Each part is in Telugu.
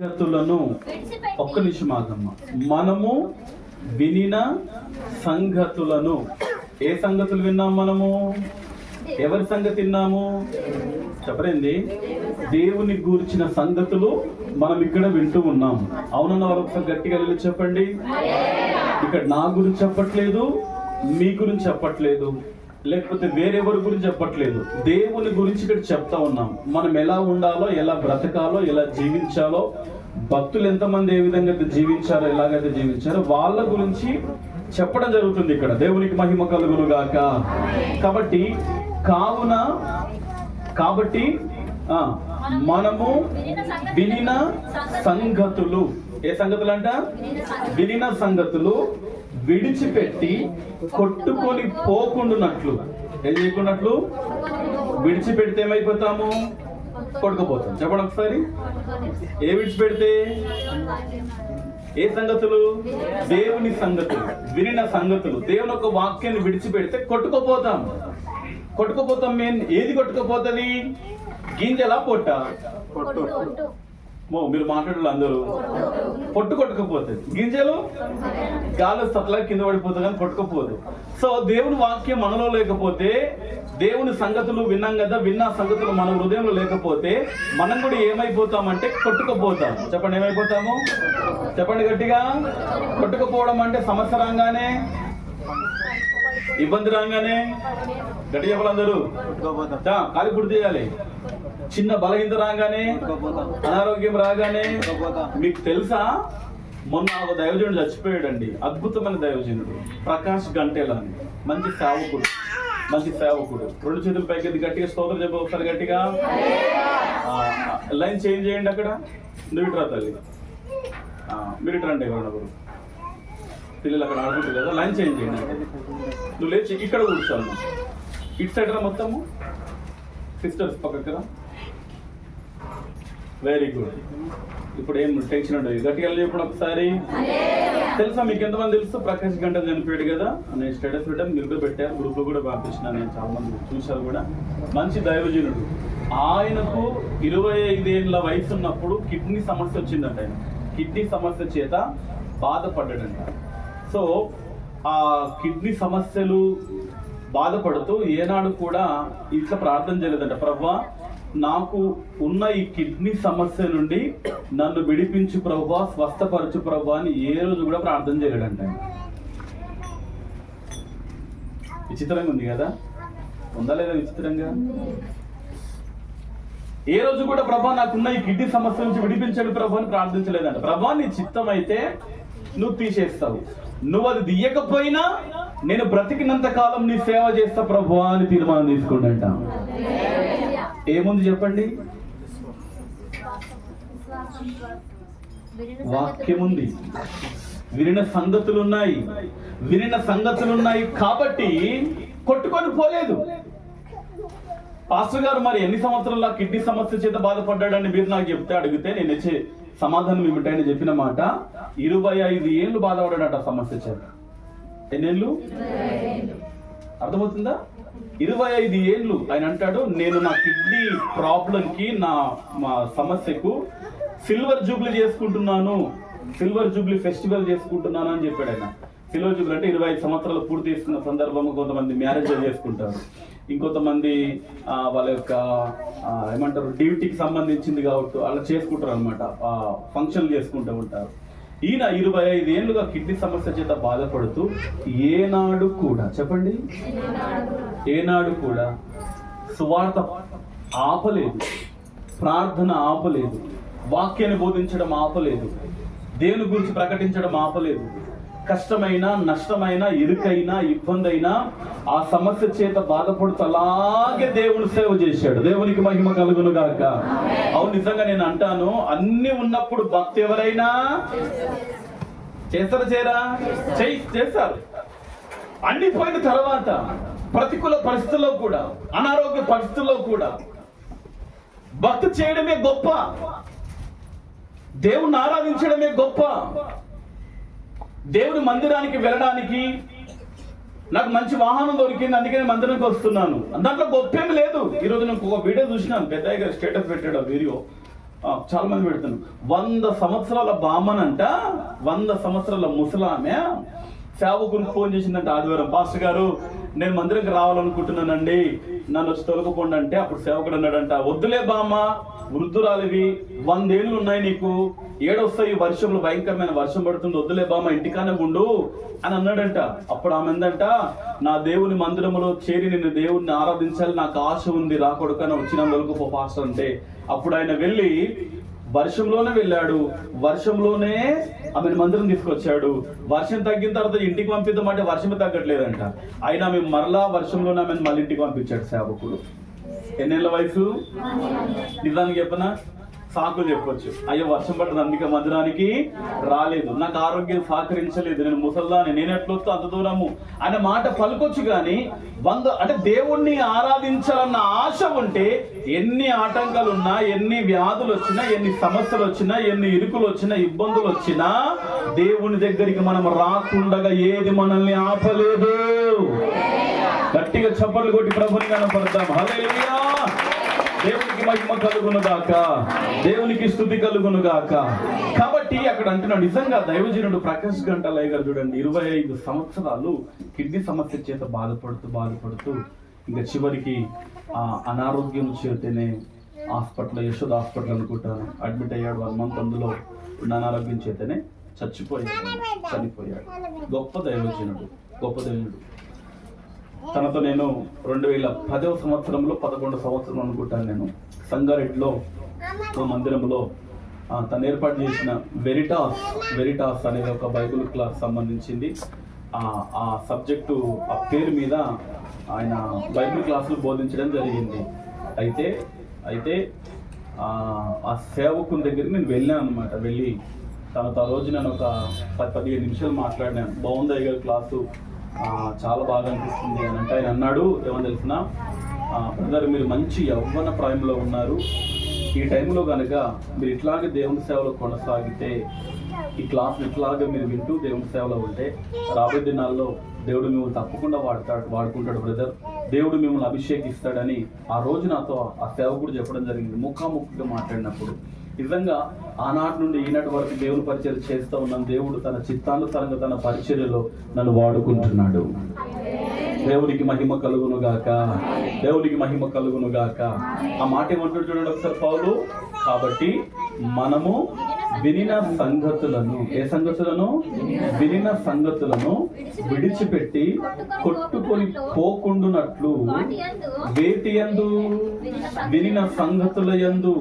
సంగతులను ఒక్క నిమిషం ఆగమ్మ. మనము వినిన సంగతులను, ఏ సంగతులు విన్నాం మనము? ఎవరి సంగతి విన్నాము చెప్పరేంది? దేవుని గూర్చిన సంగతులు మనం ఇక్కడ వింటూ ఉన్నాము. అవునన్న వారు ఒకసారి గట్టిగా వెళ్ళి చెప్పండి. ఇక్కడ నా గురించి చెప్పట్లేదు, మీ గురించి చెప్పట్లేదు, లేకపోతే వేరెవరి గురించి చెప్పట్లేదు, దేవుని గురించి ఇక్కడ చెప్తా ఉన్నాం. మనం ఎలా ఉండాలో, ఎలా బ్రతకాలో, ఎలా జీవించాలో, భక్తులు ఎంతమంది ఏ విధంగా జీవించారో, ఎలాగైతే జీవించారో వాళ్ళ గురించి చెప్పడం జరుగుతుంది ఇక్కడ. దేవునికి మహిమ కలుగును గాక. కాబట్టి మనము వినిన సంగతులు, ఏ సంగతులు అంట? వినిన సంగతులు విడిచిపెట్టి కొట్టుకొని పోకుండానట్లు. ఏం చేయకున్నట్లు? విడిచిపెడితే ఏమైపోతాము? కొట్టుకుపోతాం. చెప్పండి ఒకసారి. ఏ విడిచిపెడితే? ఏ సంగతులు? దేవుని సంగతులు, వినిన సంగతులు. దేవుని ఒక వాక్యాన్ని విడిచిపెడితే కొట్టుకుపోతాం. ఏది కొట్టుకుపోతుంది? గింజలా పొట్ట? మీరు మాట్లాడాలి అందరూ. పొట్టు కొట్టుకుపోతుంది, గింజలు గాలి సట్లా కింద పడిపోతుంది కానీ కొట్టుకుపోదు. సో దేవుని వాక్యం మనలో లేకపోతే, దేవుని సంగతులు విన్నాం కదా, విన్న సంగతులు మన హృదయంలో లేకపోతే మనం కూడా ఏమైపోతామంటే కొట్టుకుపోతాం. చెప్పండి, ఏమైపోతాము? చెప్పండి గట్టిగా. కొట్టుకుపోవడం అంటే సమస్య రాగానే, ఇబ్బంది రాగానే, గట్టి చెప్పాలి అందరూ. కాలి పూర్తి చేయాలి. చిన్న బలహీనత రాగానే, అనారోగ్యం రాగానే. మీకు తెలుసా, మొన్న ఒక దైవజనుడు చచ్చిపోయాడండి. అద్భుతమైన దైవజనుడు, ప్రకాష్ గంటేల అని. మంచి సేవకుడు. రెండు చేతులు పైకి గట్టిగా స్తోత్రం చెప్పి ఒకసారి గట్టిగా. లైన్ చేంజ్ చేయండి. అక్కడ నువ్వు ఇటు రా తల్లి, మీరు ఇటు రండి. ఎవరు పిల్లలు అక్కడ ఆడుకుంటారు కదా, లైన్ చేంజ్ చేయండి. నువ్వు లేచి ఇక్కడ కూర్చోను. ఇటు సైడ్ రా మొత్తము. సిస్టర్స్ పక్కకి రా. Very good. ఇప్పుడు ఏం టెన్షన్ ఉండదు. గట్టిగా చెప్పండి ఒకసారి. తెలుసా మీకు ఎంతమంది తెలుసు? ప్రకాష్ గంట చనిపోయాడు కదా, నేను స్టేటస్ పెట్టాను, మీరు కూడా పెట్టారు, గ్రూప్ లో కూడా పంపించిన, నేను చాలా మంది చూశారు కూడా. మంచి దైవజనుడు. ఆయనకు 25 ఏళ్ళ వయసు ఉన్నప్పుడు కిడ్నీ సమస్య వచ్చిందంట. ఆయన కిడ్నీ సమస్య చేత బాధపడ్డాడంట. సో ఆ కిడ్నీ సమస్యలు బాధపడుతూ ఏనాడు కూడా ఇట్లా ప్రార్థన చేయలేదంట, ప్రభువా నాకు ఉన్న ఈ కిడ్నీ సమస్య నుండి నన్ను విడిపించు ప్రభువా, స్వస్థపరచు ప్రభువా అని ఏ రోజు కూడా ప్రార్థన చేయలేడంట. విచిత్రంగా ఉంది కదా, ఉందా లేదా విచిత్రంగా? ఏ రోజు కూడా ప్రభువా నాకున్న ఈ కిడ్నీ సమస్య నుంచి విడిపించండి ప్రభువా అని ప్రార్థించలేదంట. ప్రభువా నీ చిత్తం అయితే నువ్వు తీసేస్తావు, నువ్వు అది తీయకపోయినా నేను బ్రతికినంత కాలం నీ సేవ చేస్తా ప్రభువా అని తీర్మానం తీసుకుంటా. ఏముంది చెప్పండి? వాక్యం ఉంది, వినిన సంగతులున్నాయి కాబట్టి కొట్టుకొని పోలేదు. పాస్టర్ గారు మరి ఎన్ని సంవత్సరాల కిడ్నీ సమస్య చేత బాధపడ్డాడని మీరు నాకు అడిగితే నేను ఇచ్చే సమాధానం ఏమిటని చెప్పిన మాట, 25 ఏళ్ళు బాధపడ్డాడట సమస్య చేత. ఎన్నేళ్ళు? అర్థమవుతుందా? 25 ఏళ్ళు. ఆయన అంటాడు, నేను నా కిడ్నీ ప్రాబ్లంకి, మా సమస్యకు సిల్వర్ జూబ్లీ చేసుకుంటున్నాను, సిల్వర్ జూబ్లీ ఫెస్టివల్ చేసుకుంటున్నాను అని చెప్పాడు ఆయన. సిల్వర్ జూబ్లీ అంటే 25 సంవత్సరాలు పూర్తి చేసుకున్న సందర్భంగా కొంతమంది మ్యారేజ్ చేసుకుంటారు, ఇంకొంతమంది వాళ్ళ యొక్క ఏమంటారు డ్యూటీకి సంబంధించింది కాబట్టి అలా చేసుకుంటారు అనమాట, ఫంక్షన్లు చేసుకుంటూ ఉంటారు. ఈయన 25 ఏళ్ళుగా కిడ్నీ సమస్య చేత బాధపడుతూ ఏనాడు కూడా, చెప్పండి, ఏనాడు కూడా సువార్త ఆపలేదు, ప్రార్థన ఆపలేదు, వాక్యాన్ని బోధించడం ఆపలేదు, దేవుని గురించి ప్రకటించడం ఆపలేదు. కష్టమైన, నష్టమైన, ఇరుకైన, ఇబ్బంది అయినా ఆ సమస్య చేత బాధపడుతూ అలాగే దేవుని సేవ చేశాడు. దేవునికి మహిమ కలుగును గాక. అవును, నిజంగా నేను అంటాను, అన్ని ఉన్నప్పుడు భక్తి ఎవరైనా చేస్తారు. అన్ని పోయిన తర్వాత ప్రతికూల పరిస్థితుల్లో కూడా, అనారోగ్య పరిస్థితుల్లో కూడా భక్తి చేయడమే గొప్ప, దేవుణ్ణి ఆరాధించడమే గొప్ప. దేవుని మందిరానికి వెళ్ళడానికి నాకు మంచి వాహనం దొరికింది, అందుకే నేను మందిరానికి వస్తున్నాను, దాంట్లో గొప్పేమి లేదు. ఈరోజు నేను ఒక వీడియో చూసినాను, పెద్దయ్య గారు స్టేటస్ పెట్టాడు. ఆ వీడియో చాలా మంది పెడుతున్నారు. 100 సంవత్సరాల బామ్మనంట, 100 సంవత్సరాల ముసలామె సేవకునికి ఫోన్ చేసిందంట ఆదివారం, పాస్టర్ గారు నేను మందిరంకి రావాలనుకుంటున్నానండి, నన్ను వచ్చి తొలగపోండి అంటే, అప్పుడు సేవకుడు అన్నాడంట, వద్దులే బామ్మ, వృద్ధురాలివి, 100 ఏళ్ళు ఉన్నాయి నీకు, ఏడొస్తాయి, వర్షంలో భయంకరమైన వర్షం పడుతుంది, వద్దులే బామ్మ ఇంటికానే ఉండు అని అన్నాడంట. అప్పుడు ఆమె ఏందంట, నా దేవుని మందిరంలో చేరి నిన్ను దేవుణ్ణి ఆరాధించాలి, నాకు ఆశ ఉంది, రా కొడుకని వచ్చినందుకు పో పాస్టర్ అంటే, అప్పుడు ఆయన వెళ్ళి వర్షంలోనే వెళ్ళాడు, వర్షంలోనే ఆమెను మందిరం తీసుకొచ్చాడు. వర్షం తగ్గిన తర్వాత ఇంటికి పంపిద్దామంటే వర్షమే తగ్గట్లేదంట. అయినా మేము మరలా వర్షంలోనే ఆమెను మళ్ళీ ఇంటికి పంపించాడు సేవకుడు. ఎన్నేళ్ళ వయసు? నిజానికి చెప్పనా, సాకులు చెప్పొచ్చు, అయ్యో వర్షం పడ్డది అందుకే మందిరానికి రాలేదు, నాకు ఆరోగ్యం సహకరించలేదు, నేను ముసల్దాన్ని, నేను ఎట్లొస్తూ అంత దూరము అనే మాట పలుకొచ్చు. కానీ అంటే దేవుణ్ణి ఆరాధించాలన్న ఆశ ఉంటే ఎన్ని ఆటంకాలు ఉన్నా, ఎన్ని వ్యాధులు వచ్చినా, ఎన్ని సమస్యలు వచ్చినా, ఎన్ని ఇరుకులు వచ్చినా, ఇబ్బందులు వచ్చినా దేవుని దగ్గరికి మనం రాకుండగా ఏది మనల్ని ఆపలేదు. గట్టిగా చప్పట్లు కొట్టి ప్రభుని కనపడతాం. హల్లెలూయా. దేవునికి మహిమ కలుగును గాక, దేవునికి స్తుతి కలుగును గాక. కాబట్టి అక్కడ అంటున్నాడు, నిజంగా దైవజనుడు ప్రకాష్ గంటలయ్య గారు చూడండి, 25 సంవత్సరాలు కిడ్నీ సమస్య చేత బాధపడుతూ ఇంకా చివరికి అనారోగ్యం చేతనే హాస్పిటల్, యశోద హాస్పిటల్ అనుకుంటాను, అడ్మిట్ అయ్యాడు. 1 మంత్ అందులో అనారోగ్యం చేతనే చనిపోయాడు. గొప్ప దైవజనుడు. తనతో నేను 2010వ సంవత్సరంలో 11 సంవత్సరం అనుకుంటాను, నేను సంగారెడ్డిలో మందిరంలో తను ఏర్పాటు చేసిన వెరిటాస్ అనేది ఒక బైబిల్ క్లాస్ సంబంధించింది. ఆ సబ్జెక్టు, ఆ పేరు మీద ఆయన బైబిల్ క్లాసులు బోధించడం జరిగింది. అయితే ఆ సేవకుని దగ్గరికి నేను వెళ్ళాను అనమాట. వెళ్ళి తనతో ఆ రోజు నేను ఒక 10-15 నిమిషాలు మాట్లాడినాను. బాగుంది అయ్యారు క్లాసు, చాలా బాగా అనిపిస్తుంది అని అంటే, ఆయన అన్నాడు, ఏమని తెలిసిన బ్రదర్, మీరు మంచి యవ్వన ప్రాయంలో ఉన్నారు, ఈ టైంలో కనుక మీరు ఇట్లాగే దేవుని సేవలో కొనసాగితే, ఈ క్లాస్ని ఇట్లాగే మీరు వింటూ దేవుని సేవలో ఉంటే, రాబోయే దినాల్లో దేవుడు మిమ్మల్ని తప్పకుండా వాడుకుంటాడు బ్రదర్, దేవుడు మిమ్మల్ని అభిషేకిస్తాడని ఆ రోజు నాతో ఆ సేవకుడు చెప్పడం జరిగింది. ముఖాముఖిగా మాట్లాడినప్పుడు నిజంగా ఆనాటి నుండి ఈనాటి వరకు దేవుని పరిచర్య చేస్తూ ఉన్నాను. దేవుడు తన చిత్తానుసారంగా తన పరిచర్యలో నన్ను వాడుకుంటున్నాడు. దేవునికి మహిమ కలుగును గాక, దేవునికి మహిమ కలుగును గాక. ఆ మాట ఏమంటాడు చూడండి ఒకసారి పౌలు, కాబట్టి మనము వినిన సంగతులను, ఏ సంగతులను? వినిన సంగతులను విడిచిపెట్టి కొట్టుకొని పోకుండునట్లు, వేటి యందు? వినిన సంగతుల యందు,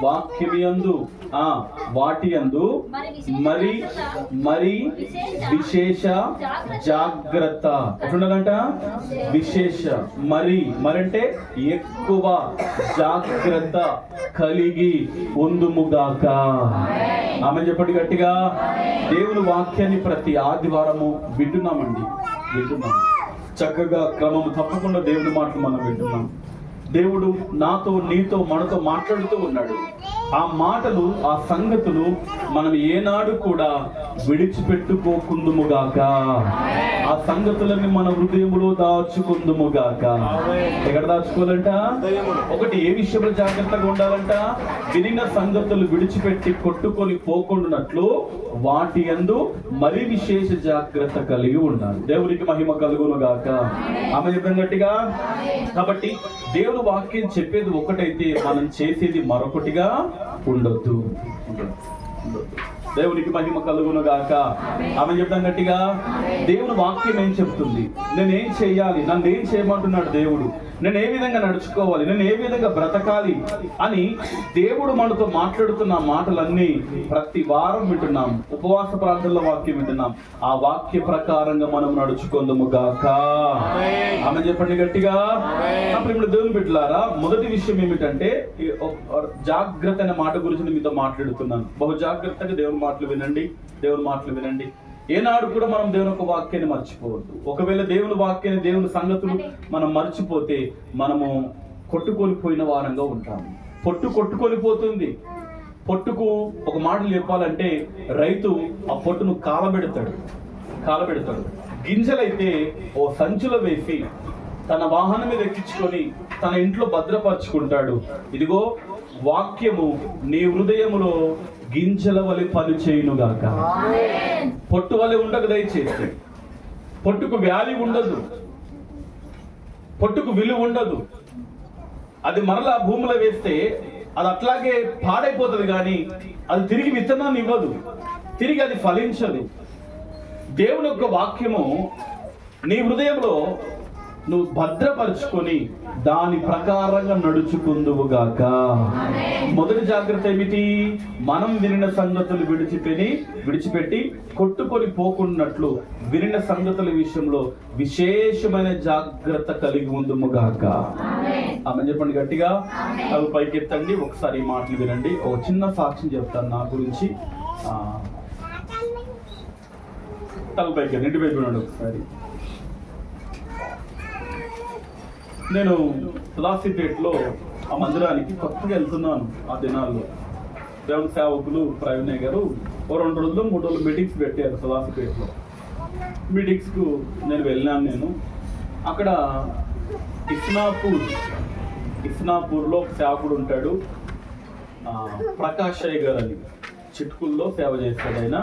వాక్యము యందు, వాటి యందు మరి విశేష జాగ్రత్త. ఎట్లుండాలంట? విశేష, మరి అంటే ఎక్కువ జాగ్రత్త కలిగి ఉందుముగాక. ఆమె చెప్పండి గట్టిగా. దేవుని వాక్యాన్ని ప్రతి ఆదివారము వింటున్నాం. చక్కగా క్రమము తప్పకుండా దేవుని మాటలు మనం వింటున్నాం. దేవుడు నాతో, నీతో, మనతో మాట్లాడుతూ ఉన్నాడు. ఆ మాటలు, ఆ సంగతులు మనం ఏనాడు కూడా విడిచిపెట్టుకోకుందుముగాక. ఆ సంగతులన్నీ మన హృదయములో దాచుకుందుముగాక. ఎక్కడ దాచుకోవాలంట? ఒకటి, ఏ విషయంలో జాగ్రత్తగా ఉండాలంట? వినిన సంగతులు విడిచిపెట్టి కొట్టుకొని పోకుండానట్లు వాటి యందు మరి విశేష జాగ్రత్త కలిగి ఉండాలి. దేవునికి మహిమ కలుగునుగాక. ఆమె చెప్పిన గట్టిగా. కాబట్టి దేవుడు వాక్యం చెప్పేది ఒకటైతే మనం చేసేది మరొకటిగా ఉండొద్దు. దేవునికి మహిమ కలుగును గాక. ఆమె చెప్తాం గట్టిగా. దేవుని వాక్యం ఏం చెప్తుంది? నేనేం చేయాలి, నన్ను ఏం చేయమంటున్నాడు దేవుడు, నేను ఏ విధంగా నడుచుకోవాలి, నేను ఏ విధంగా బ్రతకాలి అని దేవుడు మనతో మాట్లాడుతున్న మాటలన్నీ ప్రతి వారం వింటున్నాం. ఉపవాస ప్రార్థనలో వాక్యం వింటున్నాం. ఆ వాక్య ప్రకారంగా మనం నడుచుకుందాము గాక. ఆమె చెప్పండి గట్టిగా. అప్పుడు ఇప్పుడు దేవుని బిడ్డలారా, మొదటి విషయం ఏమిటంటే జాగ్రత్త అనే మాట గురించి మీతో మాట్లాడుతున్నాను. బహు జాగ్రత్తగా దేవుని మాటలు వినండి, దేవుని మాటలు వినండి. ఏనాడు కూడా మనం దేవుని యొక్క వాక్యాన్ని మర్చిపోవద్దు. ఒకవేళ దేవుని వాక్యాన్ని, దేవుని సంగతులు మనం మర్చిపోతే మనము కొట్టుకొనిపోయిన వారంగా ఉంటాము. కొట్టుకొని పోతుంది. పొట్టుకు ఒక మాటలు చెప్పాలంటే, రైతు ఆ పొట్టును కాలబెడతాడు. గింజలైతే ఓ సంచులో వేసి తన వాహనం మీద ఎక్కించుకొని తన ఇంట్లో భద్రపరుచుకుంటాడు. ఇదిగో వాక్యము నీ హృదయములో గింజల వలె పని చేయునుగాక. పొట్టు వలె ఉండదు, దయచేసి పొట్టుకు వ్యాల్యూ ఉండదు, పొట్టుకు విలువ ఉండదు. అది మరలా భూమిలో వేస్తే అది అట్లాగే పాడైపోతుంది, కానీ అది తిరిగి విత్తనాన్ని ఇవ్వదు, తిరిగి అది ఫలించదు. దేవుని యొక్క వాక్యము నీ హృదయంలో నువ్వు భద్రపరుచుకొని దాని ప్రకారంగా నడుచుకుందువుగాక. మొదటి జాగ్రత్త ఏమిటి? మనం వినిన సంగతులు విడిచిపెట్టి కొట్టుకొని పోకున్నట్లు వినిన సంగతుల విషయంలో విశేషమైన జాగ్రత్త కలిగి ఉందుముగాక. ఆమె చెప్పండి గట్టిగా. అవి పైకెత్తండి. ఒకసారి ఈ మాటలు వినండి. ఒక చిన్న సాక్ష్యం చెప్తాను నా గురించి. తల పైకి ఇంటి వైపు వినండి ఒకసారి. నేను సదాశివపేటలో ఆ మందిరానికి కొత్తగా వెళ్తున్నాను. ఆ దినాల్లో దేవుని సేవకులు ప్రవీణయ్య గారు 2 రోజులు 3 రోజులు మీటింగ్స్ పెట్టారు సదాశివపేటలో. మీటింగ్స్కు నేను వెళ్ళాను. అక్కడ ఇస్నాపూర్లో ఒక సేవకుడు ఉంటాడు, ప్రకాష్ అయ్య గారు అని. చిట్కుల్లో సేవ చేస్తాడు ఆయన.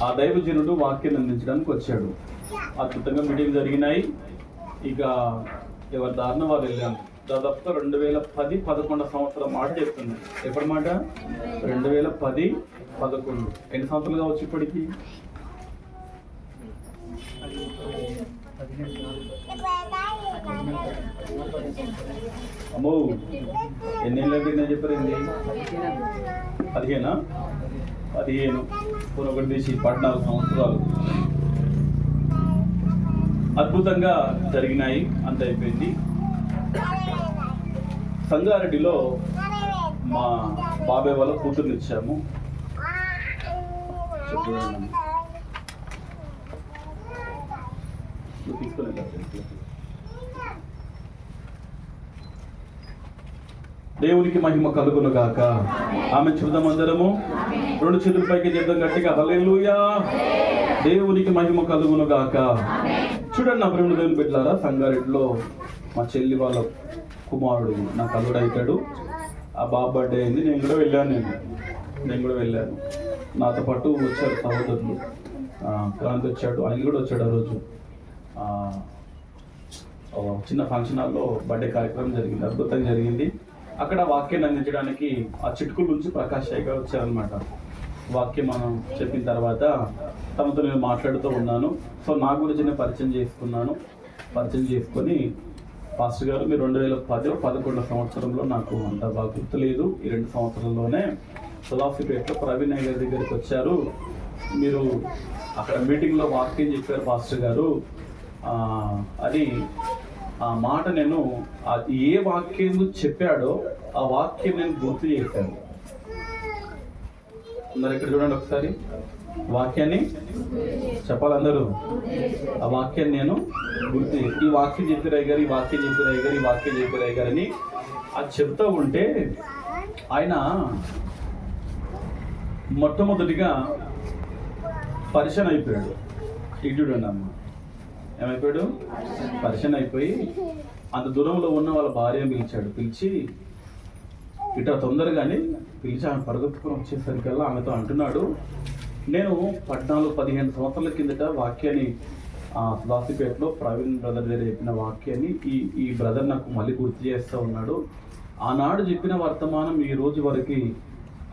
ఆ దైవజనుడు వాక్యాన్ని అందించడానికి వచ్చాడు. అద్భుతంగా మీటింగ్ జరిగినాయి. ఇక ఎవరి దారిన వారు వెళ్ళాము. దాదాపుగా 2010-11 సంవత్సరం మాట చెప్తున్నాను. ఎప్పటి మాట? 2010-11. ఎన్ని సంవత్సరాలు కావచ్చు ఇప్పటికి? అమ్మో, ఎన్నేళ్ళు నేను చెప్పారండి? 15 ఒకటి తీసి 14 సంవత్సరాలు అద్భుతంగా జరిగినాయి. అంత అయిపోయింది. సంగారెడ్డిలో మా బాబాయ్ వాళ్ళ కూతుర్ని ఇచ్చాము. దేవునికి మహిమ కలుగును గాక. ఆమె చూద్దాం అందరము. 2 చేతుల పైకి చెప్దాం గట్టిగా, హల్లెలూయా. దేవునికి మహిమ కలుగును గాక. చూడండి నా ప్రేమ దేవుని బిడ్డలారా, సంగారెడ్డిలో మా చెల్లి వాళ్ళ కుమారుడు నాకు అల్లుడు అవుతాడు. ఆ బాబు బర్త్డే అయింది. నేను కూడా వెళ్ళాను. నాతో పాటు వచ్చారు సహోదరులు. క్రాంతి వచ్చాడు, ఆయన కూడా వచ్చాడు. ఆ రోజు చిన్న ఫంక్షన్ హాల్లో బర్త్డే కార్యక్రమం జరిగింది. అద్భుతంగా జరిగింది. అక్కడ వాక్యాన్ని అందించడానికి ఆ చిట్కుల నుంచి ప్రకాష్ అయ్య గారు వచ్చారనమాట. వాక్యం మనం చెప్పిన తర్వాత తమతో నేను మాట్లాడుతూ ఉన్నాను. సో నా గురించి నేను పరిచయం చేసుకొని, పాస్టర్ గారు మీరు 2010-11 సంవత్సరంలో, నాకు అంత బాగా గుర్తులేదు, ఈ 2 సంవత్సరంలోనే సదాశివపేటలో ప్రవీణయ్య గారి దగ్గరికి వచ్చారు. మీరు అక్కడ మీటింగ్లో వాక్యం చెప్పారు పాస్టర్ గారు అని. ఆ మాట నేను ఏ వాక్యం చెప్పాడో ఆ వాక్యం నేను గుర్తు చేశాను. అందరు ఇక్కడ చూడండి ఒకసారి. వాక్యాన్ని చెప్పాలందరూ. ఆ వాక్యాన్ని నేను గుర్తు, ఈ వాక్యం చెప్పిరాయి గారు, ఈ వాక్యం చెప్పిరాయి గారు అని అది చెప్తూ ఉంటే ఆయన మొట్టమొదటిగా పరిచయం అయిపోయాడు. ఇటు చూడండి అమ్మ, ఏమైపోయాడు? పరిచయం అయిపోయి అంత దూరంలో ఉన్న వాళ్ళ భార్యను పిలిచి ఇట్లా తొందరగానే పిలిచి ఆమె పరుగుతుకుని వచ్చేసరికల్లా ఆమెతో అంటున్నాడు, నేను 14-15 సంవత్సరాల కిందట వాక్యాన్ని సదాశివపేటలో ప్రవీణ్ బ్రదర్ దగ్గర చెప్పిన వాక్యాన్ని ఈ బ్రదర్ నాకు మళ్ళీ గుర్తు చేస్తూ ఉన్నాడు. ఆనాడు చెప్పిన వర్తమానం ఈ రోజు వరకు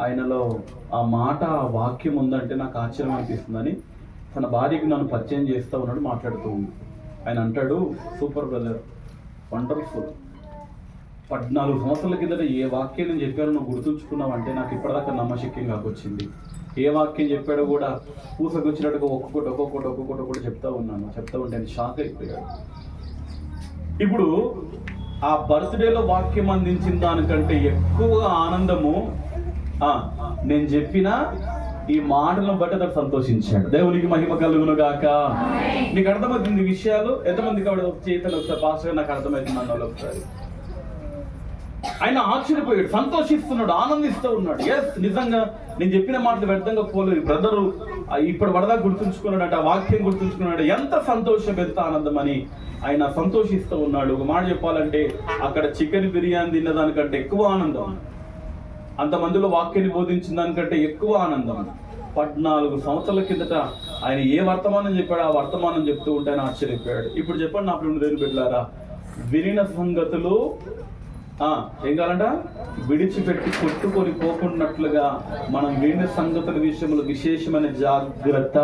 ఆయనలో ఆ మాట, ఆ వాక్యం ఉందంటే నాకు ఆశ్చర్యం అనిపిస్తుందని తన భార్యకి నన్ను పరిచయం చేస్తూ ఉన్నాడు, మాట్లాడుతూ ఉంది. ఆయన అంటాడు, సూపర్ బ్రదర్, వండర్ఫుల్. 14 సంవత్సరాల కిందట ఏ వాక్యం నేను చెప్పానో నువ్వు గుర్తుంచుకున్నావు అంటే నాకు ఇప్పటిదాకా నమ్మశక్యం కాకొచ్చింది. ఏ వాక్యం చెప్పాడో కూడా పూసకొచ్చినట్టుగా ఒక్కొక్కటి చెప్తా ఉంటే ఆయన షాక్ అయిపోయాడు. ఇప్పుడు ఆ బర్త్డేలో వాక్యం అందించిన దానికంటే ఎక్కువగా ఆనందము నేను చెప్పిన ఈ మాటలను బట్టి అతడు సంతోషించాడు. దేవునికి మహిమ కలుగును గాక. నీకు అర్థమవుతుంది విషయాలు? ఎంతమందికి ఆవిడ చేతలు ఒకసారి పాస్టర్ నాకు అర్థమవుతుంది అన్న ఒకసారి. ఆయన ఆశ్చర్యపోయాడు, సంతోషిస్తున్నాడు, ఆనందిస్తూ ఉన్నాడు. ఎస్, నిజంగా నేను చెప్పిన మాటలు వ్యర్థంగా పోలేదు. బ్రదరు ఇప్పుడు వరదా గుర్తుంచుకున్నాడట, ఆ వాక్యం గుర్తుంచుకున్నాడు. ఎంత సంతోషం, ఎంత ఆనందం అని ఆయన సంతోషిస్తూ ఉన్నాడు. ఒక మాట చెప్పాలంటే అక్కడ చికెన్ బిర్యానీ తిన్న దానికంటే ఎక్కువ ఆనందం, అంతమందిలో వాక్యాన్ని బోధించిన దానికంటే ఎక్కువ ఆనందం. 14 సంవత్సరాల కిందట ఆయన ఏ వర్తమానం చెప్పాడు, ఆ వర్తమానం చెప్తూ ఉంటే ఆయన ఆశ్చర్యపోయాడు. ఇప్పుడు చెప్పండి నా ప్రియుని దేవుని బిడ్డలారా, వినిన సంగతులు ఏం కావాలంట, విడిచిపెట్టి కొట్టుకొని పోకున్నట్లుగా మనం వినిన సంగతుల విషయంలో విశేషమైన జాగ్రత్త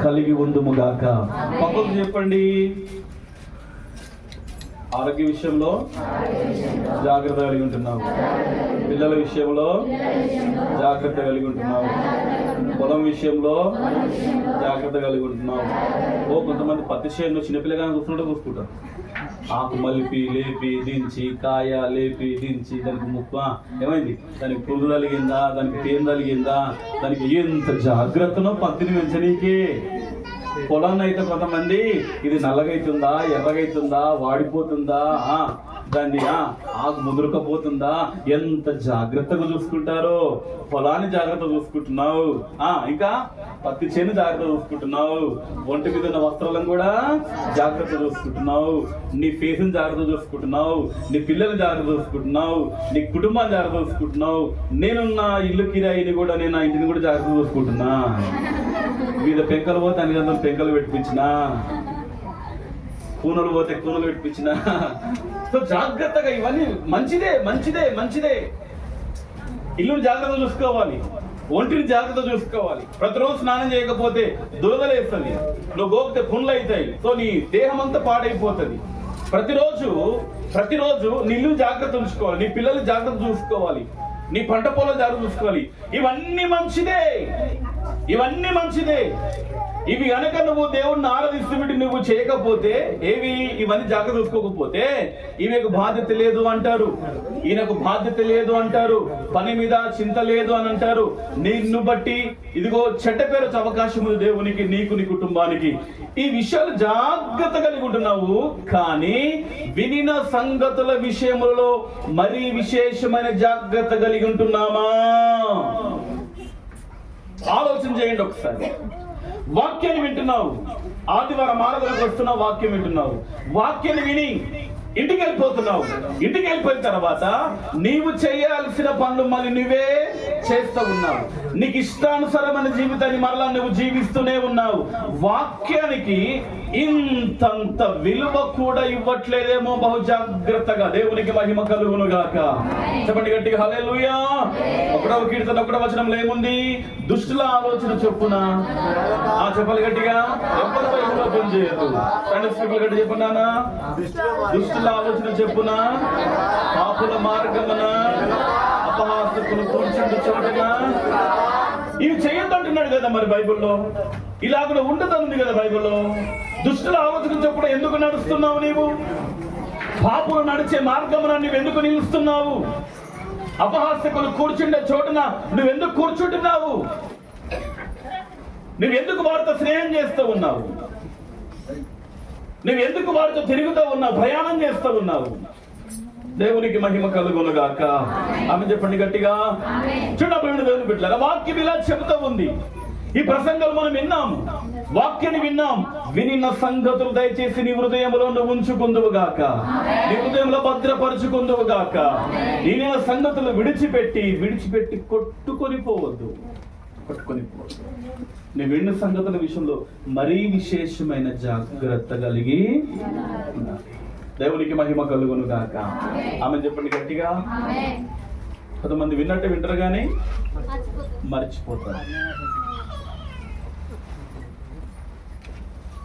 కలిగి ఉందుముగాక. పక్కకు చెప్పండి, ఆరోగ్య విషయంలో జాగ్రత్త కలిగి ఉంటున్నావు, పిల్లల విషయంలో జాగ్రత్త కలిగి ఉంటున్నావు, పొలం విషయంలో జాగ్రత్త కలిగి ఉంటున్నావు. కొంతమంది పత్తి చేనులో చిన్నపిల్లగా చూసుకుంటారు, ఆకు మలిపి లేపి దించి, కాయ లేపి దించి, దానికి ముక్క ఏమైంది, దానికి పురుగు తలిగిందా, దానికి తేను తలిగిందా, దానికి ఎంత జాగ్రత్తనో పత్తిని పెంచనీకే. పొలాన్ని అయితే కొంతమంది ఇది నల్లగైతుందా, ఎర్రగైతుందా, వాడిపోతుందా, దాన్ని ఆకు ముదురుకపోతుందా, ఎంత జాగ్రత్తగా చూసుకుంటారో. పొలాన్ని జాగ్రత్త చూసుకుంటున్నావు, ఇంకా పత్తి చేను జాగ్రత్త చూసుకుంటున్నావు, ఒంటి మీద ఉన్న వస్త్రాలను కూడా జాగ్రత్త చూసుకుంటున్నావు, నీ ఫేస్ని జాగ్రత్త చూసుకుంటున్నావు, నీ పిల్లల్ని జాగ్రత్త చూసుకుంటున్నావు, నీ కుటుంబాన్ని జాగ్రత్త చూసుకుంటున్నావు. నేనున్న ఇల్లు కిరాయిని కూడా, నేను నా ఇంటిని కూడా జాగ్రత్త చూసుకుంటున్నా. మీద పెంకలు పోతే అన్ని గంటలు పెంకలు పెట్టించినా, కూనలు పోతే కూనలు పెట్టించినా. సో జాగ్రత్తగా, ఇవన్నీ మంచిదే మంచిదే మంచిదే. ఇల్లుని జాగ్రత్త చూసుకోవాలి, ఒంటిని జాగ్రత్త చూసుకోవాలి. ప్రతిరోజు స్నానం చేయకపోతే దురదలేస్తుంది, నువ్వు గోపితే పుండ్లు అవుతాయి, సో నీ దేహం అంతా పాడైపోతుంది. ప్రతిరోజు నీ ఇల్లు జాగ్రత్త ఉంచుకోవాలి, నీ పిల్లలు జాగ్రత్త చూసుకోవాలి, నీ పంట పొలం జాగ్రత్త చూసుకోవాలి. ఇవన్నీ మంచిదే, ఇవన్నీ మంచిదే. ఇవి కనుక నువ్వు దేవుణ్ణి ఆరాధిస్తూ నువ్వు చేయకపోతే, ఇవన్నీ జాగ్రత్త చూసుకోకపోతే, ఈమెకు బాధ్యత లేదు అంటారు, ఈయనకు బాధ్యత లేదు అంటారు, పని మీద చింత లేదు అని అంటారు. నిన్ను బట్టి ఇదిగో చెడ్డ పేరు వచ్చే అవకాశం ఉంది దేవునికి, నీకు, నీ కుటుంబానికి. ఈ విషయాలు జాగ్రత్త కలిగి ఉంటున్నావు, కానీ వినిన సంగతుల విషయంలో మరీ విశేషమైన జాగ్రత్త కలిగి ఉంటున్నామా? ఆలోచన చేయండి ఒకసారి. వాక్యాన్ని వింటున్నావు, ఆదివారం ఆరాధనకు వస్తున్నావు, వాక్యం వింటున్నావు, వాక్యాన్ని విని ఇంటికి వెళ్ళిపోతున్నావు. ఇంటికి వెళ్ళిపోయిన తర్వాత నీవు చేయాల్సిన పనులు మళ్ళీ నువ్వే చేస్తూ ఉన్నావు. నీకు ఇష్టానుసారమైన జీవితాన్ని మరలా నువ్వు జీవిస్తూనే ఉన్నావు. వాక్యానికి ఇంతంత విలువ కూడా ఇవ్వట్లేదేమో. బహు జాగ్రత్తగా. దేవునికి మహిమ కలుగును గాక. చెప్పండి గట్టిగా హల్లెలూయా. 1వ కీర్తన 1వ వచనంలో ఏముంది? దుష్టుల ఆలోచన చొప్పున, చెప్పాలి గట్టిగా, ఎవరి వైపులో పనిచేయదు. గట్టి చెప్పున్నానా? దుష్టుల ఆలోచన చెప్పున, పాపుల మార్గమున, అపహాసకులు కూర్చుంటూ చోటన. ఇవి చేయొద్దంటున్నాడు కదా మరి బైబిల్లో. ఇలా కూడా ఉండదు కదా బైబిల్లో. దుష్టుల ఆలోచన చెప్పుడు ఎందుకు నడుస్తున్నావు నీవు? పాపులు నడిచే మార్గమున నువ్వు ఎందుకు నిలుస్తున్నావు? అపహాస్యకులు కూర్చుండే చోటున నువ్వెందుకు కూర్చుంటున్నావు? నువ్వెందుకు వారితో స్నేహం చేస్తూ ఉన్నావు? నువ్వెందుకు వారితో తిరుగుతూ ఉన్నావు, ప్రయాణం చేస్తూ ఉన్నావు? దేవునికి మహిమ కలుగును గాక. ఆమె చెప్పండి గట్టిగా. చూడప్పుడు దేవుని బిడ్డలారా, వాక్యం ఇలా చెబుతూ ఉంది. ఈ ప్రసంగాలు మనం విన్నాము, వాక్యాన్ని విన్నాం. వినిన సంగతులు దయచేసి నీ హృదయంలో నువ్వు ఉంచుకుందువు గాక, నీ హృదయంలో భద్రపరుచుకుందువు గాక. వినిన సంగతులు విడిచిపెట్టి కొట్టుకొని పోవద్దు. నీ విన్న సంగతుల విషయంలో మరీ విశేషమైన జాగ్రత్త కలిగి. దేవునికి మహిమ కలుగును గాక. ఆమె చెప్పండి గట్టిగా. కొంతమంది విన్నట్టు వింటారు కానీ మర్చిపోతారు.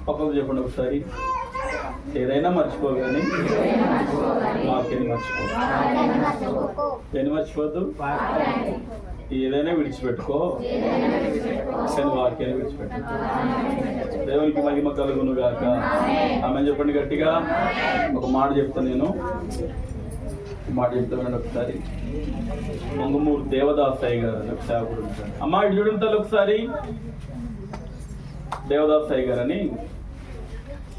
పక్కకు చెప్పండి ఒకసారి. ఏదైనా మర్చిపోగానే వాక్యాన్ని మర్చిపో. దేన్ని మర్చిపోద్దు? ఏదైనా విడిచిపెట్టుకో, కానీ వాక్యాన్ని విడిచిపెట్టు. దేవునికి మహిమ కలుగును గాక. ఆమె చెప్పండి గట్టిగా. ఒక మాట చెప్తాను నేను, మాట చెప్తాను ఒకసారి. మంగమూరు దేవదాసయ్య గారు అని ఒక సేవకుడు ఉంటాడు. అమ్మా ఇటు చూడండి ఒకసారి. దేవదాసయ్య గారు అని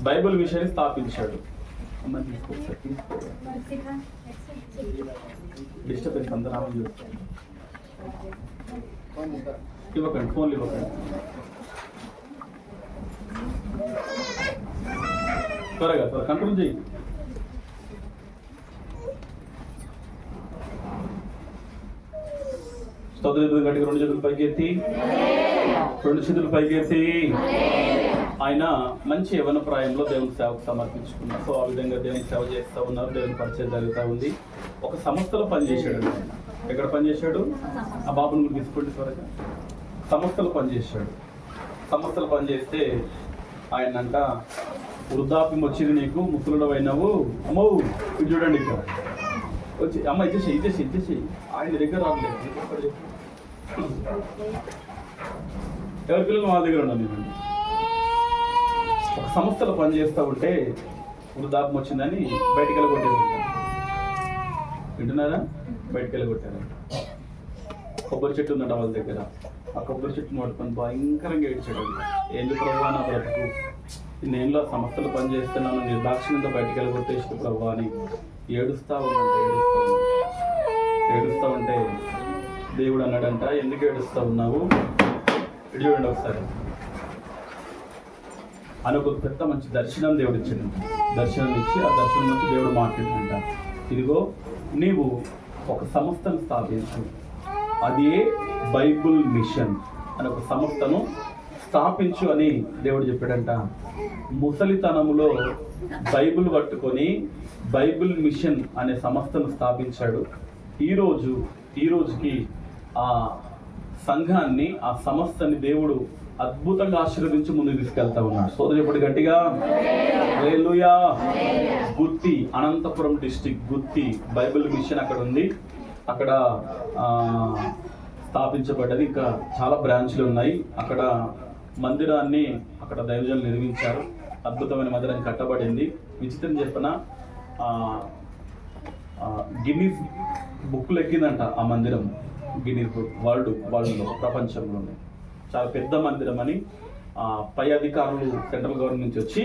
బైబిల్ విషయాన్ని స్థాపించాడు. అమ్మ డిస్టర్బెన్స్ అందరూ చూస్తాను. ఇవ్వకండి, ఫోన్లు ఇవ్వకండి. త్వరగా కంట్రోల్ చేయి. స్తోత్రం గట్టిగా 2 చేతులు పైకెత్తి, 2 చేతులు పైకెత్తి. ఆయన మంచి యవ్వన ప్రాయంలో దేవుని సేవకు సమర్పించుకున్నారు. సో ఆ విధంగా దేవుని సేవ చేస్తూ ఉన్నారు, దేవుని పరిచయం జరుగుతూ ఉంది. ఒక సంస్థలో పనిచేశాడు. ఎక్కడ పనిచేశాడు? ఆ బాబుని కూడా తీసుకోండి త్వరగా. సంస్థలో పనిచేశాడు. సంస్థలో పనిచేస్తే ఆయన అంట, వృద్ధాప్యం వచ్చింది నీకు, ముసలుడు అయినావు, అమ్మో ఇది చూడండి ఇక్కడ వచ్చి, అమ్మ ఇచ్చేసి ఆయన దగ్గర రావట్లేదు. ఎవరి పిల్లలు మా దగ్గర ఉన్నాను నేను. ఒక సంస్థలో పనిచేస్తూ ఉంటే వృద్ధాప్యం వచ్చిందని బయటికి వెళ్ళగొట్టారు. వింటున్నారా? బయటికి వెళ్ళగొట్టారు. కొబ్బరి చెట్టు ఉందంట వాళ్ళ దగ్గర. ఆ కొబ్బరి చెట్టును పట్టుకొని భయంకరంగా ఏడ్చాడు. ఎందుకు ప్రభు నా బ్రతుకు, నేను సంస్థలు పనిచేస్తున్నాను, నిర్దాక్షిణ్యంతో బయటికి వెళ్ళగొట్టేసి ప్రభు అని ఏడుస్తూ ఉంటే దేవుడు అన్నాడంట, ఎందుకు ఏడుస్తూ ఉన్నావు? ఇటు చూడండి ఒకసారి అని ఒక పెద్ద మంచి దర్శనం దేవుడు ఇచ్చాడు. దర్శనం ఇచ్చి ఆ దర్శనం నుంచి దేవుడు మాట్లాడుతుంట, ఇదిగో నీవు ఒక సంస్థను స్థాపించు, అదే బైబుల్ మిషన్ అని ఒక సంస్థను స్థాపించు అని దేవుడు చెప్పాడంట. ముసలితనములో బైబుల్ పట్టుకొని బైబుల్ మిషన్ అనే సంస్థను స్థాపించాడు. ఈ రోజుకి ఆ సంఘాన్ని, ఆ సంస్థని దేవుడు అద్భుతంగా ఆశీర్వదించి ముందుకు తీసుకెళ్తా ఉన్నాడు. సోదరు చెప్పండి గట్టిగా, హల్లెలూయా. గుత్తి, అనంతపురం డిస్ట్రిక్ట్ గుత్తి బైబిల్ మిషన్ అక్కడ ఉంది. అక్కడ స్థాపించబడ్డది. ఇంకా చాలా బ్రాంచ్లు ఉన్నాయి. అక్కడ మందిరాన్ని అక్కడ దైవజనులు నిర్మించారు. అద్భుతమైన మందిరం కట్టబడింది. విచిత్రం చెప్పిన గిన్నీస్ బుక్లు ఎక్కిందంట ఆ మందిరం. గిన్నీస్ బుక్ వరల్డ్లో, ప్రపంచంలోనే చాలా పెద్ద మందిరం అని పై అధికారులు సెంట్రల్ గవర్నమెంట్ నుంచి వచ్చి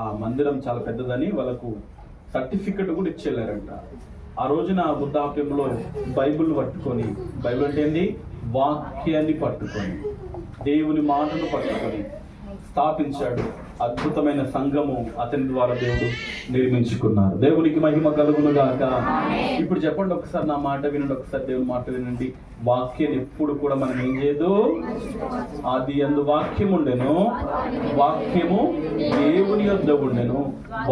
ఆ మందిరం చాలా పెద్దదని వాళ్ళకు సర్టిఫికెట్ కూడా ఇచ్చేళ్ళారంట. ఆ రోజున వృద్ధాప్యంలో బైబిల్ పట్టుకొని, బైబిల్ అంటే ఏంది? వాక్యాన్ని పట్టుకొని, దేవుని మాటను పట్టుకొని స్థాపించాడు. అద్భుతమైన సంఘము అతని ద్వారా దేవుడు నిర్మించుకున్నారు. దేవునికి మహిమ కలుగును గాక. ఇప్పుడు చెప్పండి ఒకసారి, నా మాట వినండి, ఒకసారి దేవుని మాట వినండి. వాక్యం ఎప్పుడు కూడా మనం ఏం చేయదు? ఆది యందు వాక్యం ఉండెను, వాక్యము దేవుని యొద్ద ఉండెను,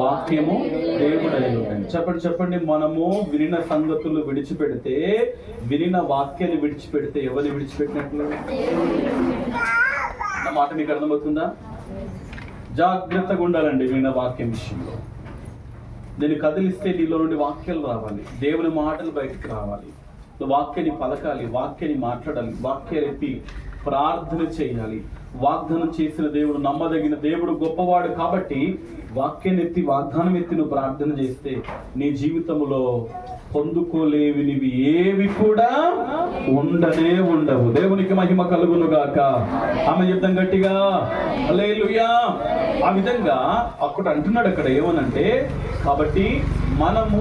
వాక్యము దేవుడై ఉండెను. చెప్పండి. మనము వినిన సంగతులు విడిచిపెడితే, వినిన వాక్యాన్ని విడిచిపెడితే ఎవరిని విడిచిపెట్టినట్లు? నా మాట మీకు అర్థమవుతుందా? జాగ్రత్తగా ఉండాలండి విన్న వాక్యం విషయంలో. నేను కదిలిస్తే నీలో నుండి వాక్యాలు రావాలి, దేవుని మాటలు బయటకు రావాలి. వాక్యాన్ని పలకాలి, వాక్యాన్ని మాట్లాడాలి, వాక్యాలు ఎత్తి ప్రార్థన చేయాలి. వాగ్దానం చేసిన దేవుడు నమ్మదగిన దేవుడు, గొప్పవాడు. కాబట్టి వాక్యాన్ని ఎత్తి, వాగ్దానం ఎత్తి నువ్వు ప్రార్థన చేస్తే నీ జీవితంలో పొందుకోలేవినివి ఏవి కూడా ఉండవు. దేవునికి మహిమ కలుగును గాక. ఆమె చెప్తాం గట్టిగా, హల్లెలూయా. ఆ విధంగా అక్కడ అంటున్నాడు. అక్కడ ఏమనంటే, కాబట్టి మనము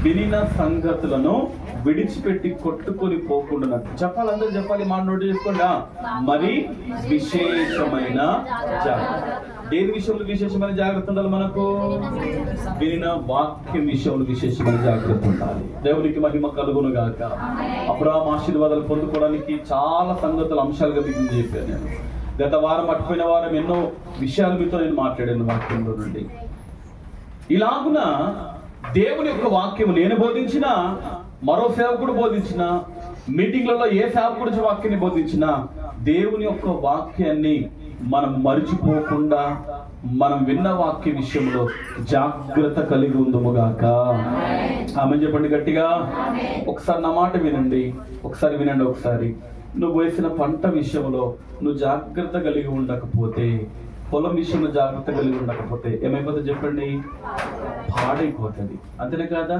వినిన సంగతులను విడిచిపెట్టి కొట్టుకొని పోకుండా చెప్పాలి. అందరూ చెప్పాలి, మాట నోట్ చేసుకోండి. మరి విశేషమైన జాగ్రత్త. దేని విషయంలో విశేషమైన జాగ్రత్త ఉండాలి? మనకు వినిన వాక్యం విషయంలో విశేషమైన జాగ్రత్త ఉండాలి. దేవునికి మహిమ కలుగును గాక. అబ్రహాము ఆశీర్వాదాలు పొందుకోవడానికి చాలా సంగతులు, అంశాలుగా మీకు చెప్పాను నేను. గత వారం, పట్టుకున్న వారం ఎన్నో విషయాలు మీతో నేను మాట్లాడాను వాక్యంలో నుండి. ఇలాగున దేవుని యొక్క వాక్యం నేను బోధించినా, మరో సేవకుడు బోధించిన, మీటింగ్లలో ఏ సేవకుడు వాక్యాన్ని బోధించినా, దేవుని యొక్క వాక్యాన్ని మనం మరిచిపోకుండా మనం విన్న వాక్య విషయంలో జాగ్రత్త కలిగి ఉందుముగాక. ఆమె చెప్పండి గట్టిగా. ఒకసారి నా మాట వినండి, ఒకసారి నువ్వు వేసిన పంట విషయంలో నువ్వు జాగ్రత్త కలిగి ఉండకపోతే, పొలం విషయంలో జాగ్రత్త కలిగి ఉండకపోతే ఏమైపోతుంది చెప్పండి? పాడైపోతుంది. అంతేనే కాదా?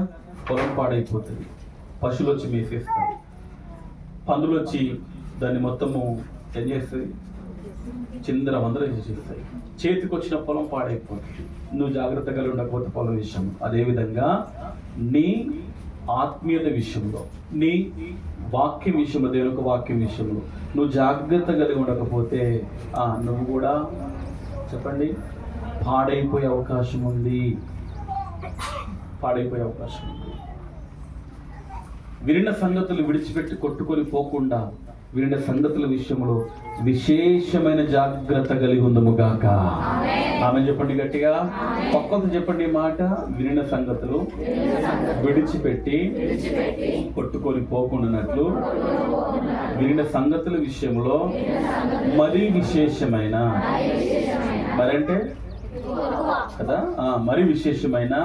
పొలం పాడైపోతుంది. పశువులు వచ్చి మేసేస్తాయి, పందులు వచ్చి దాన్ని మొత్తము ఏం చేస్తాయి? చిందరవందరం చేసేస్తాయి. చేతికి వచ్చిన పొలం పాడైపోతుంది. నువ్వు జాగ్రత్త కలిగి ఉండకపోతే పొలం విషయం. అదేవిధంగా నీ ఆత్మీయత విషయంలో, నీ వాక్యం విషయంలో, దేవుని యొక్క వాక్యం విషయంలో నువ్వు జాగ్రత్త కలిగి ఉండకపోతే నువ్వు కూడా చెప్పండి పాడైపోయే అవకాశం ఉంది. పాడైపోయే అవకాశం ఉంది. విరిన సంగతులు విడిచిపెట్టి కొట్టుకొని పోకుండా విరిన సంగతుల విషయంలో విశేషమైన జాగ్రత్త కలిగి ఉందము గాక. ఆమె చెప్పండి గట్టిగా, పక్కన చెప్పండి ఈ మాట. విరిన సంగతులు విడిచిపెట్టి కొట్టుకొని పోకుండానట్లు విరిన సంగతుల విషయంలో మరీ విశేషమైన, మరంటే కదా, మరి విశేషమైన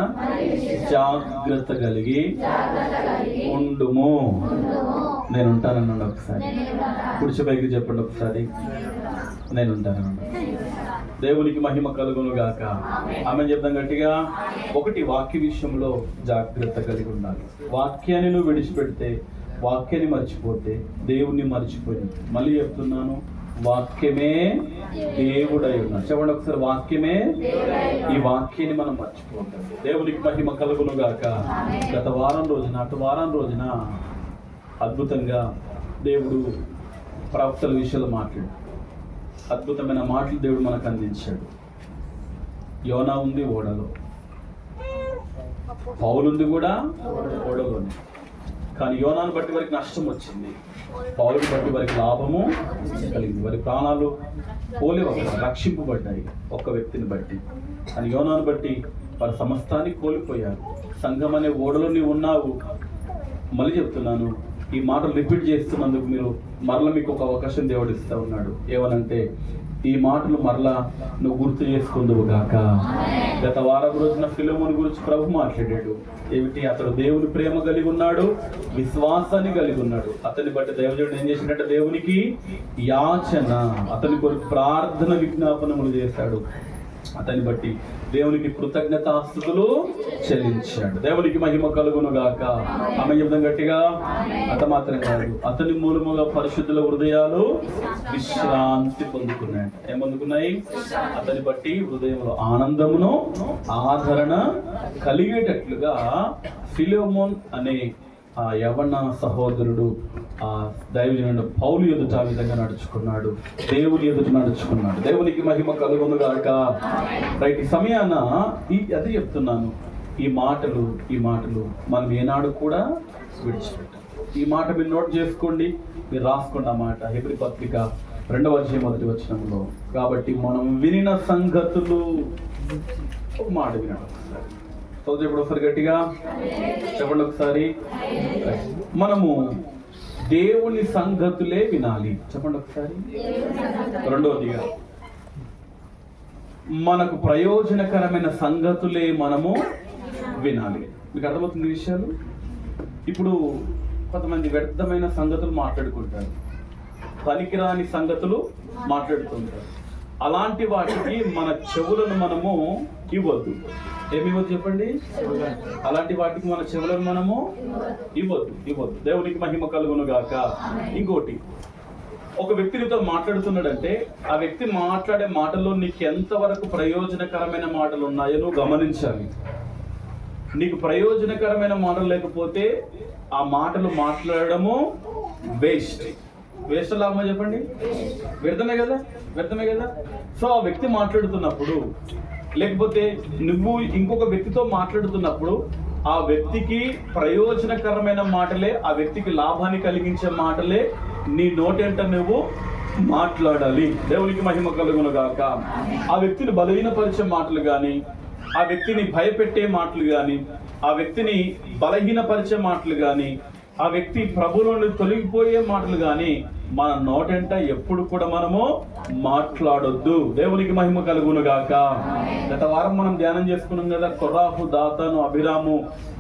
జాగ్రత్త కలిగి ఉండుము. నేను ఉంటానన్నాడు. ఒకసారి కుడిచిపైకి చెప్పండి, ఒకసారి నేను ఉంటానన్నాడు. దేవునికి మహిమ కలుగును గాక. ఆమె చెప్తాం గట్టిగా. ఒకటి, వాక్య విషయంలో జాగ్రత్త కలిగి ఉండాలి. వాక్యాన్ని నువ్వు విడిచిపెడితే, వాక్యాన్ని మర్చిపోతే దేవుణ్ణి మర్చిపోయి, మళ్ళీ చెప్తున్నాను, వాక్యమే దేవుడై ఉన్నాడు. చెప్పండి ఒకసారి, వాక్యమే. ఈ వాక్యాన్ని మనం మర్చిపోతాం. దేవునికి మహిమ కలుగును గాక. గత వారం రోజున, అటు వారం రోజున అద్భుతంగా దేవుడు ప్రవక్తల విషయాలు మాట్లాడు. అద్భుతమైన మాటలు దేవుడు మనకు అందించాడు. యోనా ఉంది ఓడలో, పౌలుంది కూడా ఓడలోనే. కానీ యోనాను బట్టి వారికి నష్టం వచ్చింది, పౌలుని బట్టి వారికి లాభము కలిగింది. వారి ప్రాణాలు రక్షింపబడ్డాయి ఒక్క వ్యక్తిని బట్టి. అని యోనాను బట్టి వారి సమస్తాన్ని కోల్పోయారు. సంఘం అనే ఓడలో నీవు ఉన్నావు. మళ్ళీ చెప్తున్నాను, ఈ మాటలు రిపీట్ చేస్తున్నందుకు మరలా మీకు ఒక అవకాశం దేవుడు ఇస్తూ ఉన్నాడు. ఏమనంటే, ఈ మాటలు మరలా నువ్వు గుర్తు చేసుకుందువు గాక. గత వారం రోజున ఫిలెమోను గురించి ప్రభు మాట్లాడాడు. ఏమిటి? అతడు దేవుని ప్రేమ కలిగి ఉన్నాడు, విశ్వాసాన్ని కలిగి ఉన్నాడు. అతన్ని బట్టి దైవజనుడు ఏం చేసినట్టు దేవునికి యాచన, అతని కొరకు ప్రార్థన విజ్ఞాపనములు చేశాడు. అతన్ని బట్టి దేవునికి కృతజ్ఞతాస్తుతులు చెల్లించాడు. దేవునికి మహిమ కలుగును గాక. ఆమె చెప్తాం గట్టిగా. అంత మాత్రం కాదు, అతని మూలముగా పరిశుద్ధుల హృదయాలు విశ్రాంతి పొందుకున్నాయి. ఏం పొందుకున్నాయి? అతని బట్టి హృదయంలో ఆనందమును ఆదరణ కలిగేటట్లుగా ఫిలెమోన్ అనే ఆ యవ్వన సహోదరుడు ఆ దైవజనుడు పౌలు ఎదుట ఆ విధంగా నడుచుకున్నాడు, దేవుని ఎదుట నడుచుకున్నాడు. దేవునికి మహిమ కలుగును గాక. రైట్, ఈ సమయాన అది చెప్తున్నాను, ఈ మాటలు మనం ఏనాడు కూడా విడిచిపెట్టాం. ఈ మాట మీరు నోట్ చేసుకోండి, మీరు రాసుకోండి. ఆ మాట హెబ్రీ పత్రిక 2వ అధ్యాయం 1వ వచనంలో. కాబట్టి మనం వినిన సంగతులు, ఒక మాట వినడం చెప్పండి ఒకసారి గట్టిగా, చెప్పండి ఒకసారి. మనము దేవుని సంగతులే వినాలి. చెప్పండి ఒకసారి. రెండవదిగా, మనకు ప్రయోజనకరమైన సంగతులే మనము వినాలి. మీకు అర్థమవుతుంది విషయాలు? ఇప్పుడు కొంతమంది వ్యర్థమైన సంగతులు మాట్లాడుకుంటారు, పనికిరాని సంగతులు మాట్లాడుతుంటారు. అలాంటి వాటికి మన చెవులను మనము ఇవ్వద్దు. ఏమి ఇవ్వద్దు చెప్పండి? అలాంటి వాటికి మన చెవులను మనము ఇవ్వద్దు. దేవునికి మహిమ కలుగును గాక. ఇంకోటి, ఒక వ్యక్తితో మాట్లాడుతున్నాడంటే ఆ వ్యక్తి మాట్లాడే మాటల్లో నీకు ఎంతవరకు ప్రయోజనకరమైన మాటలు ఉన్నాయో నువ్వు గమనించాలి. నీకు ప్రయోజనకరమైన మాటలు లేకపోతే ఆ మాటలు మాట్లాడడము వేస్ట్ లాభమా చెప్పండి? వ్యర్థమే కదా. సో ఆ వ్యక్తి మాట్లాడుతున్నప్పుడు, లేకపోతే నువ్వు ఇంకొక వ్యక్తితో మాట్లాడుతున్నప్పుడు ఆ వ్యక్తికి ప్రయోజనకరమైన మాటలే, ఆ వ్యక్తికి లాభాన్ని కలిగించే మాటలే నీ నోటెంట నువ్వు మాట్లాడాలి. దేవునికి మహిమ కలుగును గాక. ఆ వ్యక్తిని బలహీనపరిచే మాటలు కానీ, ఆ వ్యక్తిని భయపెట్టే మాటలు కానీ, ఆ వ్యక్తిని బలహీనపరిచే మాటలు కానీ, ఆ వ్యక్తి ప్రభువులో నుండి తొలగిపోయే మాటలు కానీ మన నోటెంట ఎప్పుడు కూడా మనము మాట్లాడొద్దు. దేవునికి మహిమ కలుగును గాక. గత వారం మనం ధ్యానం చేసుకున్నాం కదా, కొరాహు, దాతాను, అభిరాము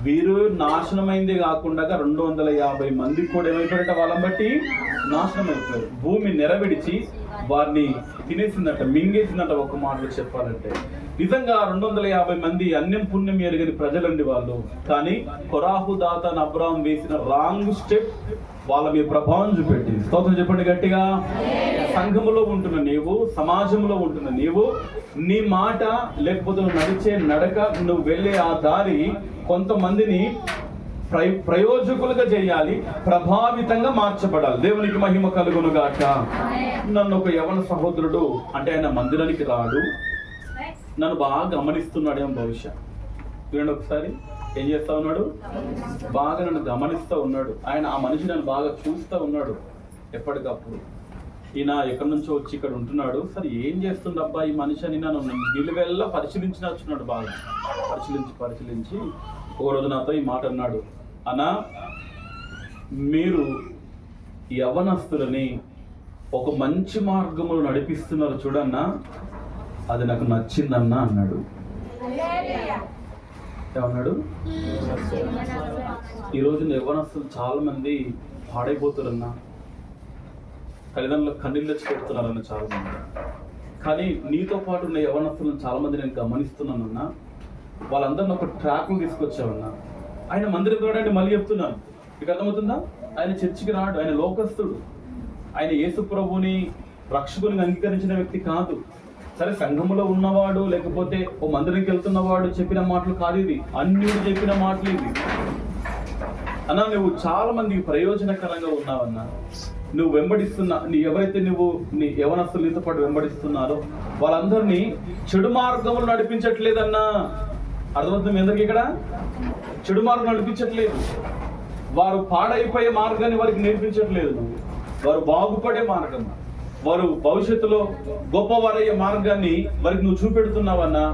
వీరు నాశనమైంది కాకుండా 250 మంది కూడా ఏమైపోయారట, వాళ్ళని బట్టి నాశనం అయిపోయారు. భూమి నెరవిడిచి వారిని తినేసిందట, మింగేసిందట. ఒక మాటలు చెప్పాలంటే నిజంగా 250 మంది అన్యం పుణ్యం ఎరగని ప్రజలండి వాళ్ళు. కానీ కొరాహు, దాతాను, అబ్రాహం వేసిన రాంగ్ స్టెప్ వాళ్ళ మీ ప్రభావం చూపెట్టింది. స్తోత్రం చెప్పండి గట్టిగా. సంఘములో ఉంటున్న నీవు, సమాజంలో ఉంటున్న నీవు, నీ మాట లేకపోతే నువ్వు నడిచే నడక, నువ్వు వెళ్ళే ఆ దారి కొంతమందిని ప్రయోజకులుగా చేయాలి, ప్రభావితంగా మార్చబడాలి. దేవునికి మహిమ కలుగును గాక. నన్ను ఒక యవన సహోదరుడు, అంటే ఆయన మందిరానికి రాడు, నన్ను బాగా గమనిస్తున్నాడేమో బహుశా. చూడండి ఒకసారి, ఏం చేస్తా ఉన్నాడు, బాగా నన్ను గమనిస్తూ ఉన్నాడు. ఆ మనిషి నన్ను బాగా చూస్తూ ఉన్నాడు ఎప్పటికప్పుడు. ఈయన ఎక్కడి నుంచో వచ్చి ఇక్కడ ఉంటున్నాడు. సరే ఏం చేస్తుండబ్బా ఈ మనిషి అని నన్ను నిలువెల్లా పరిశీలించినట్టున్నాడు. బాగా పరిశీలించి ఓ రోజు నాతో ఈ మాట అన్నాడు, అన్నా మీరు యవనస్తులని ఒక మంచి మార్గంలో నడిపిస్తున్నారు చూడన్నా, అది నాకు నచ్చిందన్నా అన్నాడు. ఏమన్నాడు? ఈరోజు యవ్వనస్తులు చాలా మంది పాడైపోతారన్నా, తల్లిదండ్రులకు కన్నీళ్ళు తెచ్చి పెడుతున్నారన్న చాలా మంది. కానీ నీతో పాటు ఉన్న యవ్వనస్తులను చాలా మంది నేను గమనిస్తున్నానన్నా, వాళ్ళందరినీ ఒక ట్రాక్ను తీసుకొచ్చామన్నా. ఆయన మందిరం రాడండి, మళ్ళీ చెప్తున్నాను, మీకు అర్థమవుతుందా? ఆయన చర్చికి రాడు, ఆయన లోకస్తుడు. ఆయన యేసు ప్రభుని రక్షకుని అంగీకరించిన వ్యక్తి కాదు. సరే సంఘములో ఉన్నవాడు లేకపోతే ఓ మందిరంకి వెళ్తున్నవాడు చెప్పిన మాటలు కాదు ఇది, అన్యుడు చెప్పిన మాటలు ఇది. అన్నా నువ్వు చాలా మందికి ప్రయోజనకరంగా ఉన్నావన్నా. నువ్వు వెంబడిస్తున్నా ఎవరైతే నువ్వు నీ యవనస్తులు నీతో పాటు వెంబడిస్తున్నారో వాళ్ళందరినీ చెడు మార్గములు నడిపించట్లేదన్నా. అర్థమవుతుంది అందరికి? ఇక్కడ చెడు మార్గం నడిపించట్లేదు. వారు పాడైపోయే మార్గాన్ని వారికి నేర్పించట్లేదు. నువ్వు వారు బాగుపడే మార్గం, వారు భవిష్యత్తులో గొప్పవారయ్యే మార్గాన్ని వారికి నువ్వు చూపెడుతున్నావన్నా.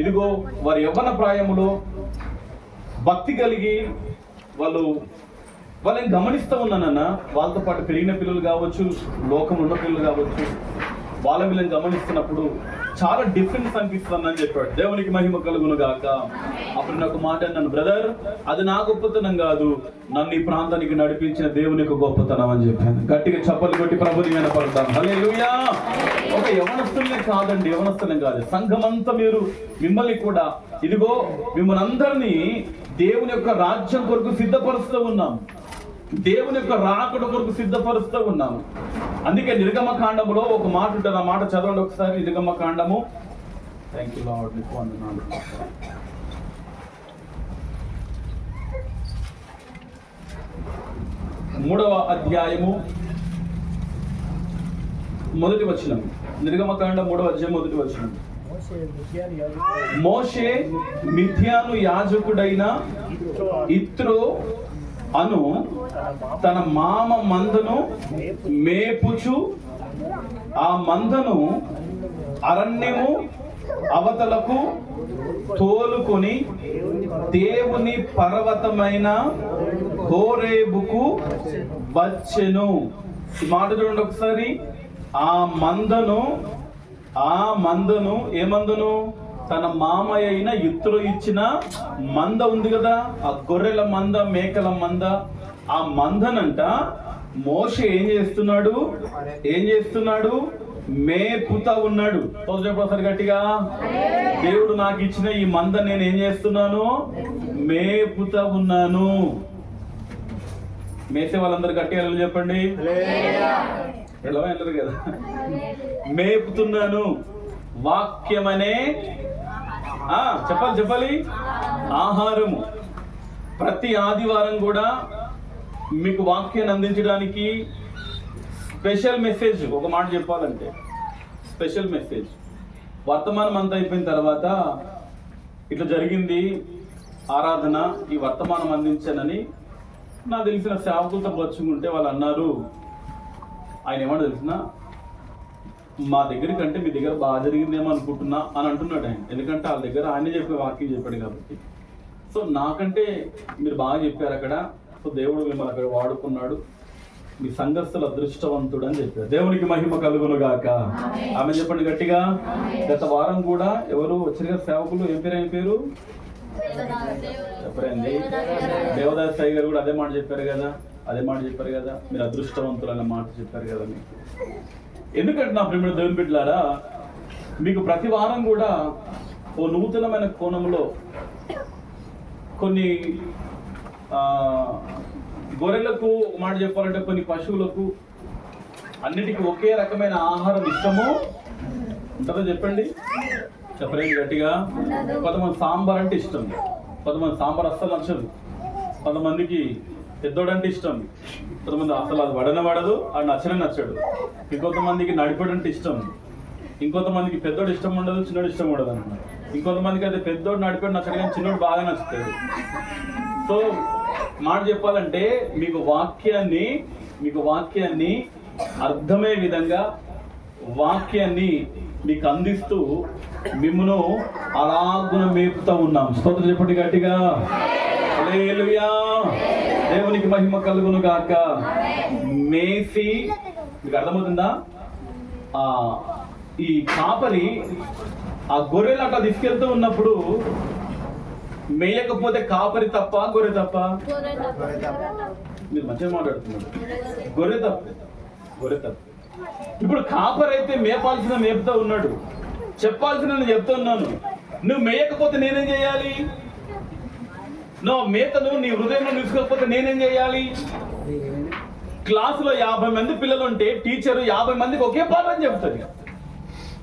ఇదిగో వారి యవ్వన ప్రాయములో భక్తి కలిగి వాళ్ళని గమనిస్తూ ఉన్నానన్నా. వాళ్ళతో పాటు పెరిగిన పిల్లలు కావచ్చు, లోకం ఉన్న పిల్లలు కావచ్చు, వాళ్ళ వీళ్ళని గమనిస్తున్నప్పుడు చాలా డిఫరెన్స్ అనిపిస్తుంది అని చెప్పాడు. దేవునికి మహిమ కలుగును గాక. అప్పుడు నాకు మాట అన్నాను, బ్రదర్ అది నా గొప్పతనం కాదు, నన్ను ఈ ప్రాంతానికి నడిపించిన దేవుని యొక్క గొప్పతనం అని చెప్పాను. గట్టిగా చప్పలు కొట్టి ప్రభుని వినపడతాను. హల్లెలూయా. ఒక యవనస్తులనే కాదండి, యవనస్తులే కాదు, సంఘమంతా మిమ్మల్ని కూడా ఇదిగో మిమ్మల్ని అందరినీ దేవుని యొక్క రాజ్యం కొరకు సిద్ధపరుస్తూ ఉన్నాం, దేవుని యొక్క రాకడ కొరకు సిద్ధపరుస్తూ ఉన్నాము. అందుకే నిర్గమకాండములో ఒక మాట ఉంటుంది, ఆ మాట చదవండి ఒకసారి. నిర్గమకాండము, థ్యాంక్ యూ లార్డ్, నీకు వందనాలు. 3వ అధ్యాయము మొదటి వచనం. నిర్గమకాండం 3వ అధ్యాయం మొదటి వచనం. మోషే మిథ్యాను యాజకుడైన ఇత్రో అను తన మామ మందను మేపుచు ఆ మందను అరణ్యము అవతలకు తోలుకొని దేవుని పర్వతమైన హోరేబుకు వచ్చెను. ఈ మాట చూడండి ఒకసారి. ఆ మందను ఏ మందను? తన మామయ్య అయిన యిత్రో ఇచ్చిన మంద ఉంది కదా, ఆ గొర్రెల మంద, మేకల మంద, ఆ మందనంట మోషే ఏం చేస్తున్నాడు? మేపుతా ఉన్నాడు. చెప్పసారి గట్టిగా, దేవుడు నాకు ఇచ్చిన ఈ మంద నేను ఏం చేస్తున్నాను? మేపుతా ఉన్నాను. మేసే వాళ్ళందరూ గట్టిగా చెప్పండి. ఎలా వెళ్ళరు కదా. మేపుతున్నాను. వాక్యమనే చెప్పాలి ఆహారము. ప్రతి ఆదివారం కూడా మీకు వాక్యాన్ని అందించడానికి స్పెషల్ మెసేజ్, ఒక మాట చెప్పాలంటే స్పెషల్ మెసేజ్. వర్తమానం అంతా అయిపోయిన తర్వాత ఇట్లా జరిగింది ఆరాధన, ఈ వర్తమానం అందించానని నాకు తెలిసిన సేవకులతో వచ్చుకుంటే వాళ్ళు అన్నారు, ఆయన ఏమన్నా తెలిసిన మా దగ్గర కంటే మీ దగ్గర బాగా జరిగిందేమో అనుకుంటున్నా అని అంటున్నాడు ఆయన. ఎందుకంటే వాళ్ళ దగ్గర ఆయనే చెప్పే వాక్యం చెప్పాడు కాబట్టి. సో నాకంటే మీరు బాగా చెప్పారు అక్కడ. సో దేవుడు మిమ్మల్ని అక్కడ వాడుకున్నాడు, మీ సంఘస్థులు అదృష్టవంతుడు అని చెప్పారు. దేవునికి మహిమ కలుగును గాక. ఆమె చెప్పండి గట్టిగా. గత వారం కూడా ఎవరు వచ్చారు సేవకులు, ఏం పేరు చెప్పండి, దేవదాస్ సాయి గారు కూడా అదే మాట చెప్పారు కదా, మీరు అదృష్టవంతులు అనే మాట చెప్పారు కదా మీకు. ఎందుకంటే నా ప్రేమ దేవుని బిడ్డలారా, మీకు ప్రతి వారం కూడా ఓ నూతనమైన కోణంలో కొన్ని గొర్రెలకు మాట చెప్పాలంటే కొన్ని పశువులకు అన్నిటికీ ఒకే రకమైన ఆహారం ఇష్టము ఉంటుందో చెప్పండి గట్టిగా. కొంతమంది సాంబార్ అంటే ఇష్టం, కొంతమంది సాంబార్ అస్సలు నచ్చదు, కొంతమందికి పెద్దోడంటే ఇష్టం, కొంతమంది అసలు అది పడదు, అది నచ్చడు. ఇంకొంతమందికి నడిపడంటే ఇష్టం, ఇంకొంతమందికి పెద్దోడు ఇష్టం ఉండదు, చిన్నోడు ఇష్టం ఉండదు అన్నమాట. ఇంకొంతమందికి అయితే పెద్దోడు నడిపడి నచ్చడు కానీ చిన్నోడు బాగా నచ్చుతాడు. సో మాట చెప్పాలంటే మీకు వాక్యాన్ని అర్థమయ్యే విధంగా వాక్యాన్ని మీకు అందిస్తూ మిమ్మును అలాగున మేపుతా ఉన్నాం. స్తోత్రం చెప్పండి గట్టిగా. హల్లెలూయా. దేవునికి మహిమ కలుగును గాక. మేసి మీకు అర్థమవుతుందా? ఈ కాపరి ఆ గొర్రెలు అట్లా తీసుకెళ్తూ ఉన్నప్పుడు మేయకపోతే కాపరి తప్ప గొర్రె తప్ప? మీరు మంచిగా మాట్లాడుతున్నారు. గొర్రె తప్పు. ఇప్పుడు కాపరి అయితే మేపుతా ఉన్నాడు, చెప్పాల్సిన నేను చెప్తున్నాను. నువ్వు మేయకపోతే నేనేం చేయాలి? నువ్వు మేతను నీ హృదయంలో తీసుకోకపోతే నేనేం చేయాలి? క్లాసులో 50 మంది పిల్లలు ఉంటే టీచరు 50 మందికి ఒకే పాఠం చెప్తుంది,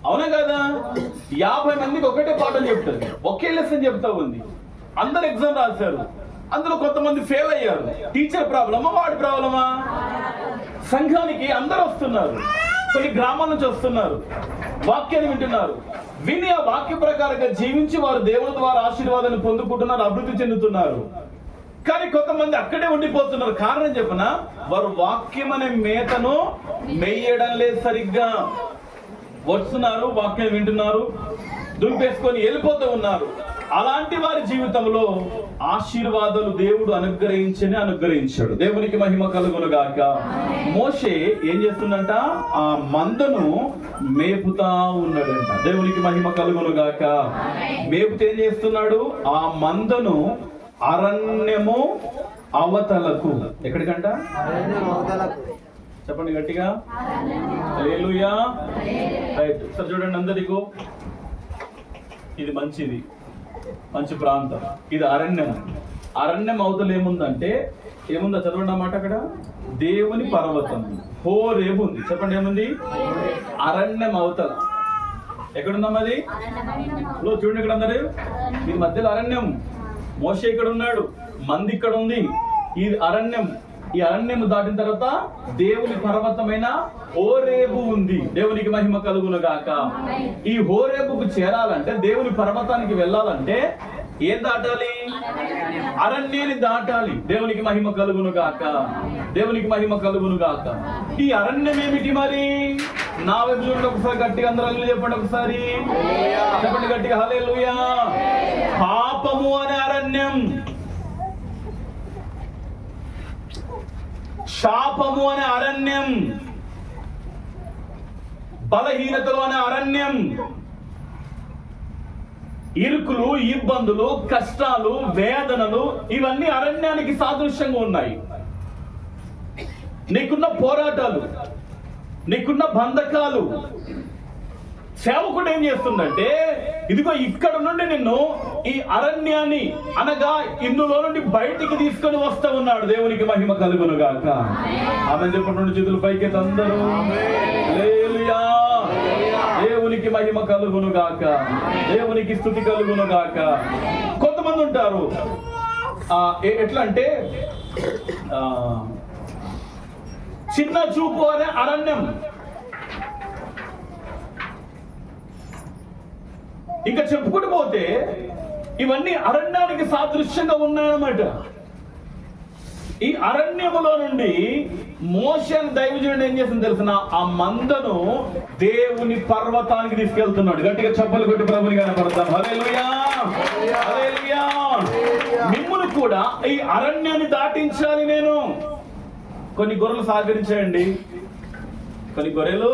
అవునా కదా? 50 మందికి ఒకటే పాఠం చెప్తుంది, ఒకే లెసన్ చెప్తా ఉంది. అందరు ఎగ్జామ్ రాశారు, అందులో కొంతమంది ఫెయిల్ అయ్యారు. టీచర్ ప్రాబ్లమా వాడి ప్రాబ్లమా? సంఘానికి అందరూ వస్తున్నారు, కొన్ని గ్రామాల నుంచి వస్తున్నారు, వాక్యాన్ని వింటున్నారు. విని ఆ వాక్య ప్రకారంగా జీవించి వారు దేవుని ద్వారా ఆశీర్వాదాన్ని పొందుకుంటున్నారు, అభివృద్ధి చెందుతున్నారు. కానీ కొంతమంది అక్కడే ఉండిపోతున్నారు. కారణం చెప్పనా? వారు వాక్యం అనే మేతను మెయ్యడం లేదు సరిగ్గా. వస్తున్నారు, వాక్యం వింటున్నారు, దుంపేసుకొని వెళ్ళిపోతూ ఉన్నారు. అలాంటి వారి జీవితంలో ఆశీర్వాదాలు దేవుడు అనుగ్రహించాడు. దేవునికి మహిమ కలుగును గాక. మోషే ఏం చేస్తుందంట? ఆ మందను మేపుతా ఉన్నాడంట. దేవునికి మహిమ కలుగును గాక. మేపుతే ఏం చేస్తున్నాడు? ఆ మందను అరణ్యము అవతలకు. ఎక్కడికంట? చెప్పండి గట్టిగా. హల్లెలూయా. రైట్. సరే చూడండి అందరికీ, ఇది మంచి ప్రాంతం, ఇది అరణ్యం అవతల ఏముందంటే ఏముందో చదవండి అన్నమాట. అక్కడ దేవుని పర్వతం హోరేబు ఉంది. చెప్పండి ఏముంది? అరణ్యం అవతల. ఎక్కడుందాం అది? చూడండి ఇక్కడ అందరు, ఈ మధ్యలో అరణ్యం. మోషే ఇక్కడ ఉన్నాడు, మంది ఇక్కడ ఉంది. ఈ అరణ్యం దాటిన తర్వాత దేవుని పర్వతమైన హోరేబు ఉంది. దేవునికి మహిమ కలుగును గాక. ఈ హోరేబుకు చేరాలంటే, దేవుని పర్వతానికి వెళ్ళాలంటే ఏం దాటాలి? అరణ్యాన్ని దాటాలి. దేవునికి మహిమ కలుగును గాక. దేవునికి మహిమ కలుగును గాక. ఈ అరణ్యం ఏమిటి మరి? నా వైపు చూడండి ఒకసారి గట్టిగా, అందరూ చెప్పండి ఒకసారి, చెప్పండి గట్టిగా. హల్లెలూయా. పాపము అనే అరణ్యం, శాపము అనే అరణ్యం, బలహీనతలు అనే అరణ్యం, ఇరుకులు, ఇబ్బందులు, కష్టాలు, వేదనలు, ఇవన్నీ అరణ్యానికి సాదృశ్యంగా ఉన్నాయి. నీకున్న పోరాటాలు, నీకున్న బంధకాలు. సేవకుడు ఏం చేస్తుందంటే, ఇదిగో ఇక్కడ నుండి నిన్ను ఈ అరణ్యాన్ని అనగా ఇందులో నుండి బయటికి తీసుకొని వస్తా ఉన్నాడు. దేవునికి మహిమ కలుగును గాక. ఆమె చెప్పండి, చేతులు పైకి అందరూ. హల్లెలూయా. దేవునికి మహిమ కలుగును గాక. దేవునికి స్తుతి కలుగును గాక. కొంతమంది ఉంటారు ఎట్లా అంటే, చిన్న చూపు అనే అరణ్యం. ఇంకా చెప్పుకుంటూ పోతే ఇవన్నీ అరణ్యానికి సాదృశ్యంగా ఉన్నాయన్నమాట. ఈ అరణ్యములో నుండి మోషే దైవజనుడు ఏం చేసింది తెలిసిన? ఆ మందను దేవుని పర్వతానికి తీసుకెళ్తున్నాడు. గట్టిగా చప్పలు కొట్టి ప్రభుని కనపడతాం. హల్లెలూయా. హల్లెలూయా. మిమ్మును కూడా ఈ అరణ్యాన్ని దాటించాలి నేను. కొన్ని గొర్రెలు సహకరించాయండి, కొన్ని గొర్రెలు,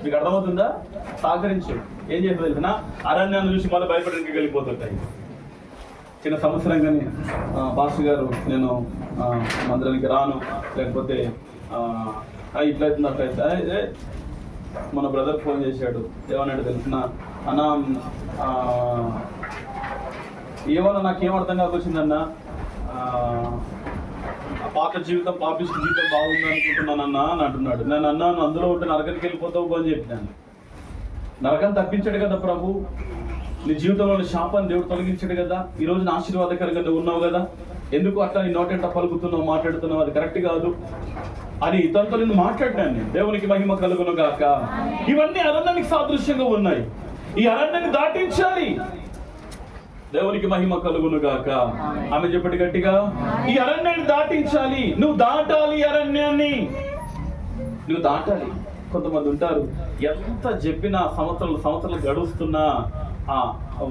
మీకు అర్థమవుతుందా? సహకరించాడు. ఏం చేస్తుంది తెలిసిన? అరణ్యాన్ని చూసి మళ్ళీ భయపడడానికి వెళ్ళిపోతుంటాయి. చిన్న సంవత్సరం కానీ పాస్టర్ గారు నేను మందిరానికి రాను, లేకపోతే ఇట్లయితుంది అట్లయితే, మన బ్రదర్ ఫోన్ చేశాడు. ఏమన్నాడు తెలిసిన? అన్నా ఏమన్నా నాకేం అర్థం కాకొచ్చిందన్నా, పాత జీవితం, పాపిష్టి జీవితం బాగుంది అనుకుంటున్నానన్నా అని అంటున్నాడు. నేను అన్నాను, అందులో ఉంటే నరకానికి వెళ్ళిపోతావు అని చెప్పినాను. నరకం తప్పించాడు కదా ప్రభు, నీ జీవితంలోని శాపాన్ని దేవుడు తొలగించాడు కదా. ఈ రోజున ఆశీర్వాదకరంగా నువ్వు ఉన్నావు కదా. ఎందుకు అట్లా నీ నోటెంట పలుకుతున్నావు, మాట్లాడుతున్నావు, అది కరెక్ట్ కాదు అని తనతో నేను మాట్లాడినాను. నేను దేవునికి మహిమ కలుగును గాక. ఇవన్నీ అరణ్యానికి సాదృశ్యంగా ఉన్నాయి. ఈ అరణ్యాన్ని దాటించాలి. దేవునికి మహిమ కలుగును గాక. ఆమె చెప్పటి గట్టిగా, ఈ అరణ్యాన్ని దాటించాలి. నువ్వు దాటాలి, అరణ్యాన్ని నువ్వు దాటాలి. కొంతమంది ఉంటారు, ఎంత చెప్పినా సంవత్సరాలు గడుస్తున్నా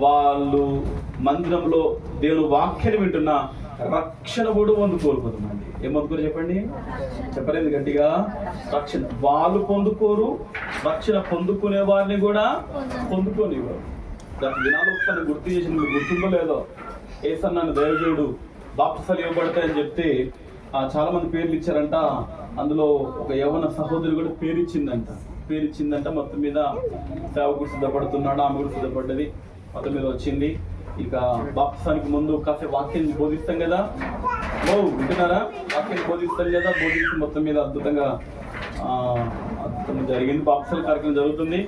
వాళ్ళు మందిరంలో దేవుని వాక్యాన్ని వింటున్నా రక్షణ కూడా పొందుకోరు. కొంతమంది ఏం పొందుకోరు చెప్పండి, చెప్పలేదు గట్టిగా. రక్షణ వాళ్ళు పొందుకోరు, రక్షణ పొందుకునే వారిని కూడా పొందుకోనివ్వరు. దాని దినాలు ఒకసారి గుర్తు చేసి నువ్వు గుర్తుందో లేదో, ఏసన్నాను దైవజనుడు బాప్తిసాలు ఇవ్వబడతాయని చెప్తే చాలా మంది పేర్లు ఇచ్చారంట. అందులో ఒక యవ్వన సహోదరు కూడా పేరిచ్చిందంట. మొత్తం మీద సేవకుడు సిద్ధపడుతున్నాడు, ఆమె కూడా సిద్ధపడ్డది, మొత్తం మీద వచ్చింది. ఇక బాప్తిసానికి ముందు కాసేపు వాక్యాన్ని బోధిస్తాం కదా, వింటున్నారా? వాక్యాన్ని బోధిస్తాం కదా, బోధించి మొత్తం మీద అద్భుతంగా జరిగింది. బాప్తిసాల కార్యక్రమం జరుగుతుంది.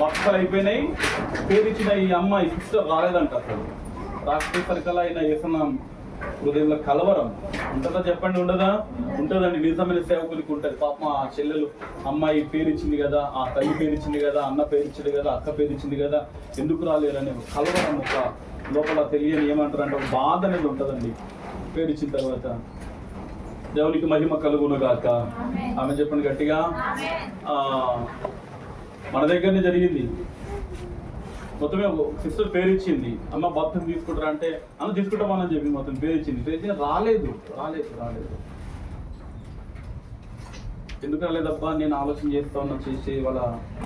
బాప్తిసాలు అయిపోయినాయి. పేరిచ్చిన ఈ అమ్మాయి సిస్టర్ రాలేదంట. అసలు రాకపోయేసరికల్లా ఆయన ఏసన్న హృదయంలో కలవరం ఉంటుందా చెప్పండి? ఉండదా? ఉంటుందండి. నిజమైన సేవకులకి ఉంటుంది. పాపం ఆ చెల్లెలు అమ్మాయి పేరిచ్చింది కదా, ఆ తల్లి పేరిచ్చింది కదా, అన్న పేరిచ్చింది కదా, అక్క పేరిచ్చింది కదా, ఎందుకు రాలేరనే కలవరం, ఒక లోపల తెలియని ఏమంటారంటే ఒక బాధ అనేది ఉంటుందండి పేరిచ్చిన తర్వాత. దేవునికి మహిమ కలుగును గాక. ఆమె చెప్పండి గట్టిగా. మన దగ్గరనే జరిగింది. మొత్తమే సిస్టర్ పేరిచ్చింది, అమ్మ బాప్తిసం తీసుకుంటారా అంటే అన్న తీసుకుంటామని చెప్పి మొత్తం పేరిచ్చింది. రాలేదు. ఎందుకు రాలేదబ్బా? నేను ఆలోచన చేస్తా ఉన్నా, చేసి వాళ్ళ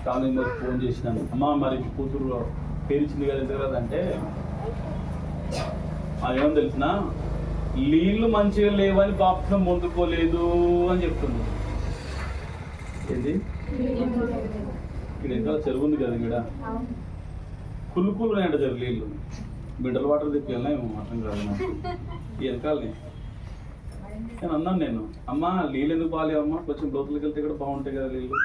ఫ్యామిలీ మెంబర్కి ఫోన్ చేసినాను. అమ్మ మరి కూతురు పేరిచ్చింది కదా, ఎందుకు రాదంటే అదేమో తెలిసిన నీళ్లు మంచిగా లేవని బాప్తిసం పొందుకోలేదు అని చెప్తుంది. ఏంటి ఇక్కడ ఇంకా చెరువు ఉంది కదా, ఇక్కడ కుళ్ళు ఉన్నాయంట చెరువు నీళ్ళు. మినరల్ వాటర్ తెప్పి వెళ్ళినా అర్థం కాదు ఈ వెనకాలని. నేను అన్నాను, అమ్మ నీళ్ళు ఎందుకు బాగాలేవమ్మా, కొంచెం లోతులకి వెళ్తే కూడా బాగుంటాయి కదా నీళ్ళు.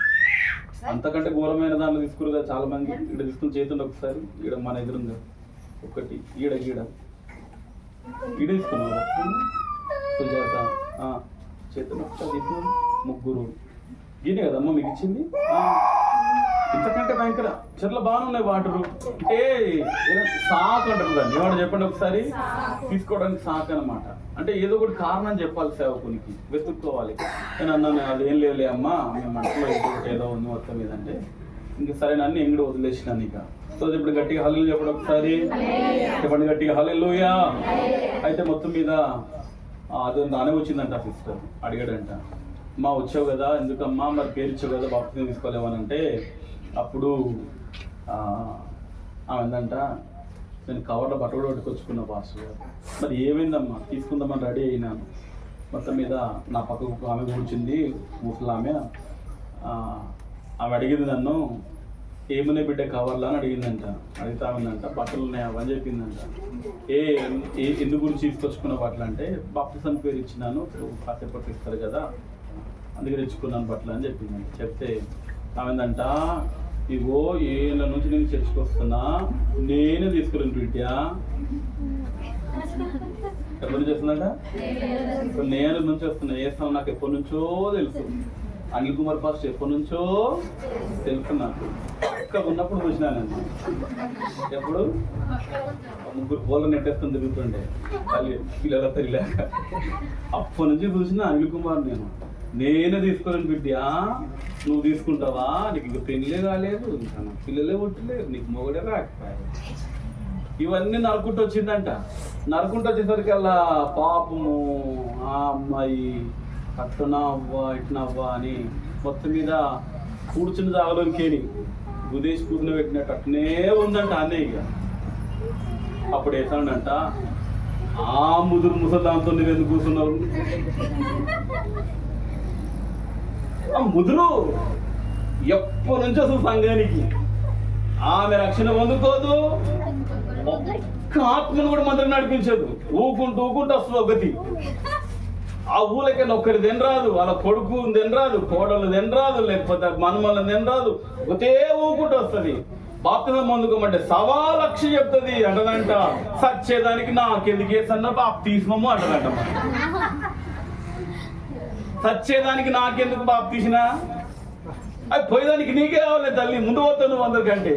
అంతకంటే ఘోరమైన దాంట్లో తీసుకురు కదా చాలా మంది. ఇక్కడ తీసుకుని చేతుండే ఒకసారి, ఈడ మన ఎదురుంది ఒకటి, ఈడ తీసుకున్నారు సుజాత చేతులు ఒకసారి తీసుకుని ముగ్గురు. ఈయనే కదమ్మా మీకు ఇచ్చింది. ఇంతకంటే భయంకర చెట్ల బాగానే ఉన్నాయి వాటరు. అంటే సాకు అంటారు దాన్ని, ఏమంటే చెప్పండి ఒకసారి. తీసుకోవడానికి సాకు అనమాట. అంటే ఏదో ఒకటి కారణం చెప్పాలి, సేవకునికి వెతుక్కోవాలి. నేను అన్నాను అదేం లేలే అమ్మా, మేము మనసులో ఏదో ఉంది మొత్తం మీద అంటే, ఇంకా సరే నన్ను ఎంగడు వదిలేసినాను. ఇక సో ఇప్పుడు గట్టిగా హల్లెలూయా చెప్పండి ఒకసారి, చెప్పండి గట్టిగా హల్లెలూయా. అయితే మొత్తం మీద అది నానే వచ్చిందంట. సిస్టర్ అడిగాడంట, అమ్మా వచ్చావు కదా, ఎందుకమ్మా మరి పేరిచ్చావు కదా, బాప్తిసం తీసుకోలేవనంటే అప్పుడు ఆమె ఏందంట, నేను కవర్లో బట్టలు పట్టుకొచ్చుకున్నా పాస్టర్ గారు. మరి ఏమైందమ్మా, తీసుకుందామని రెడీ అయినాను. మొత్తం మీద నా పక్కకు ఆమె కూర్చుంది, ముసలామె. ఆమె అడిగింది నన్ను, ఏమున్నాయి బిడ్డ కవర్లా అని అడిగిందంట. అడుగుతామందంట, బట్టలు ఉన్నాయి అవని చెప్పిందంట. ఎందు గురించి తీసుకొచ్చుకున్న బట్టలు అంటే, బాప్తిసం పేరు ఇచ్చినాను, కాసేపట్టు ఇస్తారు కదా, అందుకే తెచ్చుకున్నాను బట్టలు అని చెప్పిందంట. చెప్తే ఆమెందంట, ఇగో ఏళ్ళ నుంచి నేను చర్చకొస్తున్నా, నేనే తీసుకున్నాను బిడ్డ. ఎప్పటి నుంచి వస్తుందంట? నేను నుంచి వస్తున్నా. చేస్తాను, నాకు ఎప్పటి నుంచో తెలుసు. అనిల్ కుమార్ పాస్టర్ ఎప్పటి నుంచో తెలుసు నాకు. ఇక్కడ ఉన్నప్పుడు చూసినానండి. ఎప్పుడు ముగ్గురు పోల నెట్టేస్తుంది తిరుగుతుండే తల్లి పిల్లల తల్లిలాక. అప్పటి నుంచి చూసిన అనిల్ కుమార్ నేనే తీసుకోలేను బిడ్డ, నువ్వు తీసుకుంటావా? నీకు ఇంకా పెళ్ళే కాలేదు, ఇంకా పిల్లలే పుట్టలేదు, నీకు మొగడే రాకపోయారు. ఇవన్నీ నరుకుంటూ వచ్చిందంట. నరుకుంటూ వచ్చేసరికి అలా పాపము ఆ అమ్మాయి అట్లా అవ్వా ఇట్లా అవ్వా అని మొత్తం మీద కూర్చుని జాగలోనికేని గుదేసి కూర్చుని పెట్టినట్టు అట్నే ఉందంట అన్నయ్య. అప్పుడు వేసాడంట, ఆ ముసలిదాంతో నువ్వు ఎందుకు కూర్చున్నావు? ఆ ముదురు ఎప్పటి నుంచో అసలు సంఘానికి ఆమె రక్షణ పొందుకోదు, ఒక్క ఆత్మను కూడా మందిరం నడిపించదు. ఊకుంటూ వస్తుంది ఒకటి. ఆ ఊళ్ళకైనా ఒక్కడి తినరాదు, వాళ్ళ కొడుకు తినరాదు, కోడలు తినరాదు, లేకపోతే మనమల్ని తినరాదు, ఒకటే ఊకుంటూ వస్తుంది. బాప్తిజం పొందుకోమంటే 1,00,000 చెప్తుంది అంటదంట. సచ్చేదానికి నాకెందుకేసన్న బాప్తిస్మము అంటదంట. సచ్చేదానికి నాకెందుకు బాప్తీసినా? అది పోయేదానికి నీకే కావాలి తల్లి, ముందు పోతావు నువ్వు అందరికంటే,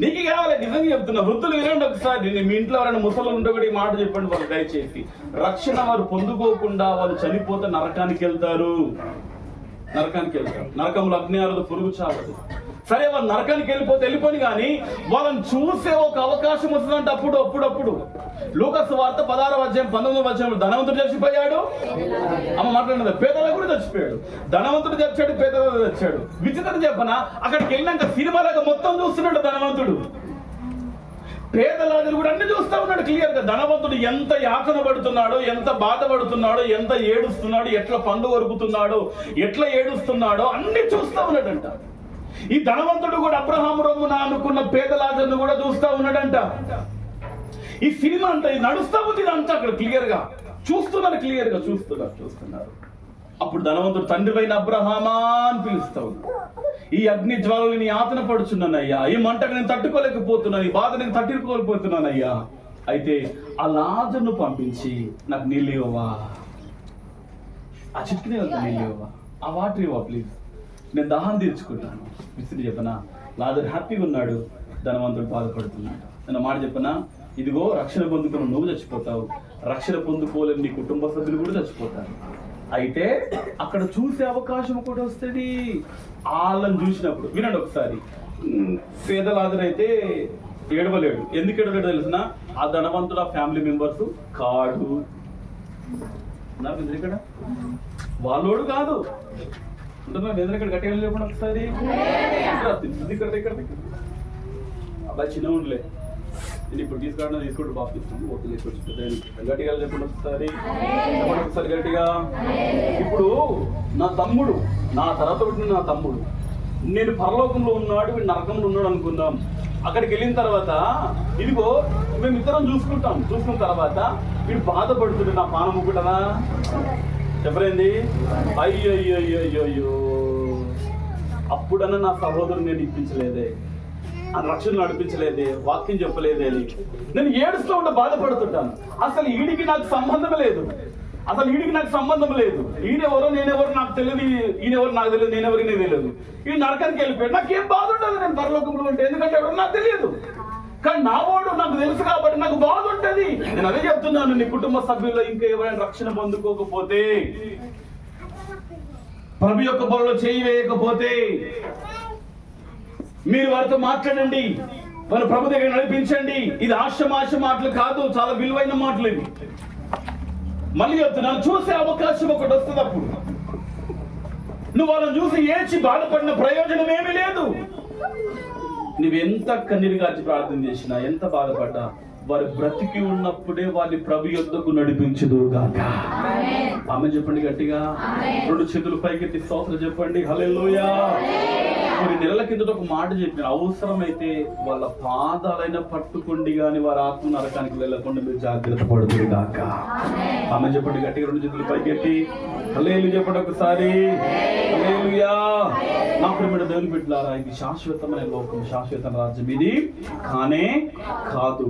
నీకే కావాలి. నిజంగా చెప్తున్నా. వృద్ధులు వినండి ఒకసారి. మీ ఇంట్లో ఎవరైనా ముసలు ఉంటే కూడా ఈ మాట చెప్పండి వాళ్ళు దయచేసి. రక్షణ వారు పొందుకోకుండా వాళ్ళు చనిపోతే నరకానికి వెళ్తారు. నరకంలో అగ్ని ఆరదు, పురుగు చావదు. సరే వాళ్ళు నరకానికి వెళ్ళిపోని కానీ వాళ్ళని చూసే ఒక అవకాశం వస్తుందంటే అప్పుడు లూకాసు వార్త 16వ అధ్యాయం 19వ అధ్యాయంలో ధనవంతుడు చచ్చిపోయాడు. అమ్మ మాట్లాడినది. పేదలకు కూడా చచ్చిపోయాడు. ధనవంతుడు చచ్చాడు, పేదలకు చచ్చాడు. విచిత్రం చెప్పనా, అక్కడికి వెళ్ళినాక సినిమాలాగా మొత్తం చూస్తున్నాడు ధనవంతుడు. పేదలాదులు కూడా అన్ని చూస్తా ఉన్నాడు క్లియర్ గా. ధనవంతుడు ఎంత యాతన పడుతున్నాడో, ఎంత బాధపడుతున్నాడో, ఎంత ఏడుస్తున్నాడో, ఎట్లా పండు వరుకుతున్నాడో, ఎట్లా ఏడుస్తున్నాడో అన్ని చూస్తా ఉన్నాడంట. ఈ ధనవంతుడు కూడా అబ్రహాము రొమ్మున అనుకున్న పేదలాజర్ను కూడా చూస్తా ఉన్నాడంట. ఈ సినిమా అంతా ఇది నడుస్తా ఉంది. ఇదంతా అక్కడ క్లియర్ గా చూస్తున్నారు. అప్పుడు ధనవంతుడు తండ్రి పైన అబ్రహామా అని పిలుస్తా ఉన్నాడు. ఈ అగ్ని జ్వాలని యాతన పడుచున్నానయ్యా, ఈ మంటకు నేను తట్టుకోలేకపోతున్నాను, ఈ బాధ నేను తట్టుకోలేకపోతున్నానయ్యా. అయితే ఆ లాజర్ను పంపించి నాకు నీళ్ళు ఇవ్వవా, ఆ చిట్కినే నీళ్ళు ఇవ్వవా, ఆ వాటర్ ఇవ్వవా ప్లీజ్, నేను దాహం తీర్చుకుంటాను. విసిరి చెప్పనా, లాజర్ హ్యాపీగా ఉన్నాడు, ధనవంతుడు బాధపడుతున్నాడు. నేను మాట చెప్పనా, ఇదిగో రక్షణ పొందుకున్న నువ్వు చచ్చిపోతావు, రక్షణ పొందుకోలేని నీ కుటుంబ సభ్యులు కూడా చచ్చిపోతారు. అయితే అక్కడ చూసే అవకాశం కూడా వస్తుంది. వాళ్ళని చూసినప్పుడు వినండి ఒకసారి. పేద లాజర్ అయితే ఏడవలేడు. ఎందుకు ఏడవలేడు తెలిసిన, ఆ ధనవంతుడు ఆ ఫ్యామిలీ మెంబర్స్ కాడు. నాకు ఇక్కడ వాళ్ళోడు కాదు. ఇక్కడ గట్టిగా లేకుండా ఒకసారి ఇక్కడ అబ్బాయి చిన్న ఉండలే, నేను ఇప్పుడు తీసుకుంటూ బాప్తిస్తాను. ఓట్లు తీసుకొచ్చి గట్టిగా లేకుండా ఒకసారి గట్టిగా. ఇప్పుడు నా తమ్ముడు, నా తర్వాత పుట్టిన నా తమ్ముడు, నేను పరలోకంలో ఉన్నాడు, వీడు నరకంలో ఉన్నాడు అనుకుందాం. అక్కడికి వెళ్ళిన తర్వాత ఇదిగో మేమిద్దరం చూసుకున్న తర్వాత వీడు బాధపడుతుంటే నా పానం ముగ్గుటనా చెప్పలేంది. అయ్యో అప్పుడన్నా నా సహోదరుని నేను ఇప్పించలేదే, ఆ రక్షణ నడిపించలేదే, వాక్యం చెప్పలేదే అని నేను ఏడుస్తూ ఉంటే బాధపడుతుంటాను. అసలు ఈడికి నాకు సంబంధం లేదు. ఈయనెవరో నేనెవరు నాకు తెలియదు, ఈయనెవరు నాకు తెలియదు, నేనెవరికి నేను తెలియదు. ఈ నరకానికి వెళ్ళిపోయాడు. నాకేం బాధ ఉండదు నేను పరలోకంలో ఉంటే, ఎందుకంటే ఎవరు నాకు తెలియదు. కానీ నా వాడు నాకు తెలుసు కాబట్టి నాకు బాధ ఉంటుంది. నేను అదే చెప్తున్నాను, నీ కుటుంబ సభ్యుల్లో ఇంకా ఎవరైనా రక్షణ పొందుకోకపోతే, ప్రభు యొక్క బలలో చేయి వేయకపోతే మీరు వారితో మాట్లాడండి, వారు ప్రభు దగ్గర నడిపించండి. ఇది ఆశ మాటలు కాదు, చాలా విలువైన మాటలు ఇవి. మళ్ళీ చెప్తున్నాను, చూసే అవకాశం ఒకటి వస్తుంది. అప్పుడు నువ్వు వాళ్ళని చూసి ఏడ్చి బాధపడిన ప్రయోజనం ఏమీ లేదు. నువ్వెంత కన్నీరు గార్చి ప్రార్థన చేసినా, ఎంత బాధపడ్డా, వారు బ్రతికి ఉన్నప్పుడే వారిని ప్రభు యొద్దకు నడిపించుదు గాక. ఆమె చెప్పండి గట్టిగా. 2 చేతులు పైకెత్తి స్తోత్రం చెప్పండి. హల్లెలూయా. కొన్ని నెలల కిందట ఒక మాట చెప్పిన, అవసరమైతే వాళ్ళ పాదాలైనా పట్టుకోండి కానీ వారి ఆత్మ నరకానికి వెళ్ళకుండా మీరు జాగ్రత్త పడుతుంది గాక. ఆమె చెప్పండి గట్టిగా. 2 చేతులు పైకెత్తి హల్లెలూయా చెప్పండి ఒకసారి. హల్లెలూయా. నా ప్రియమైన దేవుని బిడ్డలారా, ఇది శాశ్వతమైన లోకం, శాశ్వత రాజ్యం ఇది కానే కాదు.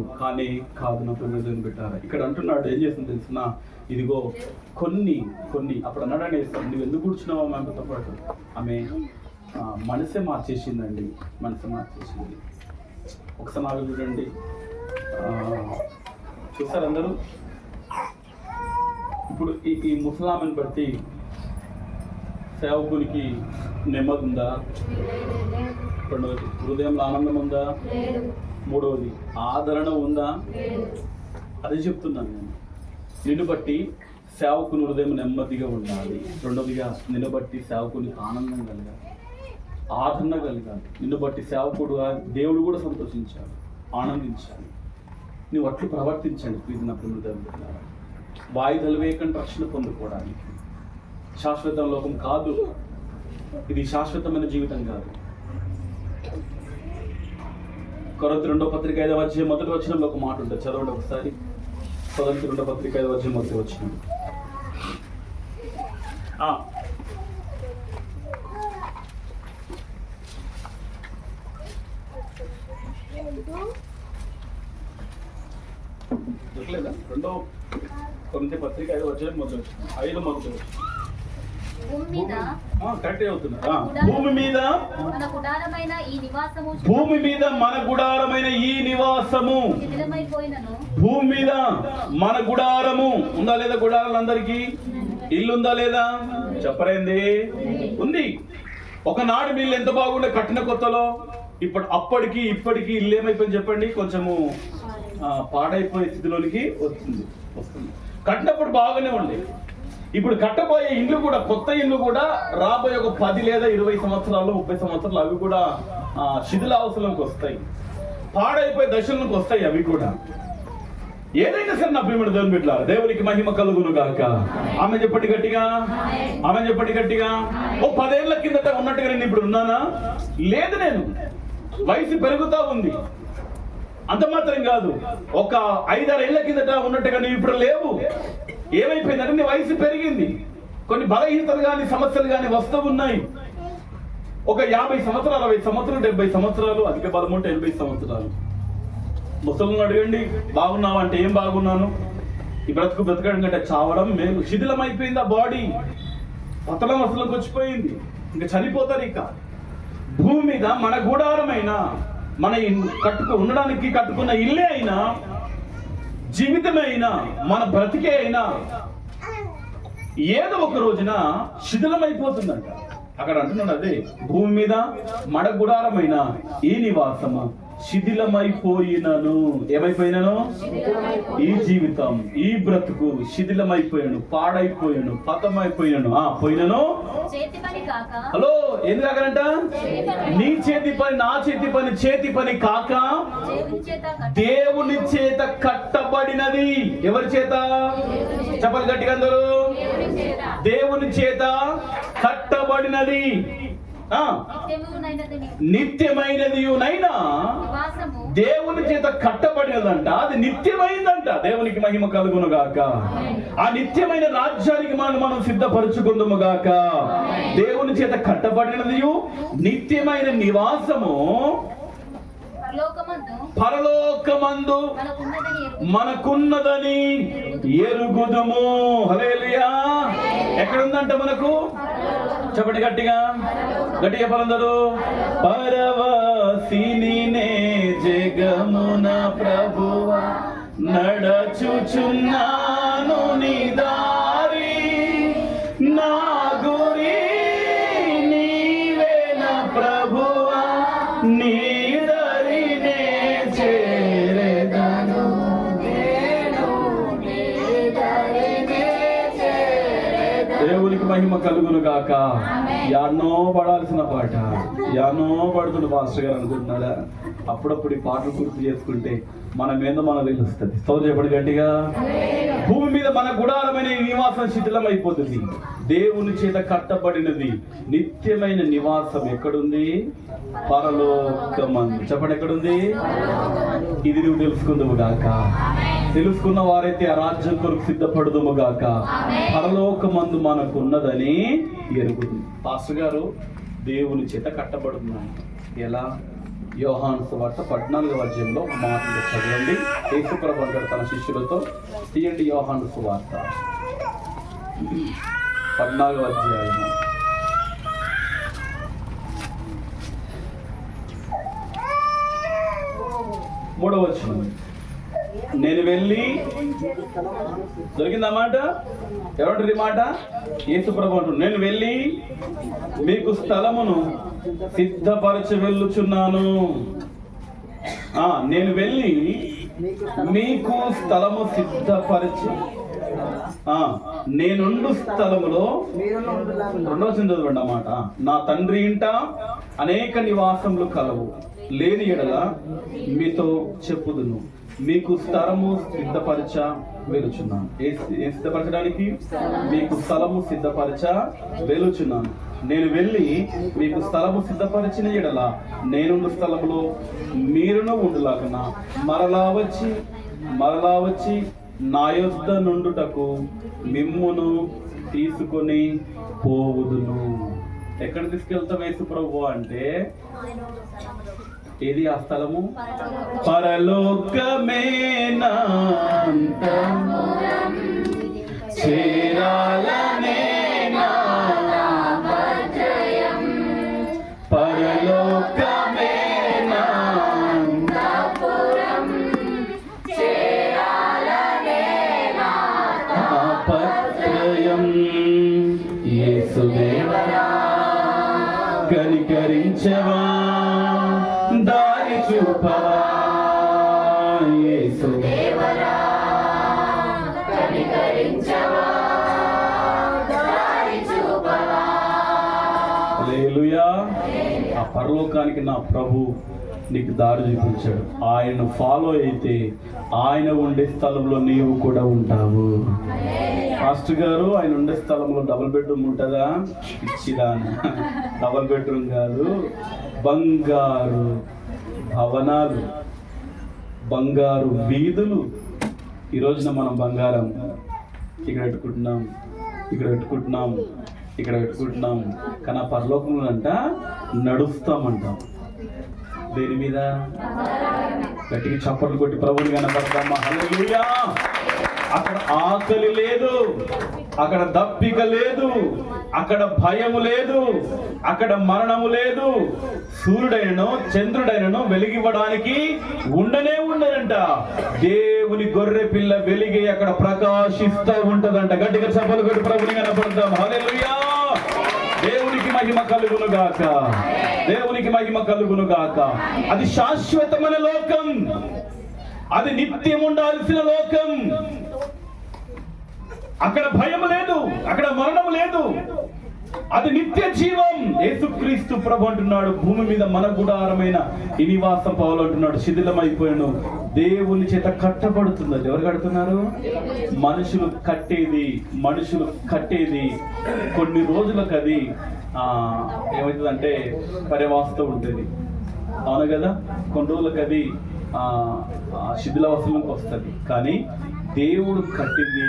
నా ప్రియమైన దేవుని బిడ్డలారా, ఇక్కడ అంటున్నాడు ఏం చేస్తుంది తెలిసిన, ఇదిగో కొన్ని అప్పుడు అన్నాడని వేస్తాను, నువ్వు ఎందుకు కూర్చున్నావా ఆమెతో పాటు. ఆమె మనసే మార్చేసిందండి, ఒకసారి నాకు చూడండి. చూసారు అందరూ. ఇప్పుడు ఈ ముసలామెను బట్టి సేవకునికి నెమ్మది ఉందా? 2వది హృదయంలో ఆనందం ఉందా? 3వది ఆదరణ ఉందా? అదే చెప్తున్నాను నేను. నిన్ను బట్టి సేవకుని హృదయం నెమ్మదిగా ఉండాలి. 2వదిగా నిన్ను బట్టి సేవకునికి ఆనందం కలగాలి, ఆదరణ కలగాలి. నిన్ను బట్టి సేవకుడుగా దేవుడు కూడా సంతోషించాలి, ఆనందించాలి. నువ్వు అట్లు ప్రవర్తించండి. ప్లీజ్ నా హృదయం వాయిదాలు వేయకుండా రక్షణ పొందుకోవడానికి. శాశ్వత లోకం కాదు ఇది, శాశ్వతమైన జీవితం కాదు. కొరింథీ 2వ పత్రిక 5వ అధ్యాయం 1వ వచనంలో ఒక మాట ఉంటుంది, చదవండి ఒకసారి. కొరింథీ 2వ పత్రిక 5వ అధ్యాయం 1వ వచనం. రెండో కొరింథీ పత్రిక 5వ అధ్యాయం మొదలు 5 మొదలు కరెక్ట్ అవుతుంది. భూమి మీద మన గుడారమైన ఈ నివాసము భూమి మీద మన గుడారము ఉందా లేదా? గుడారాలందరికీ ఇల్లు ఉందా లేదా? చెప్పరేంది? ఉంది. ఒకనాడు వీళ్ళు ఎంత బాగుండే కట్టిన కొత్తలో, అప్పటికి ఇప్పటికి ఇల్లు ఏమైపోయింది చెప్పండి? కొంచెము పాడైపోయే స్థితిలోనికి వస్తుంది. కట్టినప్పుడు బాగానే ఉండే. ఇప్పుడు కట్టబోయే ఇల్లు కూడా, కొత్త ఇల్లు కూడా రాబోయే ఒక 10 లేదా 20 సంవత్సరాలు 30 సంవత్సరాలు అవి కూడా శిథిలావస్థలోకి వస్తాయి, పాడైపోయే దశలోకి వస్తాయి అవి కూడా. ఏదైనా సరే నా ప్రియమైన దేవుని బిడ్డలారా, దేవునికి మహిమ కలుగును గాక. ఆమె చెప్పండి గట్టిగా, ఆమె చెప్పండి గట్టిగా. ఓ 10 ఏళ్ల కిందట ఉన్నట్టుగా నేను ఇప్పుడు ఉన్నానా? లేదు. నేను వయసు పెరుగుతా ఉంది. అంత మాత్రం కాదు, ఒక 5-6 ఏళ్ల కిందట ఉన్నట్టుగా నువ్వు ఇప్పుడు లేవు. ఏమైపోయిందంటే నీ వయసు పెరిగింది, కొన్ని బలహీనతలు కానీ సమస్యలు కానీ వస్తూ ఉన్నాయి. ఒక 50 సంవత్సరాలు 60 సంవత్సరాలు 70 సంవత్సరాలు, అధిక బలం ఉంటే 80 సంవత్సరాలు. ముసలిని అడగండి, బాగున్నావా అంటే ఏం బాగున్నాను, ఈ బ్రతకడం కంటే చావడం మేలు. శిథిలమైపోయింది ఆ బాడీ, పతనం అసలుకి వచ్చిపోయింది, ఇంకా చనిపోతారు. ఇక భూమి మీద మన గుడారమైనా, మన ఉండడానికి కట్టుకున్న ఇల్లే అయినా, జీవితమే అయినా, మన బ్రతికే అయినా ఏదో ఒక రోజున శిథిలమైపోతుందంట. అక్కడ అంటున్నాడు అదే, భూమి మీద మన గుడారమైన ఈ నివాసము శిథిలమైపోయినను. ఏమైపోయినను? ఈ జీవితం, ఈ బ్రతుకు శిథిలమైపోయాను, పాడైపోయాను, పతమైపోయాను. పోయినను. హలో, ఎందుకంట? నీ చేతి పని, నా చేతి పని, చేతి పని కాక దేవుని చేత కట్టబడినది. ఎవరి చేత? చెప్పాలి గట్టిగా అందరూ. దేవుని చేత కట్టబడినది, నిత్యమైనది దేవుని చేత కట్టబడినదంట. అది నిత్యమైందంట. దేవునికి మహిమ కలుగును గాక. ఆ నిత్యమైన రాజ్యానికి మనం సిద్ధపరచుకుందాము గాక. దేవుని చేత కట్టబడినది నిత్యమైన నివాసము పరలోకమందు మనకున్నదని ఎరుగుదుము. హల్లెలూయా. ఎక్కడుందంట మనకు? చెప్పండి గట్టిగా, గట్టిగా పలందరూ. పరవాసిని జగమున ప్రభువా నడచుచున్నాను నీ దారి, నా గురి నీవేన ప్రభువా, నీ దరినే చేరెదను. దేవునికి మహిమ కలుగును గాక. యానో పడాల్సిన పాట, యానో పడుతున్న పాస్టర్ గారు అనుకుంటున్నాడా? అప్పుడప్పుడు ఈ పాటలు గుర్తు చేసుకుంటే మన మీద మనకు తెలుస్తుంది. స్తోత్రం చెప్పండి గట్టిగా. భూమి మీద మన గుడారమైన నివాసం శిథిలమైపోతుంది. దేవుని చేత కట్టబడినది నిత్యమైన నివాసం ఎక్కడుంది? పరలోకమందు. చెప్పండి, ఎక్కడుంది? ఇది నువ్వు తెలుసుకుందువు గాక. తెలుసుకున్న వారైతే ఆ రాజ్యం కొరకు సిద్ధపడుదుము గాక. పరలోకమందు మనకు ఉన్నదని ఎరుగుతుంది. పాస్టర్ గారు దేవుని చేత కట్టబడుతున్నాను. ఎలా? యోహాను సువార్త 14వ అధ్యాయంలో మాటలు చదవండి. యేసుప్రభు అంటాడు తన శిష్యులతో, తీయండి యోహాను సువార్త 14వ అధ్యాయము 3వ వచనం. నేను వెళ్ళి, దొరికిందన్నమాట. ఎవరంటారు ఈ మాట? యేసుప్రభు అంటాడు, నేను వెళ్ళి మీకు స్థలమును సిద్ధపరచ వెళ్ళుచున్నాను. నేను వెళ్ళి మీకు స్థలము సిద్ధపరిచి నేనుండు స్థలములో, 2వ వచనం చదవండి అన్నమాట. నా తండ్రి ఇంట అనేక నివాసములు కలవు, లేని ఎడల మీతో చెప్పుదును. మీకు స్థలము సిద్ధపరచ వెలుచున్నాను. ఏం సిద్ధపరచడానికి? మీకు స్థలము సిద్ధపరచ వెలుచున్నాను. నేను వెళ్ళి మీకు స్థలము సిద్ధపరిచిన ఎడల నేనున్న స్థలములో మీరును ఉండులాగున మరలా వచ్చి నా యొద్ద నుండుటకు మిమ్మును తీసుకొని పోవుదును. ఎక్కడ తీసుకెళ్తాం యేసు ప్రభు అంటే? ఏది ఆ స్థలము? పరలోకమే నా అంతఃపురం, చేరాలనే నా తాపత్రయం. పరలోకమే నా అంతఃపురం, చేరాలనే నా తాపత్రయం. యేసుదేవరా కనికరించవా, దారి చూపవా. యేసుదేవరా కనికరించవా, దారి చూపవా. హల్లెలూయా. ఆ పరలోకానికి నా ప్రభు నీకు దారి చూపించాడు. ఆయన ఫాలో అయితే ఆయన ఉండే స్థలంలో నీవు కూడా ఉంటావు. మాస్టర్ గారు, ఆయన ఉండే స్థలంలో డబుల్ బెడ్రూమ్ ఉంటుందా? ఇచ్చిదాన్ని. డబుల్ బెడ్రూమ్ కాదు, బంగారు భవనాలు, బంగారు వీధులు. ఈ రోజున మనం బంగారం ఇక్కడ పెట్టుకుంటున్నాం, ఇక్కడ పెట్టుకుంటున్నాం, ఇక్కడ పెట్టుకుంటున్నాం. కానీ ఆ పరలోకంలో అంట నడుస్తామంటాం. దేని మీద? గట్టిగా చప్పట్లు కొట్టి ప్రభువుని కనపడతామా? హల్లెలూయా. అక్కడ ఆకలి లేదు, అక్కడ దప్పిక లేదు, అక్కడ భయము లేదు, అక్కడ మరణము లేదు. సూర్యుడైనను చంద్రుడైనను వెలిగివ్వడానికి ఉండనంట. దేవుని గొర్రె పిల్ల వెలిగి అక్కడ ప్రకాశిస్తూ ఉంటదంట. గట్టిగా చప్పట్లు కొట్టి ప్రభువుని కనపడతాం. హల్లెలూయా. దేవునికి మహిమ కలుగును గాక, దేవునికి మహిమ కలుగును గాక. అది శాశ్వతమైన లోకం, అది నిత్యం ఉండాల్సిన లోకం. అక్కడ భయం లేదు, అక్కడ మరణం లేదు, అది నిత్య జీవం. యేసుక్రీస్తు ప్రభు అంటున్నాడు, భూమి మీద మన గుడారమైన ఈ నివాసం పౌలు అంటున్నాడు శిథిలమైపోయాను, దేవుని చేత కట్టబడుతుంది. అది ఎవరు కడుతున్నారు? మనుషులు కట్టేది, మనుషులు కట్టేది. కొన్ని రోజులకు అది ఏమవుతుందంటే పర్యవాస్తూ ఉంటుంది, అవును కదా. కొన్ని రోజులకు అది శిథిలావస్థలోకి వస్తుంది. కానీ దేవుడు కట్టింది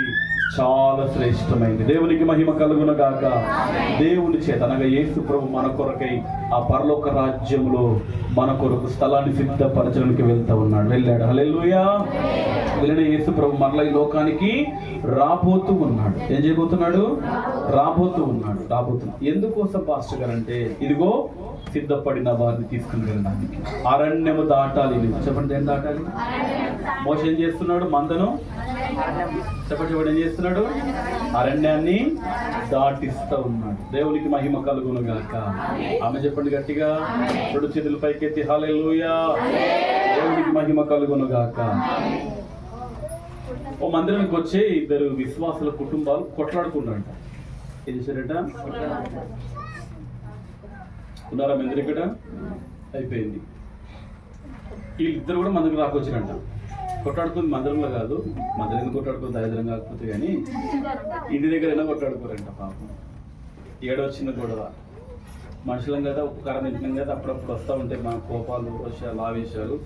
చాలా శ్రేష్టమైంది. దేవునికి మహిమ కలుగును గాక. దేవుని చేత అనగా యేసు ప్రభు మన కొరకై ఆ పరలోక రాజ్యంలో మన కొరకు స్థలాన్ని సిద్ధపరచడానికి వెళ్ళాడు. హల్లెలూయా. వెళ్ళిన యేసు ప్రభు మరలా ఈ లోకానికి రాబోతూ ఉన్నాడు. ఏం చేయబోతున్నాడు? రాబోతున్నాడు. ఎందుకోసం పాస్టర్ గారు అంటే, ఇదిగో సిద్ధపడిన వారిని తీసుకుని వెళ్ళడానికి అరణ్యము దాటాలి. చెప్పండి, ఏం దాటాలి? మోషే ఏం చేస్తున్నాడు? మందను చెప్పండి, ఏం చేస్తున్నాడు? అరణ్యాన్ని దాటిస్తూ ఉన్నాడు. దేవునికి మహిమ కలుగును గాక. ఆమె చెప్పండి గట్టిగా, రెండు చేతుల పైకెత్తి హల్లెలూయా. దేవునికి మహిమ కలుగును గాక. ఓ మందిరానికి వచ్చే ఇద్దరు విశ్వాసుల కుటుంబాలు కొట్లాడుకున్నారంట. ఏం చేశారట? ఉన్నారా మీ ఇక్కడ? అయిపోయింది. వీళ్ళిద్దరు కూడా మందిరం రాకొచ్చారంట. కొట్లాడుకుంది మందిరంలో కాదు, మందిరం కొట్లాడుకుని దరిద్రం కాకపోతే కానీ ఇంటి దగ్గరైనా కొట్లాడుకోరంట. పాపం ఏడొచ్చిన గొడవ. మనుషులం కదా, ఉప్పు కారం తింటున్నాం కదా, అప్పుడప్పుడు వస్తూ ఉంటాయి మన కోపాలు, రోషాలు, ఆవేశాలు.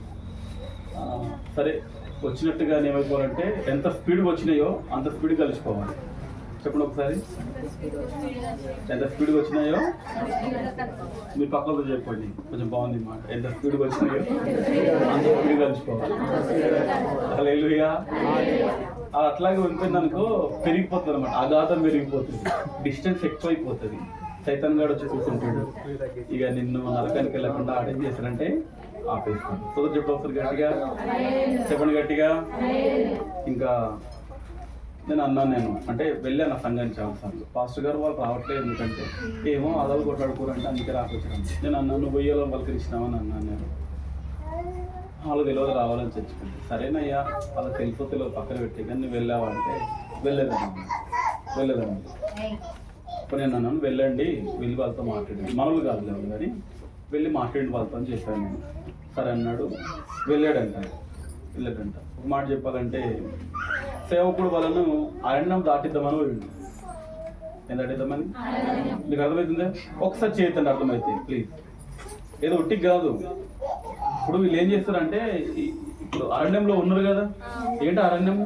సరే, వచ్చినట్టుగా ఏమైపోవాలంటే ఎంత స్పీడ్గా వచ్చినాయో అంత స్పీడ్ కలిసిపోవాలి. చెప్పండి ఒకసారి, ఎంత స్పీడ్గా వచ్చినాయో మీ పక్కలతో చెప్పండి, కొంచెం బాగుంది మాట. ఎంత స్పీడ్గా వచ్చినాయో అంత స్పీడ్ కలిసిపోవాలి. హల్లెలూయా. అట్లాగే ఉండిపోయింది అనుకో, పెరిగిపోతుంది అనమాట. అగాధం పెరిగిపోతుంది, డిస్టెన్స్ ఎక్కువైపోతుంది. సైతాన్ గాడు వచ్చి కూర్చుంటాడు, ఇక నిన్ను నరకానికి వెళ్ళకుండా ఆడేం చేశారంటే ఆపేస్తాను. సో చెప్పండి గట్టిగా, చెప్పండి గట్టిగా. ఇంకా నేను అంటే వెళ్ళాను ఆ సంఘానికి చాలాసార్లు. పాస్టర్ గారు వాళ్ళు రావట్లేదు, ఎందుకంటే ఏమో అదలు కొట్లాడుకోరంటే అందుకే రాకొచ్చాను. నేను అన్నాను, నువ్వు పోయేలో పలకరిస్తున్నామని అన్నాను. నేను వాళ్ళు తెలియదు రావాలని చర్చుకుంటే, సరేనయ్యా వాళ్ళకి తెలియదు పక్కన పెట్టి, కానీ నువ్వు వెళ్ళావంటే వెళ్ళేదాన్ని. ఇప్పుడు నేను అన్నాను, వెళ్ళండి, వెళ్ళి వాళ్ళతో మాట్లాడండి. మనలు కాదు లేదు కానీ వెళ్ళి మాట్లాడండి వాళ్ళతో అని చెప్పాను నేను. సరే అన్నాడు, వెళ్ళాడంట. ఒక మాట చెప్పాలంటే, సేవకుడు వాళ్ళను అరణ్యం దాటిద్దామని పోయిండు. ఏం దాటిద్దామని? మీకు అర్థమవుతుందా? ఒకసారి చేతండి, అర్థమైతే ప్లీజ్. ఏదో ఒట్టికి కాదు. ఇప్పుడు వీళ్ళు ఏం చేస్తారంటే, ఇప్పుడు అరణ్యంలో ఉన్నారు కదా, ఏంటి అరణ్యం?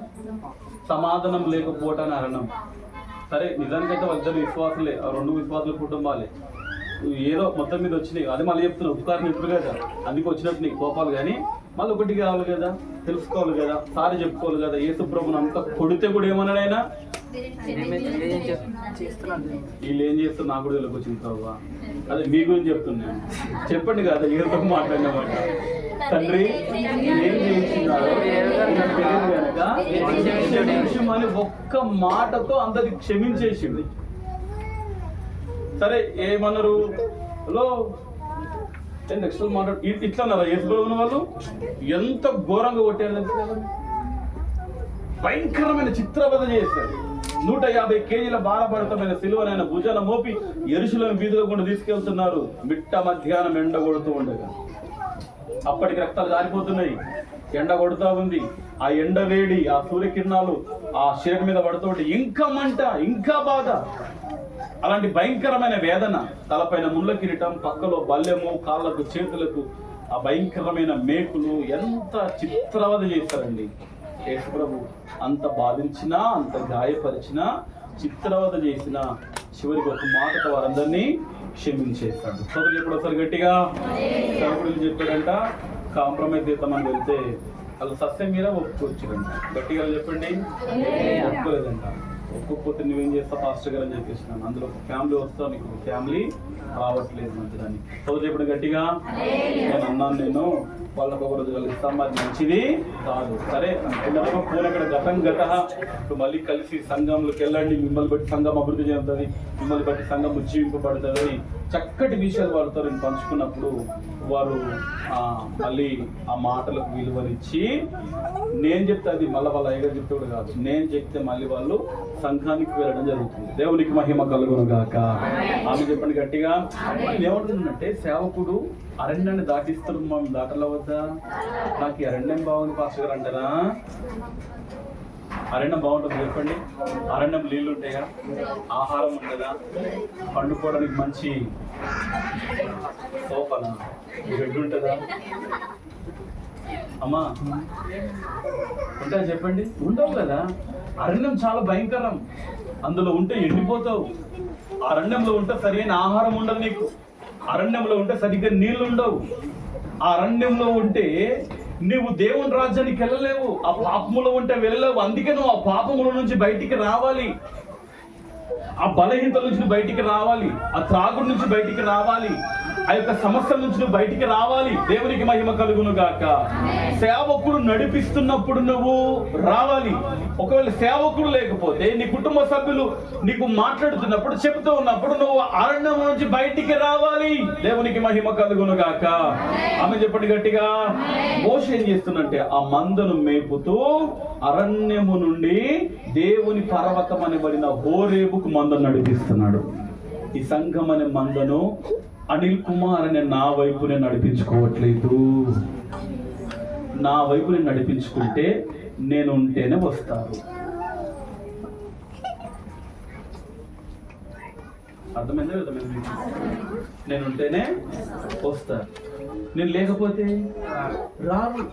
సమాధానం లేకపోవటాన్ని అరణ్యం. సరే, నిజానికైతే వాళ్ళిద్దరు విశ్వాసులే, ఆ రెండు విశ్వాసుల కుటుంబాలే. ఏదో మొత్తం మీద వచ్చినాయి. అదే మళ్ళీ చెప్తున్నా, ఉపకారం ఎప్పుడు కదా, అందుకే వచ్చినట్టు నీకు కోపాలు. కానీ మళ్ళీ ఒకటి కావాలి కదా, తెలుసుకోవాలి కదా, సారి చెప్పుకోవాలి కదా. యేసు ప్రభుని అంత కొడితే కూడా ఏమన్నాడు ఆయన, వీళ్ళు ఏం చేస్తారు నాకు కూడా వచ్చింది ప్రభు. అదే మీ గురించి చెప్తున్నాను, చెప్పండి కదా ఏదో మాట్లాడినమాట. తండ్రి ఏం చేస్తున్నారో తెలియదు కనుక క్షమించమని ఒక్క మాటతో అందరికి క్షమించేసింది. సరే ఏమన్నారు, హలో నెక్స్ట్ మాట్లాడు ఇట్లా అన్నారా యేసు ప్రభువుని వాళ్ళు ఎంత ఘోరంగా కొట్టారు, భయంకరమైన చిత్రవధ చేశారు. 150 కేజీల భారభరితమైన సిలువనైన భుజాన మోపి యెరూషలేము వీధిలో కూడా తీసుకెళ్తున్నారు. మిట్ట మధ్యాహ్నం ఎండ కొడుతూ ఉండగా, అప్పటికి రక్తాలు జారిపోతున్నాయి, ఎండ కొడుతూ ఉంది. ఆ ఎండ వేడి, ఆ సూర్యకిరణాలు ఆ శరీరం మీద పడుతుంటే ఇంకా మంట, ఇంకా బాధ. అలాంటి భయంకరమైన వేదన, తలపైన ముళ్ళ కిరీటం, పక్కలో బల్లెము, కాళ్ళకు చేతులకు ఆ భయంకరమైన మేకులు, ఎంత చిత్రవధ చేస్తారండి యేసు ప్రభు. అంత బాధించినా, అంత గాయపరిచినా, చిత్రవధ చేసినా చివరికి ఒక మాటతో వారందరినీ క్షమించేస్తాడు. చదువు ఎప్పుడు ఒకసారి గట్టిగా సరుకులు చెప్పాడంట, కాంప్రమైజ్ చేద్దామని వెళ్తే వాళ్ళు సస్యం మీద ఒప్పుకొచ్చారంట. గట్టిగా చెప్పండి, ఒప్పుకోలేదంట. ఒప్పుకోకపోతే నువ్వేం చేస్తావు పాస్టర్ గారు అని చెప్పేసినాను. అందులో ఒక ఫ్యామిలీ వస్తావు, నీకు ఫ్యామిలీ రావట్లేదు మంచిదని. చదువు చెప్పండి గట్టిగా. నేను అన్నాను, నేను వాళ్ళకు ఒక రోజు కలిస్తాం, అది మంచిది కాదు. సరే అనుకున్నాక పోనీ అక్కడ గతం గత ఇప్పుడు మళ్ళీ కలిసి సంఘంలోకి వెళ్ళండి, మిమ్మల్ని బట్టి సంఘం అభివృద్ధి చెందుతుంది, మిమ్మల్ని బట్టి సంఘం ఉజ్జీవింపబడుతుంది అని చక్కటి విషయాలు వారితో నేను పంచుకున్నప్పుడు వారు మళ్ళీ ఆ మాటలకు విలువనిచ్చి, నేను చెప్తే అది మళ్ళీ వాళ్ళ అయ్యగారు చెప్తే కూడా కాదు, నేను చెప్తే మళ్ళీ వాళ్ళు సంఘానికి వెళ్ళడం జరుగుతుంది. దేవునికి మహిమ కలుగును గాక. ఆమె చెప్పండి గట్టిగా. ఏమంటుందంటే, సేవకుడు అరణ్యాన్ని దాటిస్తారు, మనం దాటల వద్దా? నాకు ఈ అరణ్యం బాగుంది పాస్టర్ గారు అంటారా? అరణ్యం బాగుంటుంది చెప్పండి. అరణ్యం నీళ్ళు ఉంటాయా, ఆహారం ఉంటుందా, పండుకోవడానికి మంచి సోఫనా, బెడ్ ఉంటుందా? అమ్మా ఉంటాయా చెప్పండి? ఉండవు కదా. అరణ్యం చాలా భయంకరం, అందులో ఉంటే ఎండిపోతావు. అరణ్యంలో ఉంటే సరైన ఆహారం ఉండదు నీకు, అరణ్యంలో ఉంటే సరిగ్గా నీళ్లు ఉండవు, ఆ అరణ్యంలో ఉంటే నువ్వు దేవుని రాజ్యానికి వెళ్ళలేవు, ఆ పాపములో ఉంటే వెళ్ళలేవు. అందుకే నువ్వు ఆ పాపముల నుంచి బయటికి రావాలి, ఆ బలహీనతల నుంచి బయటికి రావాలి, ఆ త్రాగుడు నుంచి బయటికి రావాలి, ఆ యొక్క సమస్యల నుంచి నువ్వు బయటికి రావాలి. దేవునికి మహిమ కలుగును గాక. సేవకుడు నడిపిస్తున్నప్పుడు నువ్వు రావాలి. ఒకవేళ సేవకుడు లేకపోతే నీ కుటుంబ సభ్యులు నీకు మాట్లాడుతున్నప్పుడు, చెబుతూ ఉన్నప్పుడు నువ్వు అరణ్యం నుంచి బయటికి రావాలి. దేవునికి మహిమ కలుగును గాక. ఆమె చెప్పండి గట్టిగా. మోషే ఏం చేస్తున్నంటే ఆ మందను మేపుతూ అరణ్యము నుండి దేవుని పర్వతం అనబడిన హోరేబుకు మందను నడిపిస్తున్నాడు. ఈ సంఘం అనే మందను అనిల్ కుమార్ అనే నా వైపు నేను నడిపించుకోవట్లేదు. నా వైపు నేను నడిపించుకుంటే నేను ఉంటేనే వస్తారు. అర్థమైందా? అర్థమైంది. నేను ఉంటేనే వస్తారు, నేను లేకపోతే రారు.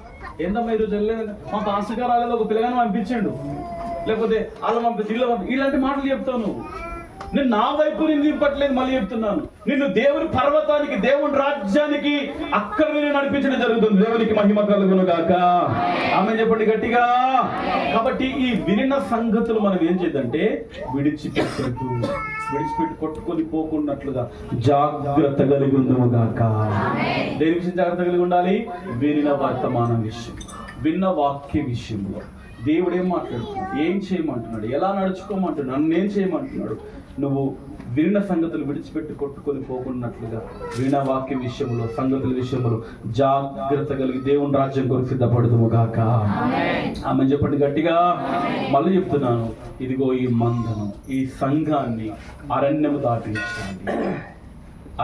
ఏందమ్మా ఈరోజు వెళ్ళలేదు, మా పాస్టర్ గారు రాలేదు, ఒక పిల్లగాని పంపించండు, లేకపోతే వాళ్ళు పంపించి ఇలాంటి మాటలు చెప్తావు నువ్వు. నేను నా వైపు నేను నింపట్లేదు, మళ్ళీ చెప్తున్నాను. నిన్ను దేవుని పర్వతానికి, దేవుని రాజ్యానికి అక్కడ నేను నడిపించడం జరుగుతుంది. దేవునికి మహిమ కలుగును గాక. ఆమె చెప్పండి గట్టిగా. కాబట్టి ఈ వినిన సంగతులు మనం ఏం చేద్దంటే విడిచిపెట్టి కొట్టుకొని పోకున్నట్లుగా జాగ్రత్త కలిగి ఉందము గాక. దేని విషయం జాగ్రత్త కలిగి ఉండాలి? వినిన వర్తమానం విషయం, విన్న వాక్య విషయంలో దేవుడు ఏం మాట్లాడుతున్నాడు, ఏం చేయమంటున్నాడు, ఎలా నడుచుకోమంటున్నాడు, నన్ను ఏం చేయమంటున్నాడు. నువ్వు విన్న సంగతులు విడిచిపెట్టి కొట్టుకొని పోకున్నట్లుగా విన వాక్య విషయంలో, సంగతుల విషయంలో జాగ్రత్త కలిగి దేవుని రాజ్యం కొరకు సిద్ధపడుదుము గాక. ఆమె చెప్పండి గట్టిగా. మళ్ళీ చెప్తున్నాను, ఇదిగో ఈ మందనం, ఈ సంఘాన్ని అరణ్యము దాటించాలి.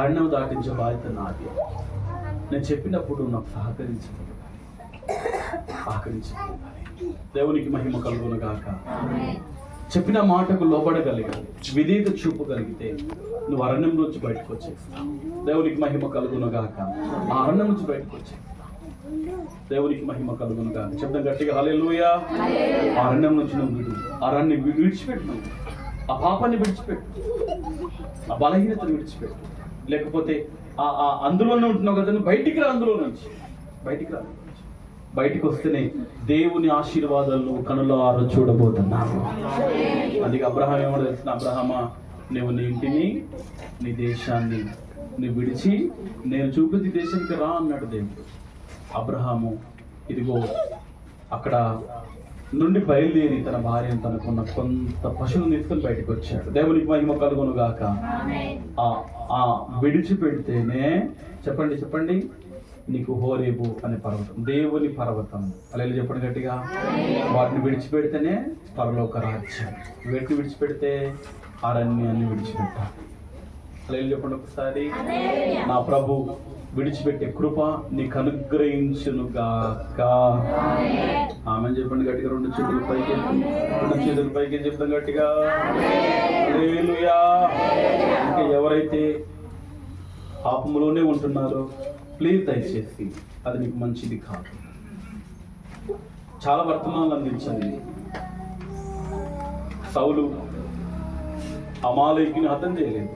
అరణ్యము దాటించే బాధ్యత నాది. నేను చెప్పినప్పుడు నాకు సహకరించగలగాలి. దేవునికి మహిమ కలుగును గాక. చెప్పిన మాటకు లోబడగలిగాలి, విధేయత చూపగలిగితే నువ్వు అరణ్యం నుంచి బయటకు వచ్చేస్తావు. దేవునికి మహిమ కలుగును గాక. ఆ అరణ్యం నుంచి బయటకు వచ్చేస్తావు. దేవునికి మహిమ కలుగును గాక. చెప్తాం గట్టిగా హల్లెలూయా. ఆ అరణ్యం నుంచి నువ్వు విడిచిపెట్టు, నువ్వు ఆ పాపాన్ని విడిచిపెట్టు, ఆ బలహీనతను విడిచిపెట్టు. లేకపోతే అందులోనే ఉంటున్నావు కదా, బయటికి రా, అందులో నుంచి బయటికి రా. బయటికి వస్తేనే దేవుని ఆశీర్వాదాలు కనులారా చూడబోతున్నావు. అందుకే అబ్రహాం ఏమో తెలిసిన, అబ్రహామా నువ్వు నీ ఇంటిని నీ దేశాన్ని నువ్వు విడిచి నేను చూపించి దేశానికి రా అన్నాడు దేవుడు. అబ్రహాము ఇదిగో అక్కడ నుండి బయలుదేరి తన భార్యను తనకున్న కొంత పశువులు తీసుకొని బయటకు వచ్చాడు. దేవునికి మహిమ కలుగును గాక. విడిచిపెడితేనే చెప్పండి నీకు హోరేబు అనే పర్వతం, దేవుని పర్వతం, అలా చెప్పండి గట్టిగా. వాటిని విడిచిపెడితేనే పరలోక రాజ్యం. వీటిని విడిచిపెడితే అరణ్యాన్ని విడిచిపెట్టాలి. అలా చెప్పండి ఒకసారి. నా ప్రభు విడిచిపెట్టే కృప నీకు అనుగ్రహించును గాక. ఆమె చెప్పండి గట్టిగా. రెండు చేతులు పైకి చెప్తాం గట్టిగా. హల్లెలూయా. ఇంకా ఎవరైతే పాపములోనే ఉంటున్నారో ప్లీజ్ దయచేసి అది నీకు మంచిది కాదు. చాలా వర్తమానాలు అందించండి. సౌలు అమాలేకుని హతం చేయలేదు.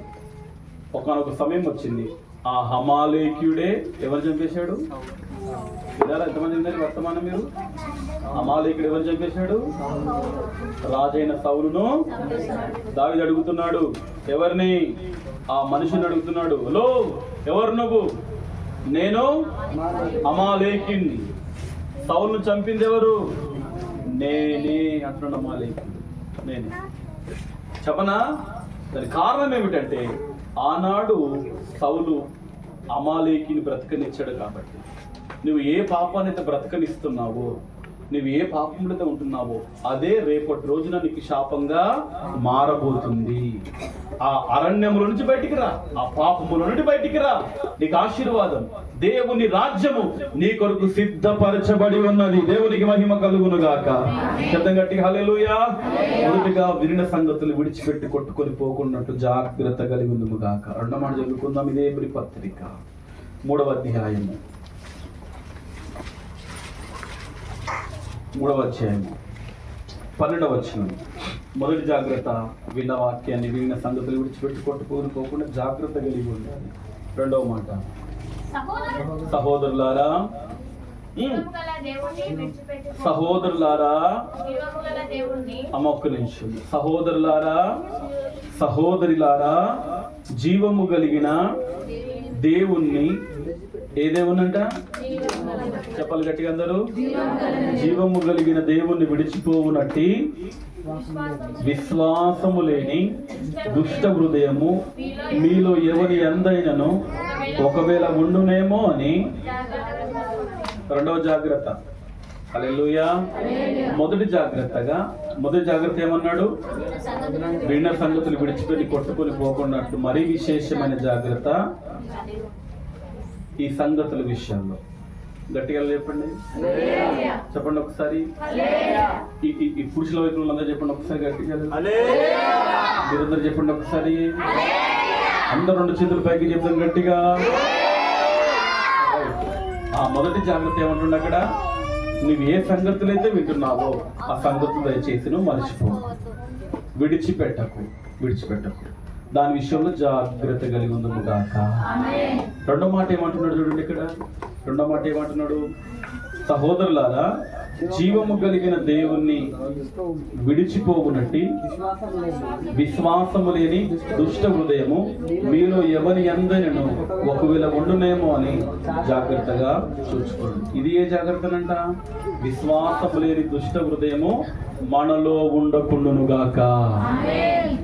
ఒకనొక సమయం వచ్చింది, ఆ అమాలేకుడే ఎవరు చంపేశాడు? ఎంతమంది ఉందని వర్తమానం మీరు? అమాలేకుడు ఎవరు చంపేశాడు? రాజైన సౌలును దావీదు అడుగుతున్నాడు. ఎవరిని? ఆ మనిషిని అడుగుతున్నాడు. హలో, ఎవరు నువ్వు? నేను అమాలేకుని. సౌలును చంపింది ఎవరు? నేనే అంటున్నాడు. అమాలేకుడు నేనే. చెప్పనా? దాని కారణం ఏమిటంటే ఆనాడు సౌలు అమాలేకుని బ్రతకనిచ్చాడు కాబట్టి. నువ్వు ఏ పాపాన్ని అయితే బ్రతకనిస్తున్నావో, నువ్వు ఏ పాపంలో అయితే ఉంటున్నావో అదే రేపటి రోజున నీకు శాపంగా మారబోతుంది. ఆ అరణ్యముల నుంచి బయటికి రా, ఆ పాపముల నుండి బయటికి రా, నీకు ఆశీర్వాదం. దేవుని రాజ్యము నీ కొరకు సిద్ధపరచబడి ఉన్నది. దేవునికి మహిమ కలుగును గాక. శబ్దం గట్టిగా హల్లెలూయా. మొదటిగా వినిన సంగతులు విడిచిపెట్టి కొట్టుకొని పోకున్నట్టు జాగ్రత్త కలిగి ఉందుము గాక. రెండో మాట చదువుకుందాం. ఇదే హెబ్రీ పత్రిక 3వ అధ్యాయము 12వ వచనం. మొదటి జాగ్రత్త, విన్న వాక్యాన్ని విన్న సంగతులు విడిచిపెట్టి కొట్టుకోకుండా జాగ్రత్త కలిగి ఉండాలి. రెండవ మాట, సహోదరులారా అమ్మ ఒక్క నిమిషం. సహోదరులారా, సహోదరులారా, జీవము కలిగిన దేవుణ్ణి, ఏ దేవునంట చెప్పాలి గట్టిగా అందరూ? జీవము కలిగిన దేవుణ్ణి విడిచిపోవునట్టి విశ్వాసము లేని దుష్ట హృదయము మీలో ఎవరి ఎందైనను ఒకవేళ ఉండునేమో అని. రెండవ జాగ్రత్త. హల్లెలూయా. మొదటి జాగ్రత్త ఏమన్నాడు? విన్న సంగతులు విడిచిపెట్టి కొట్టుకొని పోకున్నట్టు మరీ విశేషమైన జాగ్రత్త ఈ సంగతుల విషయంలో. గట్టిగా చెప్పండి ఒకసారి. ఈ పురుషుల వైపు అందరూ చెప్పండి ఒకసారి గట్టిగా. మీరందరూ చెప్పండి ఒకసారి. అందరూ రెండు చేతుల పైకి చెప్తాం గట్టిగా. ఆ మొదటి జాగ్రత్త ఏమంటుండే అక్కడ? నువ్వు ఏ సంగతులు అయితే వింటున్నావో ఆ సంగతులు దయచేసి నువ్వు మర్చిపో. విడిచిపెట్టకు. దాని విషయంలో జాగ్రత్త కలిగి ఉందము గాక. రెండో మాట ఏమంటున్నాడు చూడండి ఇక్కడ. రెండో మాట ఏమంటున్నాడు? సహోదరులారా, జీవము కలిగిన దేవుణ్ణి విడిచిపోవునట్టి విశ్వాసము లేని దుష్ట హృదయము మీలో ఎవరి ఎందైనను ఒకవేళ ఉండునేమో అని జాగ్రత్తగా చూసుకోండి. ఇది ఏ జాగ్రత్తనంట? విశ్వాసము లేని దుష్ట హృదయము మనలో ఉండకుండును గాక.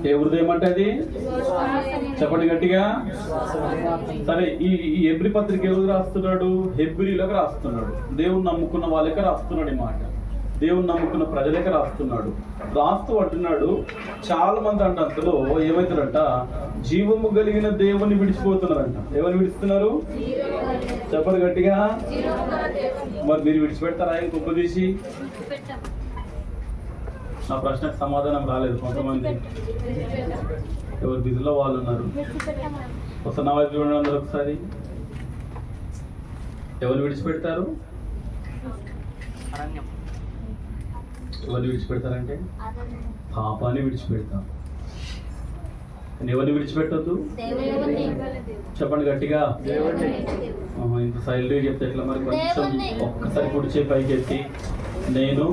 ఏ హృదయం అంటే అది? చెప్పండి గట్టిగా. సరే, ఈ హెబ్రీ పత్రిక ఎవరు రాస్తున్నాడు? హెబ్రీలకు రాస్తున్నాడు. దేవుని నమ్ముకున్న వాళ్ళకి రాస్తున్నాడు. ఈ మాట దేవుని నమ్ముకున్న ప్రజలకే రాస్తున్నాడు. రాస్తూ అంటున్నాడు, చాలా మంది అంతలో ఏమవుతారంట? జీవము కలిగిన దేవుని విడిచిపోతున్నారంట. ఎవరిని విడిస్తున్నారు? చెప్పండి గట్టిగా. మరి మీరు విడిచిపెడతారా ఆయన కుప్పదీసి? నా ప్రశ్నకు సమాధానం రాలేదు. కొంతమంది ఎవరు బిజీలో వాళ్ళు ఉన్నారు. ఒకసారి నా వైపు చూడండి అందరూ ఒకసారి. ఎవరు విడిచిపెడతారు? ఎవరు విడిచిపెడతారంటే పాపాన్ని విడిచిపెడతాం. ఎవరిని విడిచిపెట్టొద్దు? చెప్పండి గట్టిగా. ఇంత సైలెంట్గా చెప్తే ఎట్లా మరి? కొంచెం ఒక్కసారి కుడిచే పైకెత్తి, నేను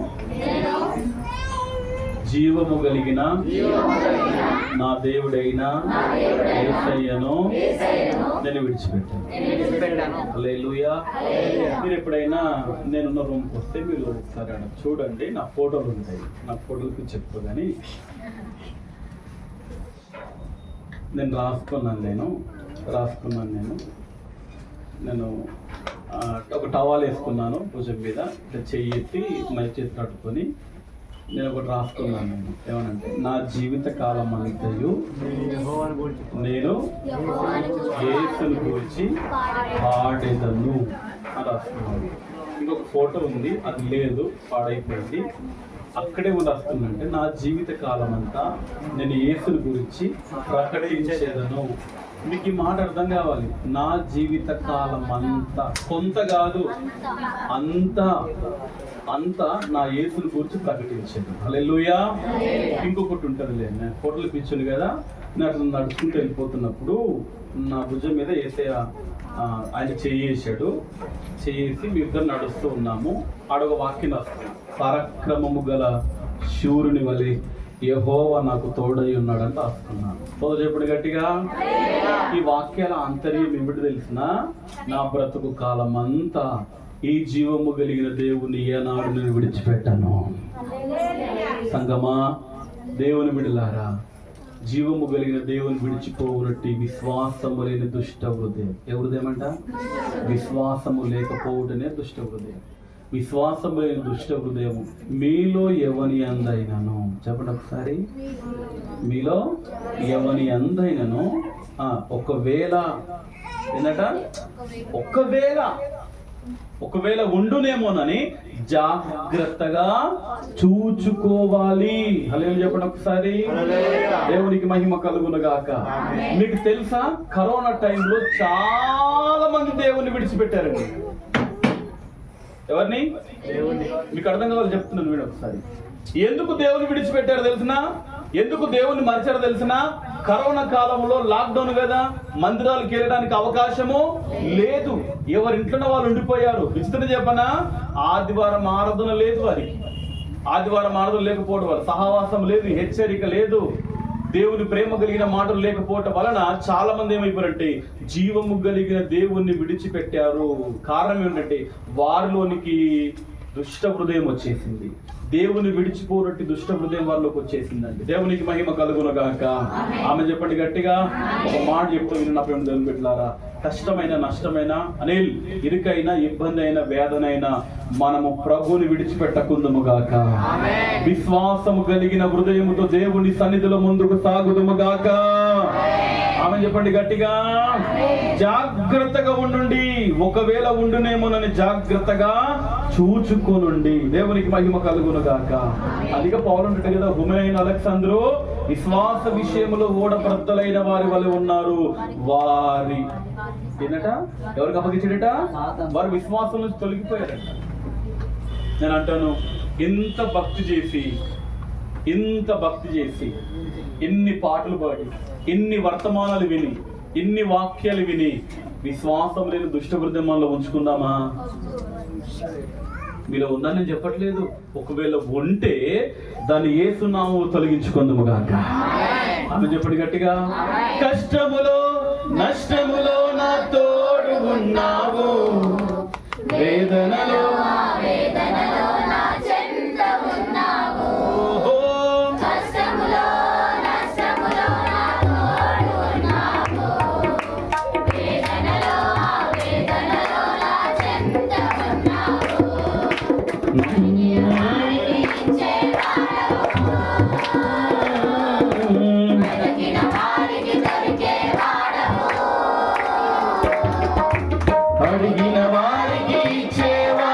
జీవము కలిగిన నా దేవుడైన యేసయ్యను నేను విడిచిపెట్టాను. హల్లెలూయా. మీరు ఎప్పుడైనా నేనున్న రూమ్కి వస్తే మీరు ఒకసారి చూడండి, నా ఫోటోలు ఉంటాయి. నా ఫోటోలకి చెప్పు, కానీ నేను రాసుకున్నాను. నేను ఒక టవాల్ వేసుకున్నాను భుజం మీద, ఇట్లా చెయ్యి ఎత్తి మంచి చేతి కట్టుకొని నేను ఒకటి రాసుకున్నాను. నేను ఏమనంటే, నా జీవిత కాలం అంతయు నేను యేసుని గురించి పాడేదను అని రాసుకున్నాను. ఇంకొక ఫోటో ఉంది, అది లేదు, పాడైపోయింది. అక్కడే రాస్తుందంటే, నా జీవిత కాలం అంతా నేను యేసుని గురించి ప్రకటించేదను. మీకు ఈ మాట అర్థం కావాలి. నా జీవిత కాలం అంతా, కొంత కాదు, అంతా నా యేసుని గురించి ప్రకటించేది. హల్లెలూయా. ఇంకొకటి ఉంటుందిలే, నేను ఫోటోలు పిచ్చును కదా, నేను అట్లా నడుచుకుంటూ వెళ్ళిపోతున్నప్పుడు నా భుజం మీద యేసయ్య ఆయన చేయేసాడు. చేసి మీ ఇద్దరు నడుస్తూ ఉన్నాము. ఆడొక వాక్యం రాస్తున్నాను, పరాక్రమము గల శూరుని వలె యెహోవా నాకు తోడై ఉన్నాడంటే రాసుకున్నాను. చెప్పండి గట్టిగా. ఈ వాక్యాల ఆంతర్యం ఏమిటి తెలిసిన? నా బ్రతుకు కాలం అంతా ఈ జీవము కలిగిన దేవుని ఏనాడు నేను విడిచిపెట్టాను. సంగమా, దేవుని బిడ్డలారా, జీవము కలిగిన దేవుని విడిచిపోవునట్టి విశ్వాసము లేని దుష్ట హృదయం. ఏ హృదయం అంట? విశ్వాసము లేకపోవటనే దుష్ట హృదయం. విశ్వాసము లేని దుష్ట హృదయము మీలో ఎవని అందైనను, చెప్పండి ఒకసారి, మీలో ఎవని అందైనను ఒకవేళ ఏంటట, ఒకవేళ ఉండునేమోనని జాగ్రత్తగా చూచుకోవాలి. హల్లెలూయా చెప్పండి ఒకసారి. దేవునికి మహిమ కలుగునుగాక. మీకు తెలుసా, కరోనా టైంలో చాలా మంది దేవుణ్ణి విడిచిపెట్టారండి. ఎవరిని? మీకు అర్థం కావాలి చెప్తున్నాను వీడు ఒకసారి. ఎందుకు దేవుని విడిచిపెట్టారు తెలిసిన? ఎందుకు దేవుని మరిచారో తెలిసిన? కరోనా కాలంలో లాక్డౌన్ కదా, మందిరాలకు వెళ్ళడానికి అవకాశము లేదు. ఎవరింట్లోనే వాళ్ళు ఉండిపోయారు. విచిత్రం చెప్పనా, ఆదివారం ఆరాధన లేదు వారికి. ఆదివారం ఆరాధన లేకపోవడం వల్ల సహవాసం లేదు, హెచ్చరిక లేదు, దేవుని ప్రేమ కలిగిన మాటలు లేకపోవటం వలన చాలా మంది ఏమైపోయారంటే జీవము కలిగిన దేవుణ్ణి విడిచిపెట్టారు. కారణం ఏంటంటే వారిలోనికి దుష్ట హృదయం వచ్చేసింది. దేవుని విడిచిపోనట్టు దుష్ట హృదయం వారిలోకి వచ్చేసిందండి. దేవునికి మహిమ కలుగునుగాక. ఆమె చెప్పండి గట్టిగా. ఒక మాట చెప్తూ విన్న ప్రేమ దేవుని బిడ్డలారా, కష్టమైన, నష్టమైన, అనిల్ ఇరుకైన, ఇబ్బంది అయిన, వేదనైన మనము ప్రభువుని విడిచిపెట్టకుందుము గాక. విశ్వాసము కలిగిన హృదయముతో దేవుని సన్నిధిలో ముందుకు సాగుదుము గాక. ఆమె చెప్పండి గట్టిగా. జాగ్రత్తగా ఉండండి, ఒకవేళ ఉండునేమోనని జాగ్రత్తగా చూచుకోనుండి. దేవునికి మహిమ కలుగును గాక. అదిగా పౌలు ఉంటాడు కదా, హుమెయిన్ అలెగ్జాంద్రు విశ్వాస విషయంలో ఓడప్రద్దలైన వారి వలె ఉన్నారు. వారి ఏంటట, ఎవరికి అప్పగించాడట? వారు విశ్వాసం నుంచి తొలగిపోయారట. నేను అంటాను, ఇంత భక్తి చేసి ఇన్ని పాటలు పాడి, ఇన్ని వర్తమానాలు విని, ఇన్ని వాక్యాలు విని విశ్వాసం లేని దుష్ట హృదయంలో ఉంచుకుందామా? మీలో ఉందని నేను చెప్పట్లేదు. ఒకవేళ ఉంటే దాన్ని యేసు నామములో తొలగించుకుందాము గాక. ఆమె చెప్పండి గట్టిగా. కష్టములో నష్టములో నా తోడు ఉన్నావు, వేదనలో నా చెంత ఉన్నావు. కష్టములో నష్టములో నా తోడు ఉన్నావు, వేదనలో నా చెంత ఉన్నావు. అడిగిన వారికి ఇచ్చేవా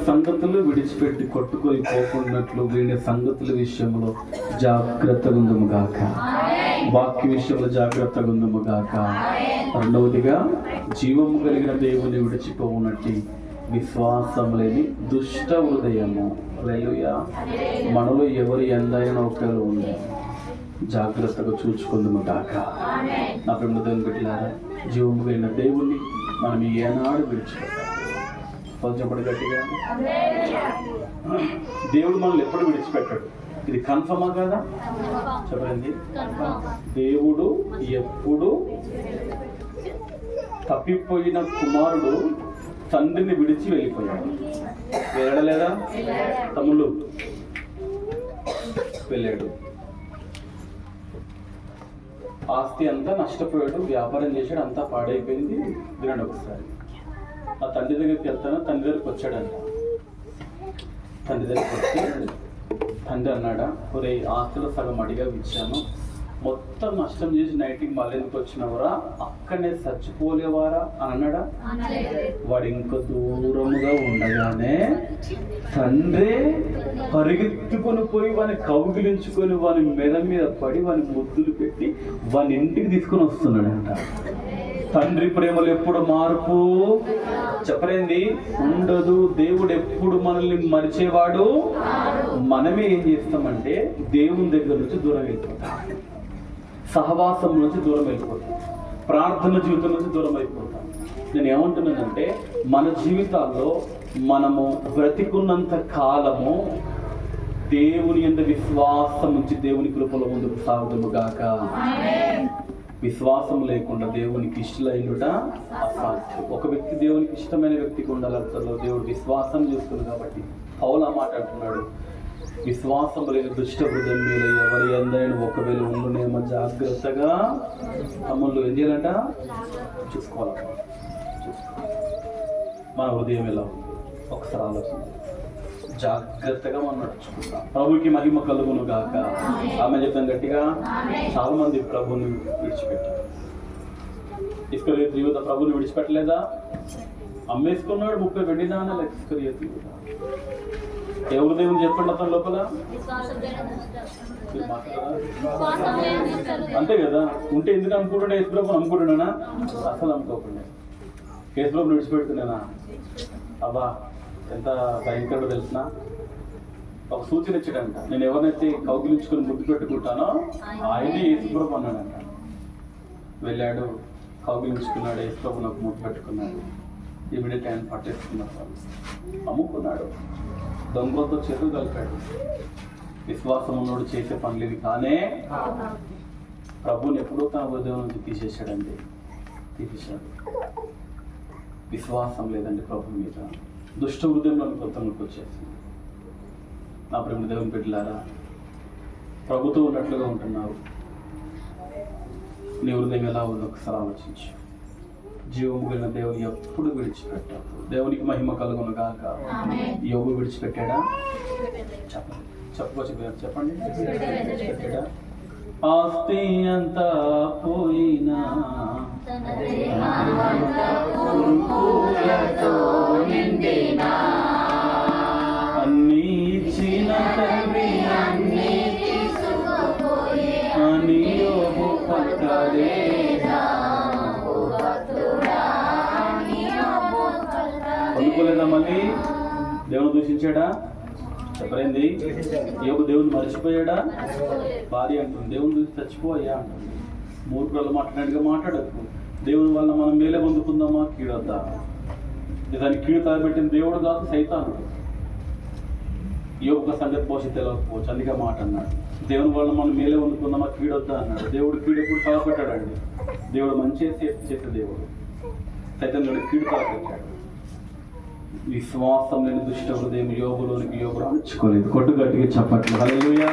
సంగతులు విడిచిపెట్టి కొట్టుకొని పోకున్నట్లు వీడి సంగతుల విషయంలో జాగ్రత్తగా ఉందము గాక. వాక్య విషయంలో జాగ్రత్తగా ఉందము గాక. రెండవదిగా జీవము కలిగిన దేవుని విడిచిపోవునట్టి విశ్వాసం లేని దుష్ట హృదయము. హల్లెలూయా. మనలో ఎవరి ఎందైనా ఒకరు ఉంది, జాగ్రత్తగా చూచుకుందాము గాక. నా ప్రేమ దేవుని బిడ్డలారా, జీవము కలిగిన దేవుని మనం ఏనాడు విడిచిపెట్టాలి? చెప్పండి గట్టిగా. దేవుడు మనల్ని ఎప్పుడు విడిచిపెట్టాడు? ఇది కన్ఫర్మా కదా? చెప్పండి. దేవుడు ఎప్పుడు తప్పిపోయిన కుమారుడు తండ్రిని విడిచి వెళ్ళిపోయాడు. వెళ్ళలేదా తమ్ముళ్ళు? వెళ్ళాడు. ఆస్తి అంతా నష్టపోయాడు, వ్యాపారం చేశాడు, అంతా పాడైపోయింది. వినండి ఒకసారి. ఆ తండ్రి దగ్గరికి వెళ్తాను, తండ్రి దగ్గరికి వచ్చాడంట. తండ్రి దగ్గరికి వస్తే తండ్రి అన్నాడా, ఒరే ఆస్తులు సగం అడిగా ఇచ్చాను, మొత్తం నష్టం చేసి నైట్కి మళ్ళీ ఎందుకు వచ్చినవరా, అక్కడనే చచ్చిపోలేవారా అని అన్నాడా? వాడు ఇంక దూరముగా ఉండగానే తండ్రి పరిగెత్తుకొని పోయి వాని కౌగిలించుకొని వాని మెడ మీద పడి వాని ముద్దులు పెట్టి వాని ఇంటికి తీసుకొని వస్తున్నాడంట. తండ్రి ప్రేమలు ఎప్పుడు మార్పు చెప్పలేంది ఉండదు. దేవుడు ఎప్పుడు మనల్ని మరిచేవాడు. మనమే ఏం చేస్తామంటే దేవుని దగ్గర నుంచి దూరం వెళ్ళిపోతాం, సహవాసం నుంచి దూరం వెళ్ళిపోతాం, ప్రార్థన జీవితం నుంచి దూరం అయిపోతాం. నేను ఏమంటున్నానంటే మన జీవితాల్లో మనము బ్రతికున్నంత కాలము దేవుని యందు విశ్వాసం నుంచి దేవుని కృపలో ముందుకు సాగుదుము గాక. విశ్వాసం లేకుండా దేవునికి ఇష్టలైనట అసాధ్యం. ఒక వ్యక్తి దేవునికి ఇష్టమైన వ్యక్తికి ఉండాలి. అర్థంలో దేవుడు విశ్వాసం చేస్తుంది కాబట్టి పౌలు ఆ మాట అంటున్నాడు, విశ్వాసం లేని దుష్ట హృదయం మీద ఎవరి అందరైనా ఒకవేళ ఉండునేమో జాగ్రత్తగా తమ్ముళ్ళు ఏం చేయాలంట చూసుకోవాలి. మన హృదయం ఎలా ఉంది ఒకసారి ఆలోచన, జాగ్రత్తగా మనం నడుచుకుంటాం. ప్రభుకి మహిమ కలుగును గాక. ఆమె చెప్తాను గట్టిగా. చాలా మంది ప్రభుని విడిచిపెట్టారు. ఇస్కరియోతు యూదా ప్రభుని విడిచిపెట్టలేదా? అమ్మేసుకున్నాడు 30 వెండి నాణాలు ఇస్కరియోతు యూదా. ఎవరు దేవుని చెప్పండి అతని లోపల? అంతే కదా. ఉంటే ఎందుకు అమ్ముకుంటున్నా? యేసుప్రభుని అమ్ముకుంటున్నానా? అసలు అమ్ముకోకుండా యేసుప్రభుని విడిచిపెడుతున్నానా? అబ్బా ఎంత భయంకరంగా తెలిసిన ఒక సూచన ఇచ్చాడంట, నేను ఎవరినైతే కౌగిలించుకొని ముద్దు పెట్టుకుంటానో ఆయనే యేసుప్రభు అన్నాడంట. వెళ్ళాడు, కౌగిలించుకున్నాడు, యేసుప్రభు నాకు ముద్దు పెట్టుకున్నాడు. ఇమీడియట్ ఆయన పట్టేసుకున్నాడు, అమ్ముకున్నాడు, దొంగలతో చేతులు కలిపాడు. విశ్వాసం ఉన్నోడు చేసే పనులు ఇవి కానే. ప్రభుని ఎప్పుడో తన హృదయం నుంచి తీసేశాడండి, తీసేశాడు. విశ్వాసం లేదండి ప్రభు మీద. దుష్ట హృదయంలో కొంతమందికి వచ్చేసింది. నా ప్రేమ దేవుని బిడ్డలారా, ప్రభుతో ఉన్నట్లుగా ఉంటున్నావు. నీ హృదయం ఎలా ఉందో ఒకసారి ఆలోచించు. జీవము కలిగిన దేవుని ఎప్పుడు విడిచిపెట్టావు. దేవునికి మహిమ కలుగును గాక. యోబు విడిచిపెట్టాడా? చెప్పండి, చెప్పుకోవచ్చు చెప్పండి. విడిచిపెట్టాడా? ఆస్తి అంతా పోయినా అన్నీ ఇచ్చిన తండ్రి అనుకోలేదా? మళ్ళీ దేవుని దూషించాడా? చెప్పలేంది. యోబు దేవుని మర్చిపోయాడా? భార్య అంటుంది దేవుని చూసి చచ్చిపోయా అంటుంది. మూర్ఖులు మాట్లాడినట్టుగా మాట్లాడకు. దేవుని వల్ల మనం మేలే పొందుకుందామా కీడొద్దా? దానికి కీడు తలబెట్టిన దేవుడు కాదు, సైతానుడు. యోగ సంగతి పోషి తెలియకపోవచ్చు, అందుకే మాట అన్నాడు. దేవుని వల్ల మనం మేలే పొందుకుందామా కీడొద్దా అన్నాడు. దేవుడు కీడు ఎప్పుడు తలపెట్టాడండి. దేవుడు మంచి చేసే దేవుడు. సైతానుడు కీడు తలపెట్టాడు. విశ్వాసం లేని దుష్ట హృదయం యోబులోనికి యోబు అణుచుకోలేదు. కొట్టుగట్టిగా చెప్పట్లు. హల్లెలూయా.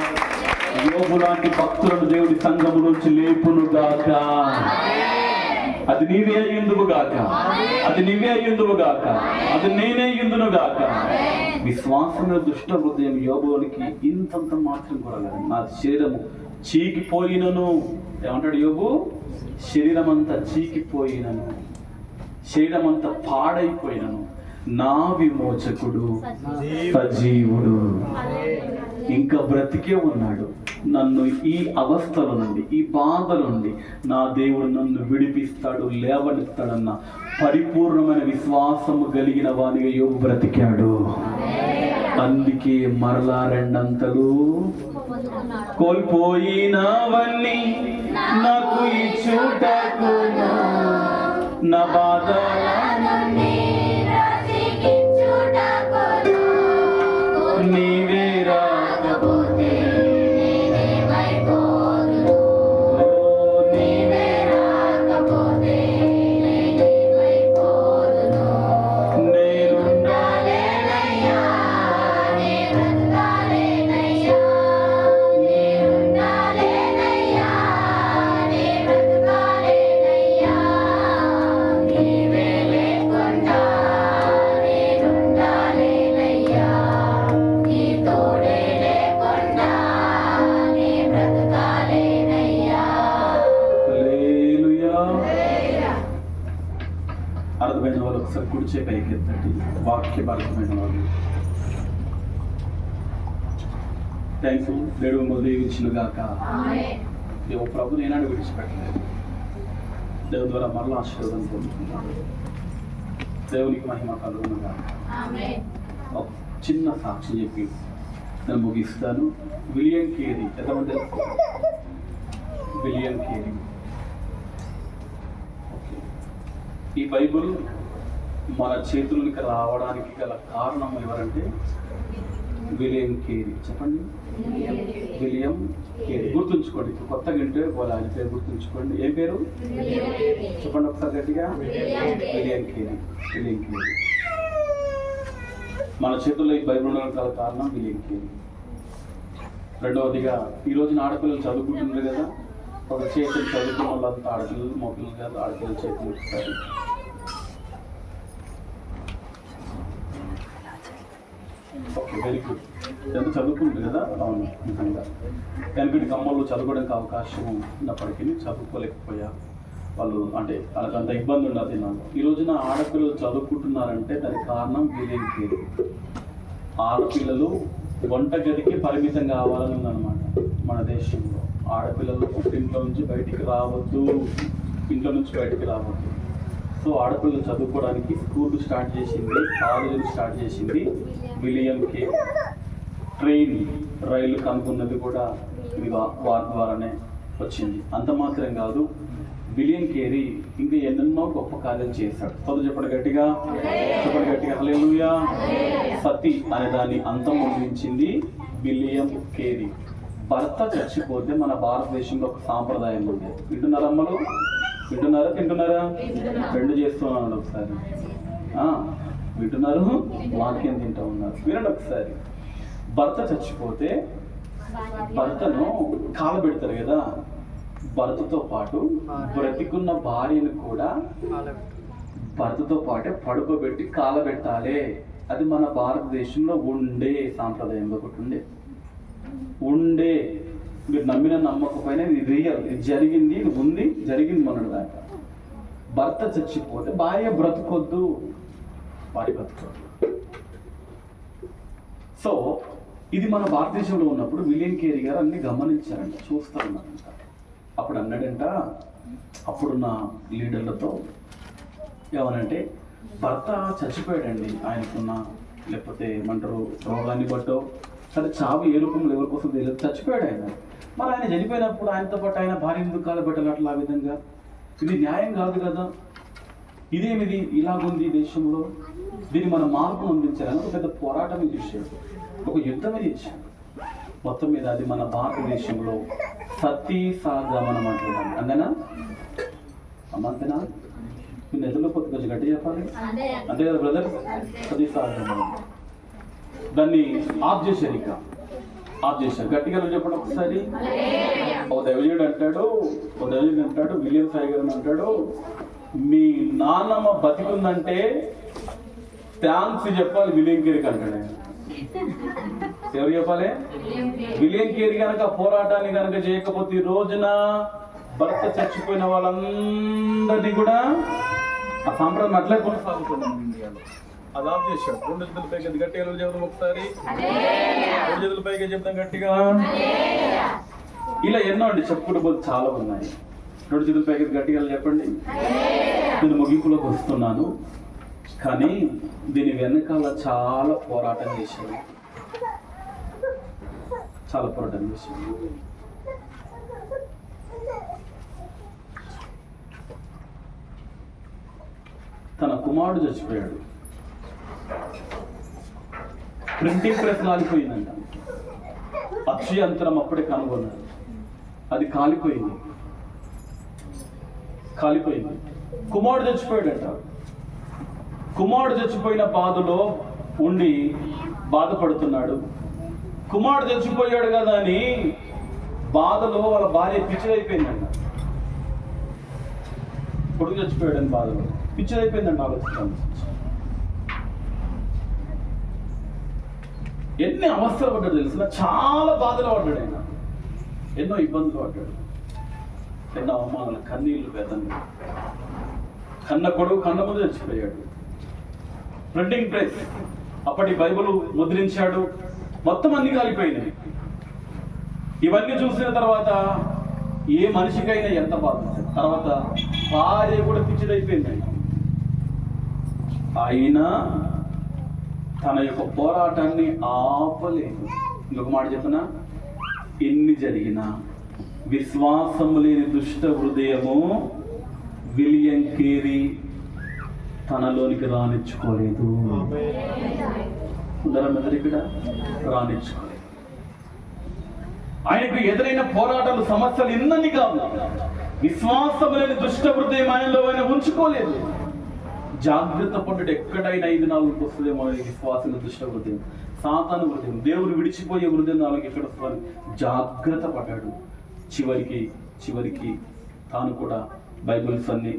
యోబు లాంటి భక్తులను దేవుడి సంఘము నుంచి లేపును గాక. అది నీవే అయ్యుందువు గాక, అది నీవే అయ్యుందువు గాక, అది నేనే అయ్యుందును గాక. విశ్వాసమైన దుష్ట హృదయం యోబులోనికి ఇంతంత మాత్రం కూడా లేదు. నా శరీరము చీకిపోయినను, ఏమంటాడు యోబు? శరీరం అంతా చీకిపోయినను, శరీరం అంతా పాడైపోయినను, నా విమోచకుడు సజీవుడు, ఇంకా బ్రతికే ఉన్నాడు. నన్ను ఈ అవస్థల నుండి, ఈ బాధల నుండి నా దేవుడు నన్ను విడిపిస్తాడు, లేవనెత్తాడన్న పరిపూర్ణమైన విశ్వాసము కలిగిన వానిగా యోబు బ్రతికాడు. అందుకే మరలా రెండంతలు కోల్పోయినవన్నీ నాకు ఇచ్చుటకు, నా బాధ నీవే రాకపోతే అర్థమైన వాళ్ళు ఒకసారి కుడిచే పైకి ఎత్తండి. వాక్యం అర్థమైన వాళ్ళు. Thank you. దేవుడు దీవించును గాక. దేవుడు ప్రభు నేనాడు విడిచిపెట్టలేదు. దేవుని ద్వారా మరలా ఆశీర్వాదం పొందుతున్నాడు. దేవునికి మహిమ కలుగును గాక. ఒక చిన్న సాక్షి చెప్పి నేను ముగిస్తాను. విలియం కేరీ, ఎంతమంది? William Carey. ఈ బైబుల్ మన చేతులకి రావడానికి గల కారణం ఎవరంటే విలియం కేరీ. చెప్పండి, విలియం కేరీ. గుర్తుంచుకోండి, కొత్తగా ఇంటే పోలే, ఆయన పేరు గుర్తుంచుకోండి. ఏం పేరు చెప్పండి ఒకసారి గట్టిగా. William Carey. విలియం కేరీ మన చేతుల్లో ఈ బైబుల్ ఉండడానికి గల కారణం విలియం కేరీ. రెండవదిగా ఈ రోజున ఆడపిల్లలు చదువుకుంటున్నారు కదా, ఒక చేతులు చదువుకున్న వాళ్ళంతా ఆడపిల్లలు, మగపిల్లలు కాదు, ఆడపిల్లలు చేతులు ఇస్తారు. Okay, very good. ఎంత చదువుకుంటుంది కదా. అవును, నిజంగా వెనకటి కమ్మలు చదువుకోవడానికి అవకాశం ఉన్నప్పటికీ చదువుకోలేకపోయారు వాళ్ళు. అంటే వాళ్ళకి అంత ఇబ్బంది ఉండదు నాకు. ఈ రోజున ఆడపిల్లలు చదువుకుంటున్నారంటే దానికి కారణం విలియం కేరీ. ఆడపిల్లలు వంటగదికి పరిమితం కావాలని ఉందన్నమాట మన దేశంలో. ఆడపిల్లలు ఇంట్లో నుంచి బయటికి రావద్దు, ఇంట్లో నుంచి బయటికి రావద్దు. సో ఆడపిల్లలు చదువుకోవడానికి స్కూల్ స్టార్ట్ చేసింది, కాలేజీలు స్టార్ట్ చేసింది విలియం కేరీ. ట్రైన్, రైలు కనుక్కున్నది కూడా వారి ద్వారానే వచ్చింది. అంత మాత్రం కాదు, విలియం కేరీ ఇంకా ఎన్నెన్నో గొప్ప కార్యాలు చేశాడు. చదువు చెప్పండి గట్టిగా, చెప్పండి గట్టిగా. హల్లెలూయా. సతి అనే దాన్ని అంతం ముగించింది విలియం కేరీ. భర్త చచ్చిపోతే మన భారతదేశంలో ఒక సాంప్రదాయం ఉంది. వింటున్నారా అమ్మలు? వింటున్నారా? తింటున్నారా? రెండు చేస్తున్నాను ఒకసారి. వింటున్నారు? వాక్యం తింటూ ఉన్నారు. వినండి ఒకసారి. భర్త చచ్చిపోతే భర్తను కాలబెడతారు కదా. భర్తతో పాటు బ్రతికున్న భార్యను కూడా భర్తతో పాటే పడుకోబెట్టి కాలబెట్టాలి. అది మన భారతదేశంలో ఉండే సాంప్రదాయం. ఒకటి ఉండే మీరు నమ్మిన నమ్మకపోయినా ఇది రియల్, ఇది జరిగింది, ఇది ఉంది, జరిగింది మొన్నటి దాకా. భర్త చచ్చిపోతే భార్య బ్రతకొద్దు, భార్య బ్రతకొద్దు. సో ఇది మన భారతదేశంలో ఉన్నప్పుడు విలియం కేరీ గారు అన్ని గమనించారంట, చూస్తూ ఉన్నారంట. అప్పుడు అన్నాడంట అప్పుడున్న లీడర్లతో ఏమనంటే, భర్త చచ్చిపోయాడండి, ఆయనకున్న లేకపోతే ఏమంటారు రోగాన్ని బట్టో సరే, చావు ఏ రూపంలో ఎవరి కోసం తెలియదు, చచ్చిపోయాడు ఆయన. మరి ఆయన చనిపోయినప్పుడు ఆయనతో పాటు ఆయన భార్య ఎందుకు కాలబెట్టాలి అట్లా? ఆ విధంగా ఇది న్యాయం కాదు కదా. ఇదేమిది ఇలాగుంది దేశంలో, దీన్ని మనం మార్పు అందించాలని ఒక పెద్ద పోరాటమే చేశాడు, ఒక యుద్ధమే చేశాడు. మొత్తం మీద అది మన భారతదేశంలో సతీ సహగమనం అంటున్నాం. అంతేనా అమ్మంతేనా? మీరు నిధుల్లో కొద్ది కొంచెం గట్టి చెప్పాలి, అంతే కదా బ్రదర్? సతీ సహగమనం దాన్ని ఆఫ్ చేశారు, ఇక ఆఫ్ చేశారు. గట్టిగా చెప్పండి ఒకసారి. ఓ దైవజుడు అంటాడు, విలియం సైగర్ అంటాడు, మీ నాన్నమ్మ బతికుందంటే థ్యాంక్స్ చెప్పాలి విలియం కేరీకి అంటాడు ఆయన. ఎవరు చెప్పాలి? విలియం కేరీ కనుక పోరాటాన్ని కనుక చేయకపోతే ఈ రోజున భర్త చచ్చిపోయిన వాళ్ళందరినీ కూడా ఆ సాంప్రదాయం అట్లే కొనసాగుతున్నాం ఇండియాలో. అది ఆఫ్ చేశాడు. 2 చేతుల పైకి గట్టిగా చెప్తాం ఒకసారి, 2 చేతుల పైకి చెప్తాం గట్టిగా. ఇలా ఎన్నో అండి, చెప్పుకుంటూ పోతే చాలా ఉన్నాయి. 2 చేతుల పైకి గట్టిగా చెప్పండి. నేను ముగింపులోకి వస్తున్నాను, కానీ దీని వెనకాల చాలా పోరాటం చేశాడు, చాలా పోరాటం చేశాడు. తన కుమారుడు చచ్చిపోయాడు, ప్రింటింగ్ ప్రెస్ కాలిపోయిందంట, అచ్చు యంత్రం అప్పుడే కనుగొన్నాడు, అది కాలిపోయింది. కుమారుడు చచ్చిపోయాడట. కుమారుడు చచ్చిపోయిన బాధలో ఉండి బాధపడుతున్నాడు. కుమారుడు చచ్చిపోయాడు కదా అని బాధలో వాళ్ళ భార్య పిచ్చిదైపోయిందంట. కొడుకు చచ్చిపోయాడని బాధలో పిచ్చిదైపోయిందంట. ఆలోచించాను, ఎన్ని అవస్థలు పడ్డాడు తెలిసిన, చాలా బాధలు పడ్డాడు ఆయన, ఎన్నో ఇబ్బందులు పడ్డాడు, ఎన్నో అవమానాలు, కన్నీళ్లు, వేదనలు. కన్న కొడుకు కన్న ముందు చచ్చిపోయాడు. ప్రింటింగ్ ప్రెస్ అప్పటి బైబిల్ ముద్రించాడు, మొత్తం అన్ని కాలిపోయినాయి. ఇవన్నీ చూసిన తర్వాత ఏ మనిషికైనా ఎంత బాధ. తర్వాత భార్య కూడా పిచ్చిదైపోయింది. అయినా తన యొక్క పోరాటాన్ని ఆపలేదు. ఇంకొక మాట చెప్పనా, ఎన్ని జరిగినా విశ్వాసము లేని దుష్ట హృదయము విలియం కేరీ తనలోనికి రానిచ్చుకోలేదు. ఇక్కడ రానిచ్చుకోలేదు. ఆయనకు ఎదురైన పోరాటాలు, సమస్యలు ఎన్నని కాదు, విశ్వాసం లేని దుష్ట హృదయం ఆయనలో ఆయన ఉంచుకోలేదు. జాగ్రత్త పడ్డాడు, ఎక్కడైనా 5 నాలుగుకి వస్తుందేమో విశ్వాసం దుష్ట హృదయం, సాతాను హృదయం, దేవుడు విడిచిపోయే హృదయం నాలుగు ఎక్కడ వస్తుందని జాగ్రత్త పడ్డాడు. చివరికి తాను కూడా బైబిల్స్ అన్ని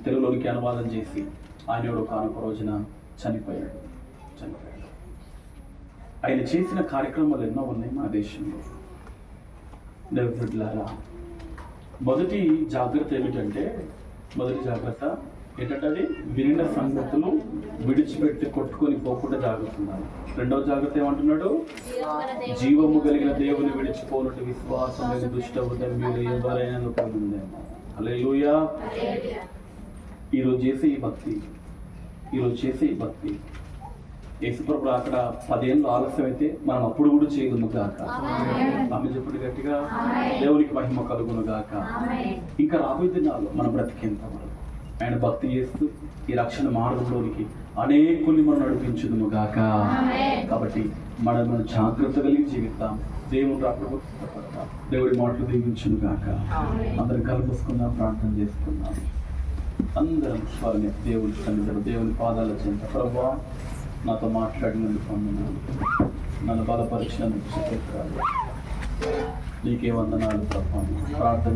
తెలుగులోనికి అనువాదం చేసి ఆయన ఒక రోజున చనిపోయాడు. ఆయన చేసిన కార్యక్రమాలు ఎన్నో ఉన్నాయి మన దేశంలో. దేవులారా, మొదటి జాగ్రత్త ఏంటంటే అది వినిన సంగతులు విడిచిపెట్టి కొట్టుకొని పోకుండా జాగ్రత్త ఉండాలి. 2వ జాగ్రత్త ఏమంటున్నాడు? జీవము కలిగిన దేవుని విడిచిపోనట్టు విశ్వాసం లేని దుష్ట హృదయం మీరు ఎవరైనా ఉందేమో. హల్లెలూయా. ఈరోజు చేసే ఈ భక్తి యేసుప్రభుడు అక్కడ 10 ఏళ్ళు ఆలస్యం అయితే మనం అప్పుడు కూడా చేయదుము గాక. ఆమె చెప్పుడు గట్టిగా, దేవునికి మహిమ కలుగును గాక. ఇంకా రాబోయే దినాల్లో మనం బ్రతికేంత వరకు ఆయన భక్తి చేస్తూ ఈ రక్షణ మార్గంలోనికి అనేకుల్ని మనం నడిపించుదుము గాక. కాబట్టి మనం జాగ్రత్త కలిగి జీవిస్తాం. దేవుడు రాకపోతే దేవుడి మాటలు దీవించును గాక. అందరం కలుపుకుందాం, ప్రార్థన చేసుకుందాం. అందరం స్వామి దేవుడి సన్నిధిలో దేవుని పాదాల చెంత, ప్రభువా నాతో మాట్లాడినందుకు వందనాలు, నన్ను బలపరిచినందుకు నీకే వందనాలు. ప్రార్థన